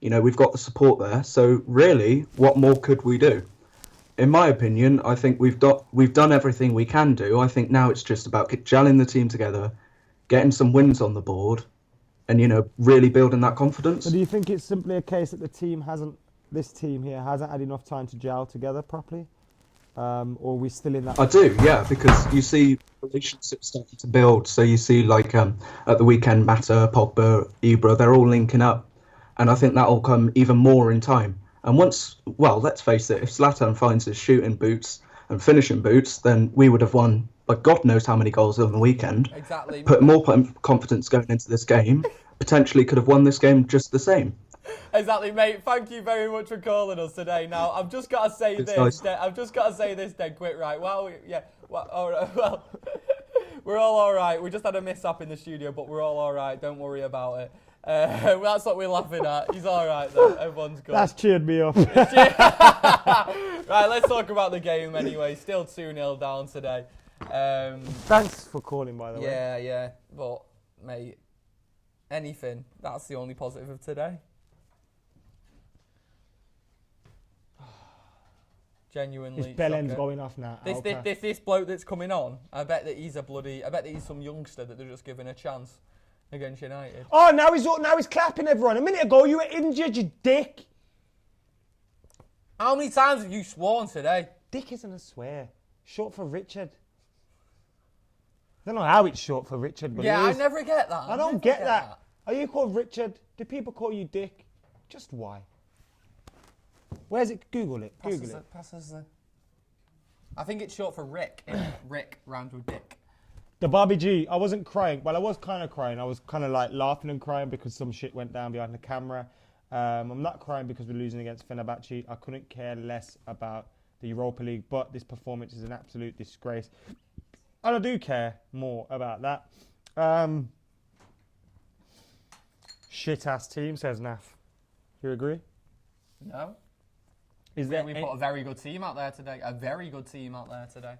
You know, we've got the support there. So really, what more could we do? In my opinion, I think we've done everything we can do. I think now it's just about gelling the team together, getting some wins on the board, and, you know, really building that confidence. So do you think it's simply a case that this team here hasn't had enough time to gel together properly? Or are we still in that? I do, yeah, because you see relationships starting to build. So you see, like, at the weekend, Mata, Pogba, Ibra, they're all linking up. And I think that'll come even more in time. And once, well, let's face it, if Zlatan finds his shooting boots and finishing boots, then we would have won, like, God knows how many goals on the weekend. Exactly. Put more confidence going into this game. Potentially could have won this game just the same. Exactly, mate. Thank you very much for calling us today. Now, I've just got to say I've just got to say this dead quick, right? Well, all right, well, we're all right. We just had a mishap in the studio, but we're all right. Don't worry about it. That's what we're laughing at. He's all right, though. Everyone's good. That's cheered me up. Right, let's talk about the game anyway. Still 2-0 down today. Thanks for calling, by the way. Yeah. But, mate, anything. That's the only positive of today. Genuinely. His bell end's going off now. This bloke that's coming on, I bet that he's some youngster that they're just giving a chance against United. Oh, now he's clapping everyone. A minute ago you were injured, you dick. How many times have you sworn today? Dick isn't a swear. Short for Richard. I don't know how it's short for Richard, but yeah, it is. I never get that. I don't get that. Are you called Richard? Do people call you Dick? Just why? Where's it? Google it. Pass us the... I think it's short for Rick. Rick rhymes with Dick. The Barbie G. I wasn't crying. Well, I was kind of crying. I was kind of like laughing and crying because some shit went down behind the camera. I'm not crying because we're losing against Fenerbahçe. I couldn't care less about the Europa League, but this performance is an absolute disgrace. And I do care more about that. Shit-ass team, says Naf. Do you agree? No. We put a very good team out there today. A very good team out there today.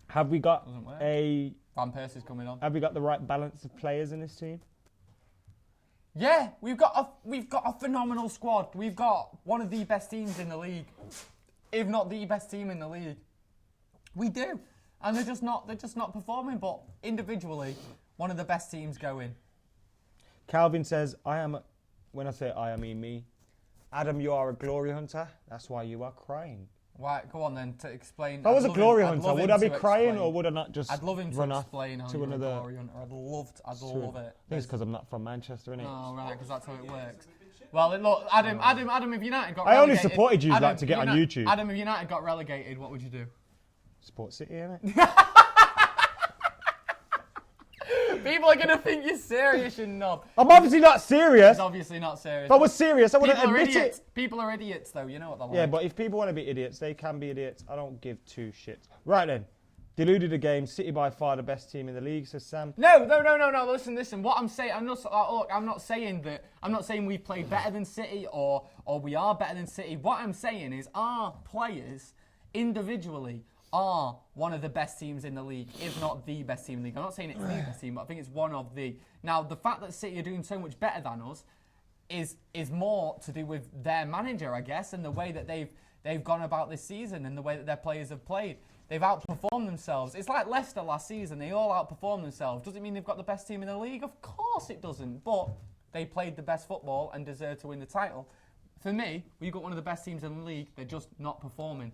Have we got Van Persie's coming on. Have we got the right balance of players in this team? Yeah, we've got a phenomenal squad. We've got one of the best teams in the league, if not the best team in the league. We do, and they're just not performing. But individually, one of the best teams going. Calvin says, when I say I mean me. Adam, you are a glory hunter. That's why you are crying. Right, go on then to explain. If I was a glory hunter, would I be crying or would I not just I'd love him to run off explain how to you're another? a glory hunter. I'd love it. I think it's because I'm not from Manchester, innit? Oh, right, because that's how it works. Well, look, Adam, if United got relegated... I only supported you to get on YouTube. Adam, if United got relegated, what would you do? Support City, innit? People are going to think you're serious, you knob. I'm obviously not serious. He's obviously not serious. If I was serious, I wouldn't admit it. People are idiots, though. You know what they're like. Yeah, but if people want to be idiots, they can be idiots. I don't give two shits. Right then. Deluded the game. City by far the best team in the league, says Sam. No. Listen. What I'm saying, I'm not saying that. I'm not saying we play better than City or we are better than City. What I'm saying is our players individually are one of the best teams in the league, if not the best team in the league. I'm not saying it's the best team, but I think it's one of the. Now, the fact that City are doing so much better than us is more to do with their manager, I guess, and the way that they've gone about this season and the way that their players have played. They've outperformed themselves. It's like Leicester last season. They all outperformed themselves. Does it mean they've got the best team in the league? Of course it doesn't. But they played the best football and deserve to win the title. For me, we've got one of the best teams in the league. They're just not performing.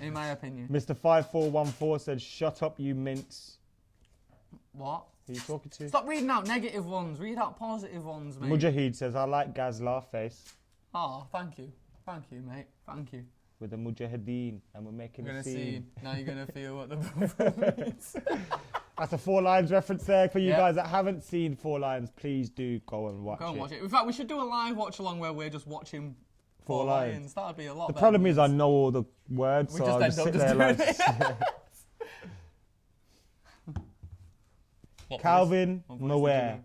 In my opinion. Mr. 5414 said, shut up, you mints. What? Who are you talking to? Stop reading out negative ones. Read out positive ones, mate. Mujahid says, I like Gaz laugh face. Oh, thank you. Thank you, mate. Thank you. With the Mujahideen, and we're making a scene. Now you're going to feel what the performance. That's a 4 Lions reference there. For you guys that haven't seen 4 Lions, please do go and watch it. Go and watch it. In fact, we should do a live watch along where we're just watching 4 Lions. That would be a lot better. The problem is I know all the words, we so just I'll just sit there like... Calvin Mower.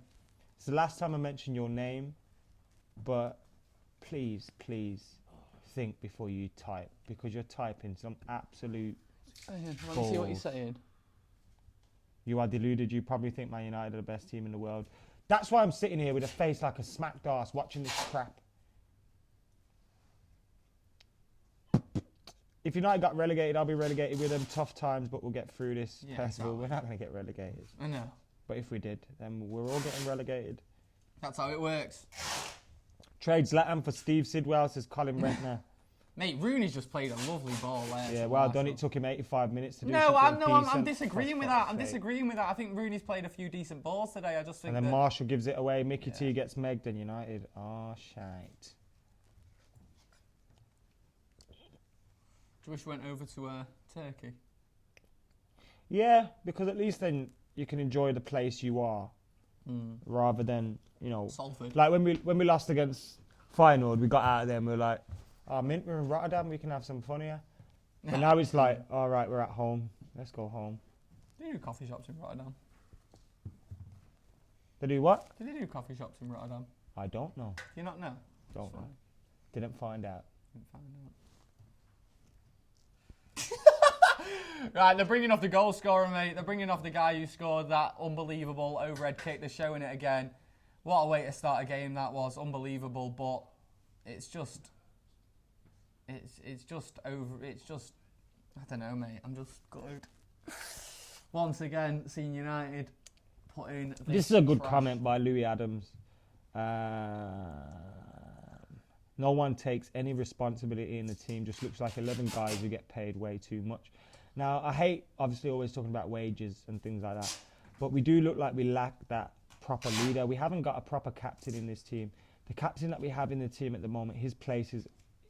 It's the last time I mentioned your name, but please think before you type, because you're typing some absolute Let me see what you're saying. You are deluded. You probably think Man United are the best team in the world. That's why I'm sitting here with a face like a smacked ass watching this crap. If United got relegated, I'll be relegated with them. Tough times, but we'll get through this festival. Exactly. We're not going to get relegated. I know. But if we did, then we're all getting relegated. That's how it works. Trade Zlatan for Steve Sidwell, says Colin Rentner. Mate, Rooney's just played a lovely ball there. Yeah, well done. It took him 85 minutes to do I'm disagreeing with that. I'm disagreeing with that. I think Rooney's played a few decent balls today. I just think. And then Marshall gives it away. Mickey T gets megged, and United. Oh, shite. Do you wish you went over to Turkey? Yeah, because at least then you can enjoy the place you are, rather than Salford. Like when we lost against Feyenoord, we got out of there and we were like, oh, mint, we're in Rotterdam, we can have some fun here. But now it's like, all right, we're at home, let's go home. Do they do coffee shops in Rotterdam? They do what? Do they do coffee shops in Rotterdam? I don't know. Do you not know? Don't know. Didn't find out. Right, they're bringing off the goal scorer, mate. They're bringing off the guy who scored that unbelievable overhead kick. They're showing it again. What a way to start a game that was. Unbelievable, but it's just I don't know, mate. I'm just gutted. Once again, seeing United putting This is a good comment by Louis Adams. No one takes any responsibility in the team. Just looks like 11 guys who get paid way too much. Now, I hate, obviously, always talking about wages and things like that. But we do look like we lack that proper leader. We haven't got a proper captain in this team. The captain that we have in the team at the moment, his place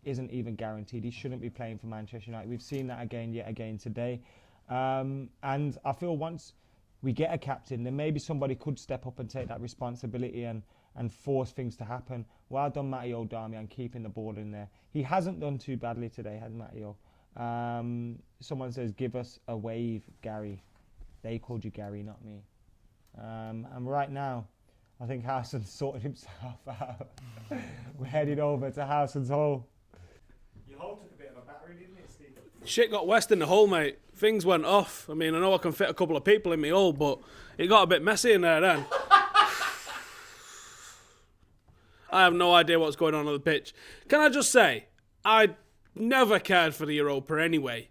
isn't even guaranteed. He shouldn't be playing for Manchester United. We've seen that yet again today. And I feel once we get a captain, then maybe somebody could step up and take that responsibility and force things to happen. Well done, Matteo Darmian, keeping the ball in there. He hasn't done too badly today, has Matteo? Someone says, give us a wave, Gary. They called you Gary, not me. And right now, I think Howson's sorted himself out. We're headed over to Howson's hole. Your hole took a bit of a battery, didn't it, Steve? Shit got west in the hole, mate. Things went off. I mean, I know I can fit a couple of people in my hole, but it got a bit messy in there then. I have no idea what's going on the pitch. Can I just say, I never cared for the Europa anyway.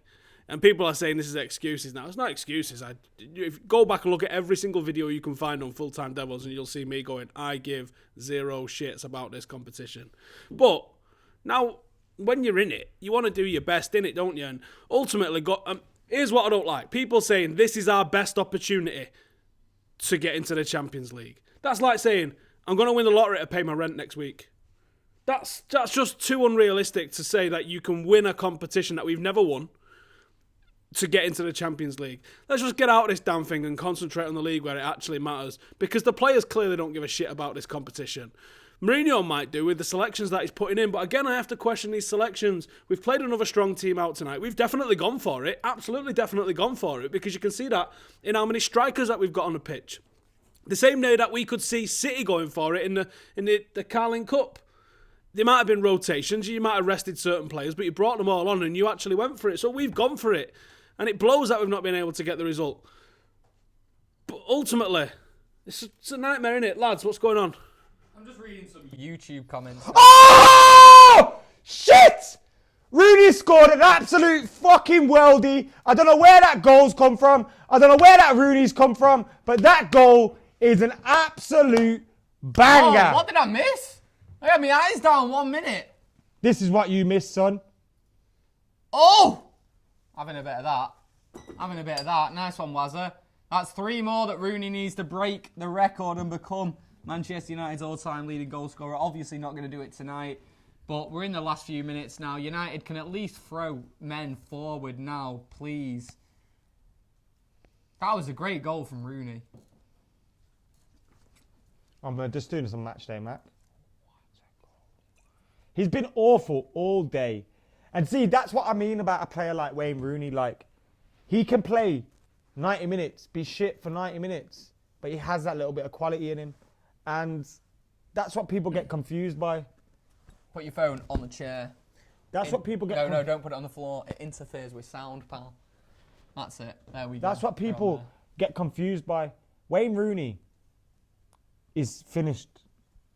And people are saying this is excuses now. It's not excuses. If you go back and look at every single video you can find on Full-Time Devils and you'll see me going, I give zero shits about this competition. But now when you're in it, you want to do your best in it, don't you? And ultimately, here's what I don't like. People saying this is our best opportunity to get into the Champions League. That's like saying, I'm going to win the lottery to pay my rent next week. That's just too unrealistic to say that you can win a competition that we've never won to get into the Champions League. Let's just get out of this damn thing and concentrate on the league where it actually matters, because the players clearly don't give a shit about this competition. Mourinho might do with the selections that he's putting in, but again, I have to question these selections. We've played another strong team out tonight. We've definitely gone for it. Absolutely definitely gone for it, because you can see that in how many strikers that we've got on the pitch. The same day that we could see City going for it in the Carling Cup. There might have been rotations, you might have rested certain players, but you brought them all on and you actually went for it. So we've gone for it. And it blows that we've not been able to get the result. But ultimately, it's a nightmare, innit? Lads, what's going on? I'm just reading some YouTube comments. Oh! Shit! Rooney scored an absolute fucking worldie. I don't know where that goal's come from. I don't know where that Rooney's come from. But that goal is an absolute banger. Oh, what did I miss? I got my eyes down 1 minute. This is what you missed, son. Oh! Having a bit of that. Having a bit of that. Nice one, Wazza. That's 3 more that Rooney needs to break the record and become Manchester United's all-time leading goal scorer. Obviously not going to do it tonight, but we're in the last few minutes now. United can at least throw men forward now, please. That was a great goal from Rooney. I'm just doing some match day, Mac. He's been awful all day. And see, that's what I mean about a player like Wayne Rooney. Like, he can play 90 minutes, be shit for 90 minutes, but he has that little bit of quality in him. And that's what people get confused by. Put your phone on the chair. That's what people get... No, don't put it on the floor. It interferes with sound, pal. That's it. There we go. That's what people get confused by. Wayne Rooney is finished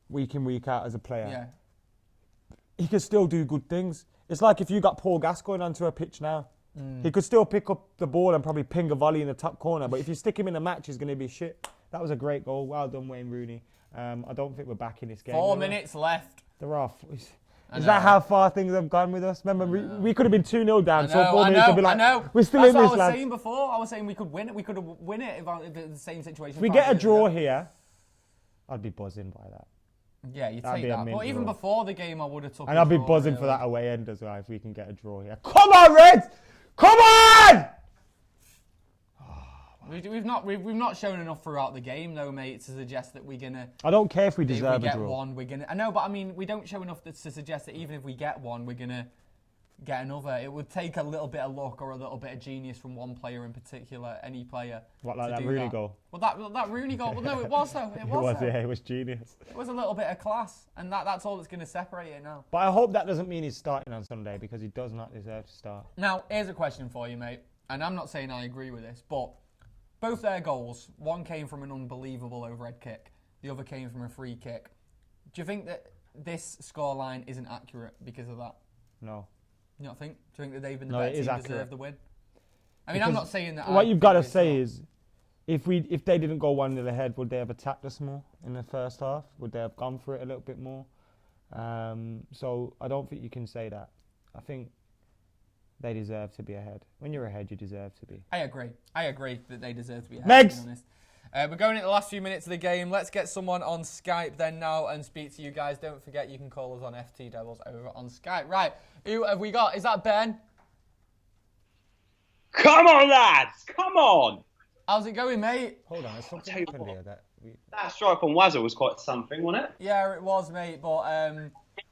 week in, week out as a player. Yeah. He can still do good things. It's like if you got Paul Gascoigne onto a pitch now. He could still pick up the ball and probably ping a volley in the top corner, but if you stick him in a match, he's going to be shit. That was a great goal. Well done, Wayne Rooney. I don't think we're back in this game. 4 minutes left. There are... Is that how far things have gone with us? Remember, we could have been 2-0 down, so 4 minutes would be like, we're still in this, That's what I was lad. saying before. I was saying we could win it. We could have win it if it was the same situation. If we get a draw here, I'd be buzzing by that. Yeah, you take that. But even before the game, I would have took. And I'd be buzzing for that away end as well if we can get a draw here. Come on, Reds! Come on! We've not shown enough throughout the game, though, mate, to suggest that we're gonna. I don't care if we deserve a draw. One, we're gonna. I know, but I mean, we don't show enough to suggest that even if we get one, we're gonna get another. It would take a little bit of luck or a little bit of genius from one player in particular, any player. What, like that Rooney goal? Well, that Rooney goal. Well, no, it was though. It was. Yeah, it was genius. It was a little bit of class, and that's all that's going to separate it now. But I hope that doesn't mean he's starting on Sunday, because he does not deserve to start. Now, here's a question for you, mate, and I'm not saying I agree with this, but both their goals, one came from an unbelievable overhead kick, the other came from a free kick. Do you think that this scoreline isn't accurate because of that? No. You don't think? Do you think that they've been the better team, deserve the win? I mean, because I'm not saying that. What you've got to say is, if they didn't go 1-0 ahead, would they have attacked us more in the first half? Would they have gone for it a little bit more? So I don't think you can say that. I think they deserve to be ahead. When you're ahead, you deserve to be. I agree. I agree that they deserve to be ahead. Megs! To be honest. We're going into the last few minutes of the game. Let's get someone on Skype then now and speak to you guys. Don't forget you can call us on FTDEVILS over on Skype. Right, who have we got? Is that Ben? Come on, lads! Come on! How's it going, mate? Hold on, there's something happened here that strike on Wazza was quite something, wasn't it? Yeah, it was, mate. But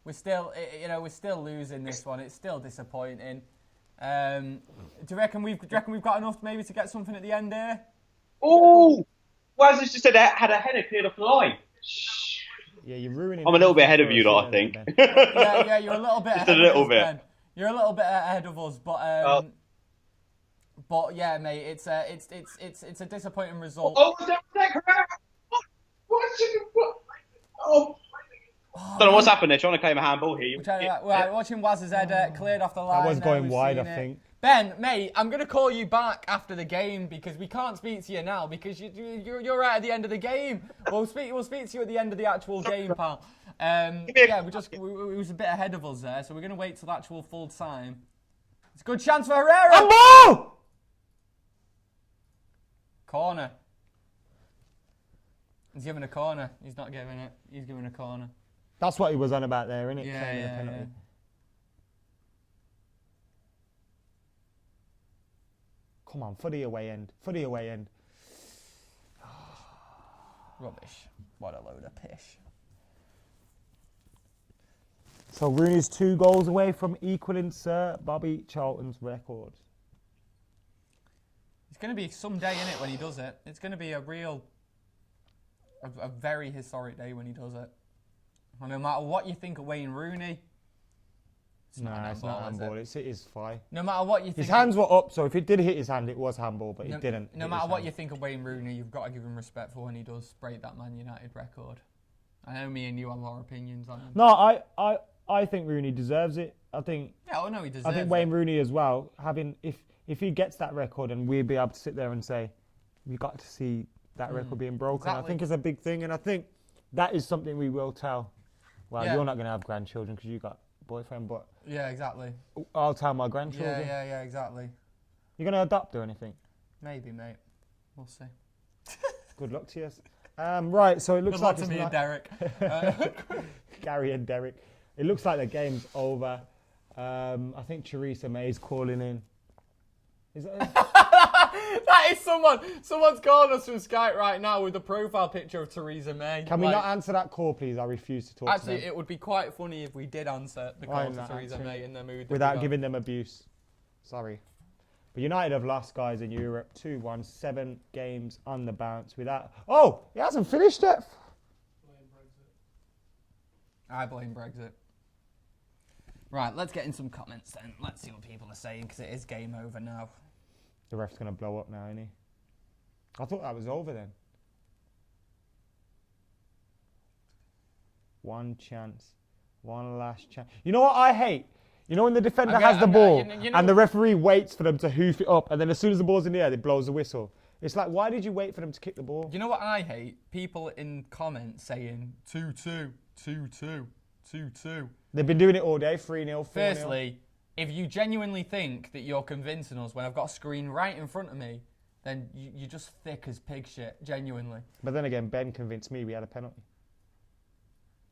we're still losing this one. It's still disappointing. Do you reckon we've got enough maybe to get something at the end here? Oh! Wazza's just had a header cleared off the line. Yeah, you're ruining. I'm a little bit ahead of you, lot, I think. yeah, you're a little bit. Just a little bit. Ben. You're a little bit ahead of us, but yeah, mate, it's a disappointing result. Oh, was that correct? Oh. Don't know what's happened. They're trying to claim a handball here. We're watching Waz's header cleared off the line. That was going wide, I think. Ben, mate, I'm going to call you back after the game because we can't speak to you now because you're right at the end of the game. We'll speak to you at the end of the actual game, pal. Yeah, we was a bit ahead of us there, so we're going to wait till actual full time. It's a good chance for Herrera. Ball! Corner. He's giving a corner. He's not giving it. He's giving a corner. That's what he was on about there, isn't it? Yeah. Come on, for the away end. Rubbish. What a load of pish. So Rooney's 2 goals away from equaling Sir Bobby Charlton's record. It's going to be some day, innit, when he does it. It's going to be a very historic day when he does it. And no matter what you think of Wayne Rooney, it's not handball. It is fine. No matter what you think. His hands were up, so if he did hit his hand, it was handball, but he didn't. No matter what you think of Wayne Rooney, you've got to give him respect for when he does break that Man United record. I know me and you have our opinions on him. No, I think Rooney deserves it. I think. Yeah, I know he deserves it. I think Wayne Rooney as well. If he gets that record, and we'll be able to sit there and say, we got to see that record being broken. Exactly. I think it's a big thing, and I think that is something we will tell. Well, you're not going to have grandchildren because you got a boyfriend, but yeah, exactly. I'll tell my grandchildren. Yeah, exactly. You're going to adopt or anything? Maybe, mate. We'll see. Good luck to you. Right, so it looks like it's me and Derek. Gary and Derek. It looks like the game's over. I think Theresa May's calling in. Is it? That is someone's calling us from Skype right now with the profile picture of Theresa May. Can we not answer that call, please? I refuse to talk to them. Actually, it would be quite funny if we did answer the call to Theresa May in the mood. Without giving them abuse. Sorry. But United have lost, guys, in Europe. 2-1, 7 games on the bounce without... Oh, he hasn't finished it. I blame Brexit. Right, let's get in some comments then. Let's see what people are saying because it is game over now. The ref's going to blow up now, isn't he? I thought that was over then. One chance. One last chance. You know what I hate? You know when the defender has the ball and the referee waits for them to hoof it up and then as soon as the ball's in the air, they blows the whistle. It's like, why did you wait for them to kick the ball? You know what I hate? People in comments saying 2-2, 2-2, 2-2. They've been doing it all day, 3-0, 4-0. Firstly, if you genuinely think that you're convincing us when I've got a screen right in front of me, then you're just thick as pig shit, genuinely. But then again, Ben convinced me we had a penalty.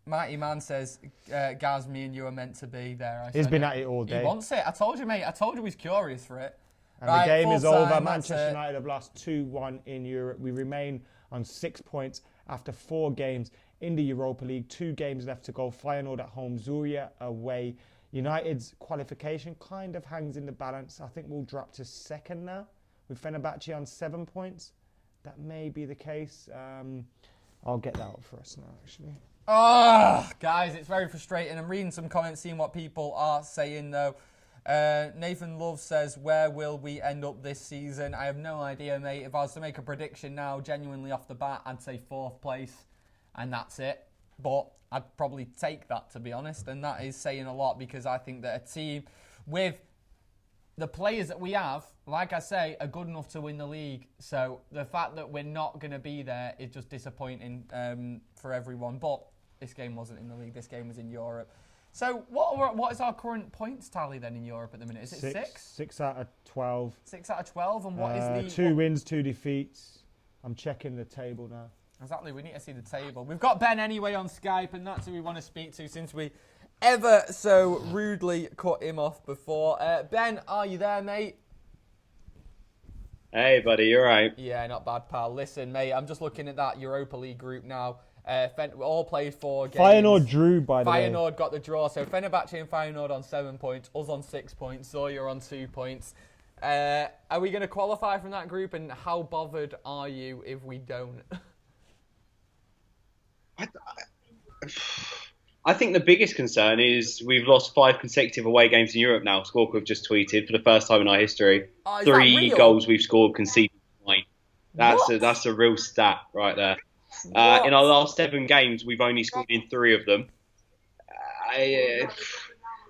Mighty Man says, Gaz, me and you are meant to be there. He's been at it all day. He wants it. I told you, mate. I told you he's curious for it. And right, the game is over. Manchester United have lost 2-1 in Europe. We remain on 6 points after 4 games in the Europa League. 2 games left to go. Feyenoord at home, Zuria away. United's qualification kind of hangs in the balance. I think we'll drop to second now with Fenerbahçe on 7 points. That may be the case. I'll get that up for us now, actually. Oh, guys, it's very frustrating. I'm reading some comments, seeing what people are saying, though. Nathan Love says, where will we end up this season? I have no idea, mate. If I was to make a prediction now, genuinely off the bat, I'd say 4th place, and that's it. But I'd probably take that, to be honest, and that is saying a lot because I think that a team with the players that we have, like I say, are good enough to win the league. So the fact that we're not going to be there is just disappointing for everyone. But this game wasn't in the league. This game was in Europe. So what is our current points tally then in Europe at the minute? Is it 6? 6 out of 12. 6 out of 12, and what is the... 2 wins, 2 defeats. I'm checking the table now. Exactly, we need to see the table. We've got Ben anyway on Skype, and that's who we want to speak to since we ever so rudely cut him off before. Ben, are you there, mate? Hey, buddy, you all right? Yeah, not bad, pal. Listen, mate, I'm just looking at that Europa League group now. We all played 4 games. Feyenoord drew, by the way. Feyenoord got the draw. So Fenerbahçe and Feyenoord on 7 points, us on 6 points, Zoya on 2 points. Are we going to qualify from that group, and how bothered are you if we don't? I think the biggest concern is we've lost 5 consecutive away games in Europe now. Squawk have just tweeted for the first time in our history. 3 goals we've scored conceded. That's a real stat right there. In our last 7 games, we've only scored in 3 of them.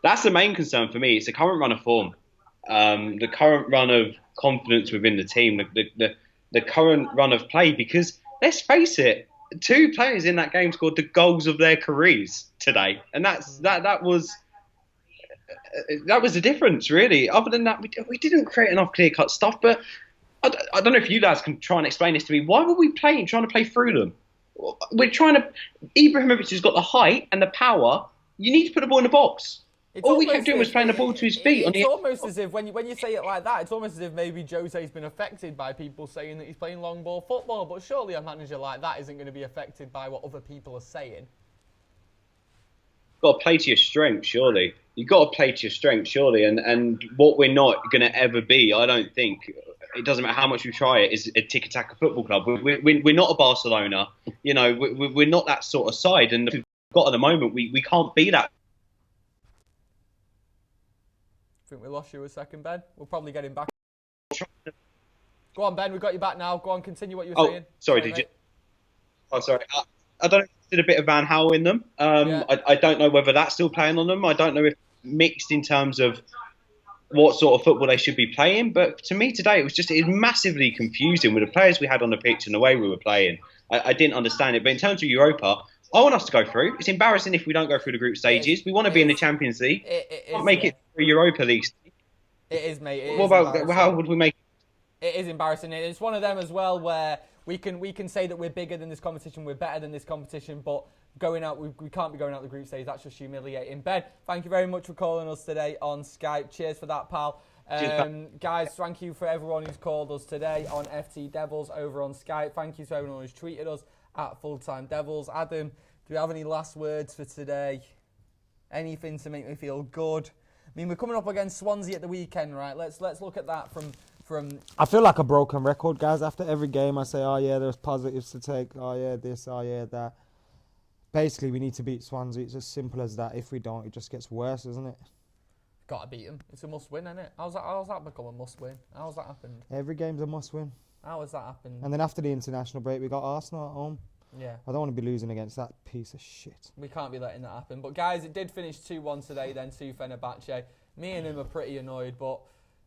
That's the main concern for me. It's the current run of form. the current run of confidence within the team, the current run of play. Because let's face it, 2 players in that game scored the goals of their careers today, and that was the difference, really. Other than that, we didn't create enough clear-cut stuff. But I don't know if you lads can try and explain this to me. Why were we trying to play through them? We're trying to. Ibrahimovic has got the height and the power. You need to put the ball in the box. All we kept doing was playing the ball to his feet. It's almost as if, when you say it like that, it's almost as if maybe Jose's been affected by people saying that he's playing long ball football. But surely a manager like that isn't going to be affected by what other people are saying. Got to play to your strength, surely. You've got to play to your strength, surely. And what we're not going to ever be, I don't think, it doesn't matter how much we try it, is a tiki-taka football club. We're not a Barcelona. You know, we're not that sort of side. And we've got at the moment, we can't be that. I think we lost you a second, Ben. We'll probably get him back. Go on, Ben. We've got you back now. Go on, continue what you were saying. Sorry, did you? Oh, sorry. I don't know if did a bit of Van Gaal in them. I don't know whether that's still playing on them. I don't know if mixed in terms of what sort of football they should be playing. But to me today, it was massively confusing with the players we had on the pitch and the way we were playing. I didn't understand it. But in terms of Europa, I want us to go through. It's embarrassing if we don't go through the group stages. We want to be in the Champions League. Make it through Europa League. It is, mate. What about how would we make it? It is embarrassing. It's one of them as well where we can say that we're bigger than this competition, we're better than this competition, but going out, we can't be going out the group stage. That's just humiliating. Ben, thank you very much for calling us today on Skype. Cheers for that, pal. Guys, thank you for everyone who's called us today on FT Devils over on Skype. Thank you to everyone who's tweeted us at FullTimeDEVILS. Adam, do we have any last words for today? Anything to make me feel good? I mean, we're coming up against Swansea at the weekend, right? Let's look at that from. I feel like a broken record, guys. After every game, I say, oh yeah, there's positives to take. Oh yeah, this. Oh yeah, that. Basically, we need to beat Swansea. It's as simple as that. If we don't, it just gets worse, isn't it? Got to beat them. It's a must-win, isn't it? How's that become a must-win? How's that happened? Every game's a must-win. How has that happened? And then after the international break, we got Arsenal at home. Yeah. I don't want to be losing against that piece of shit. We can't be letting that happen. But guys, it did finish 2-1 today, then to Fenerbahçe. Me and him are pretty annoyed, but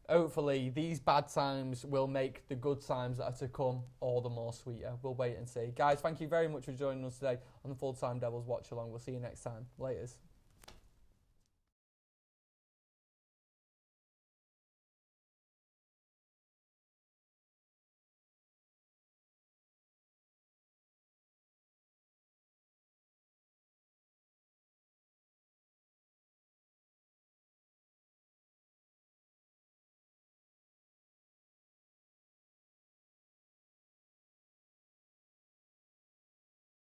hopefully these bad times will make the good times that are to come all the more sweeter. We'll wait and see. Guys, thank you very much for joining us today on the Full Time Devils Watch Along. We'll see you next time. Laters.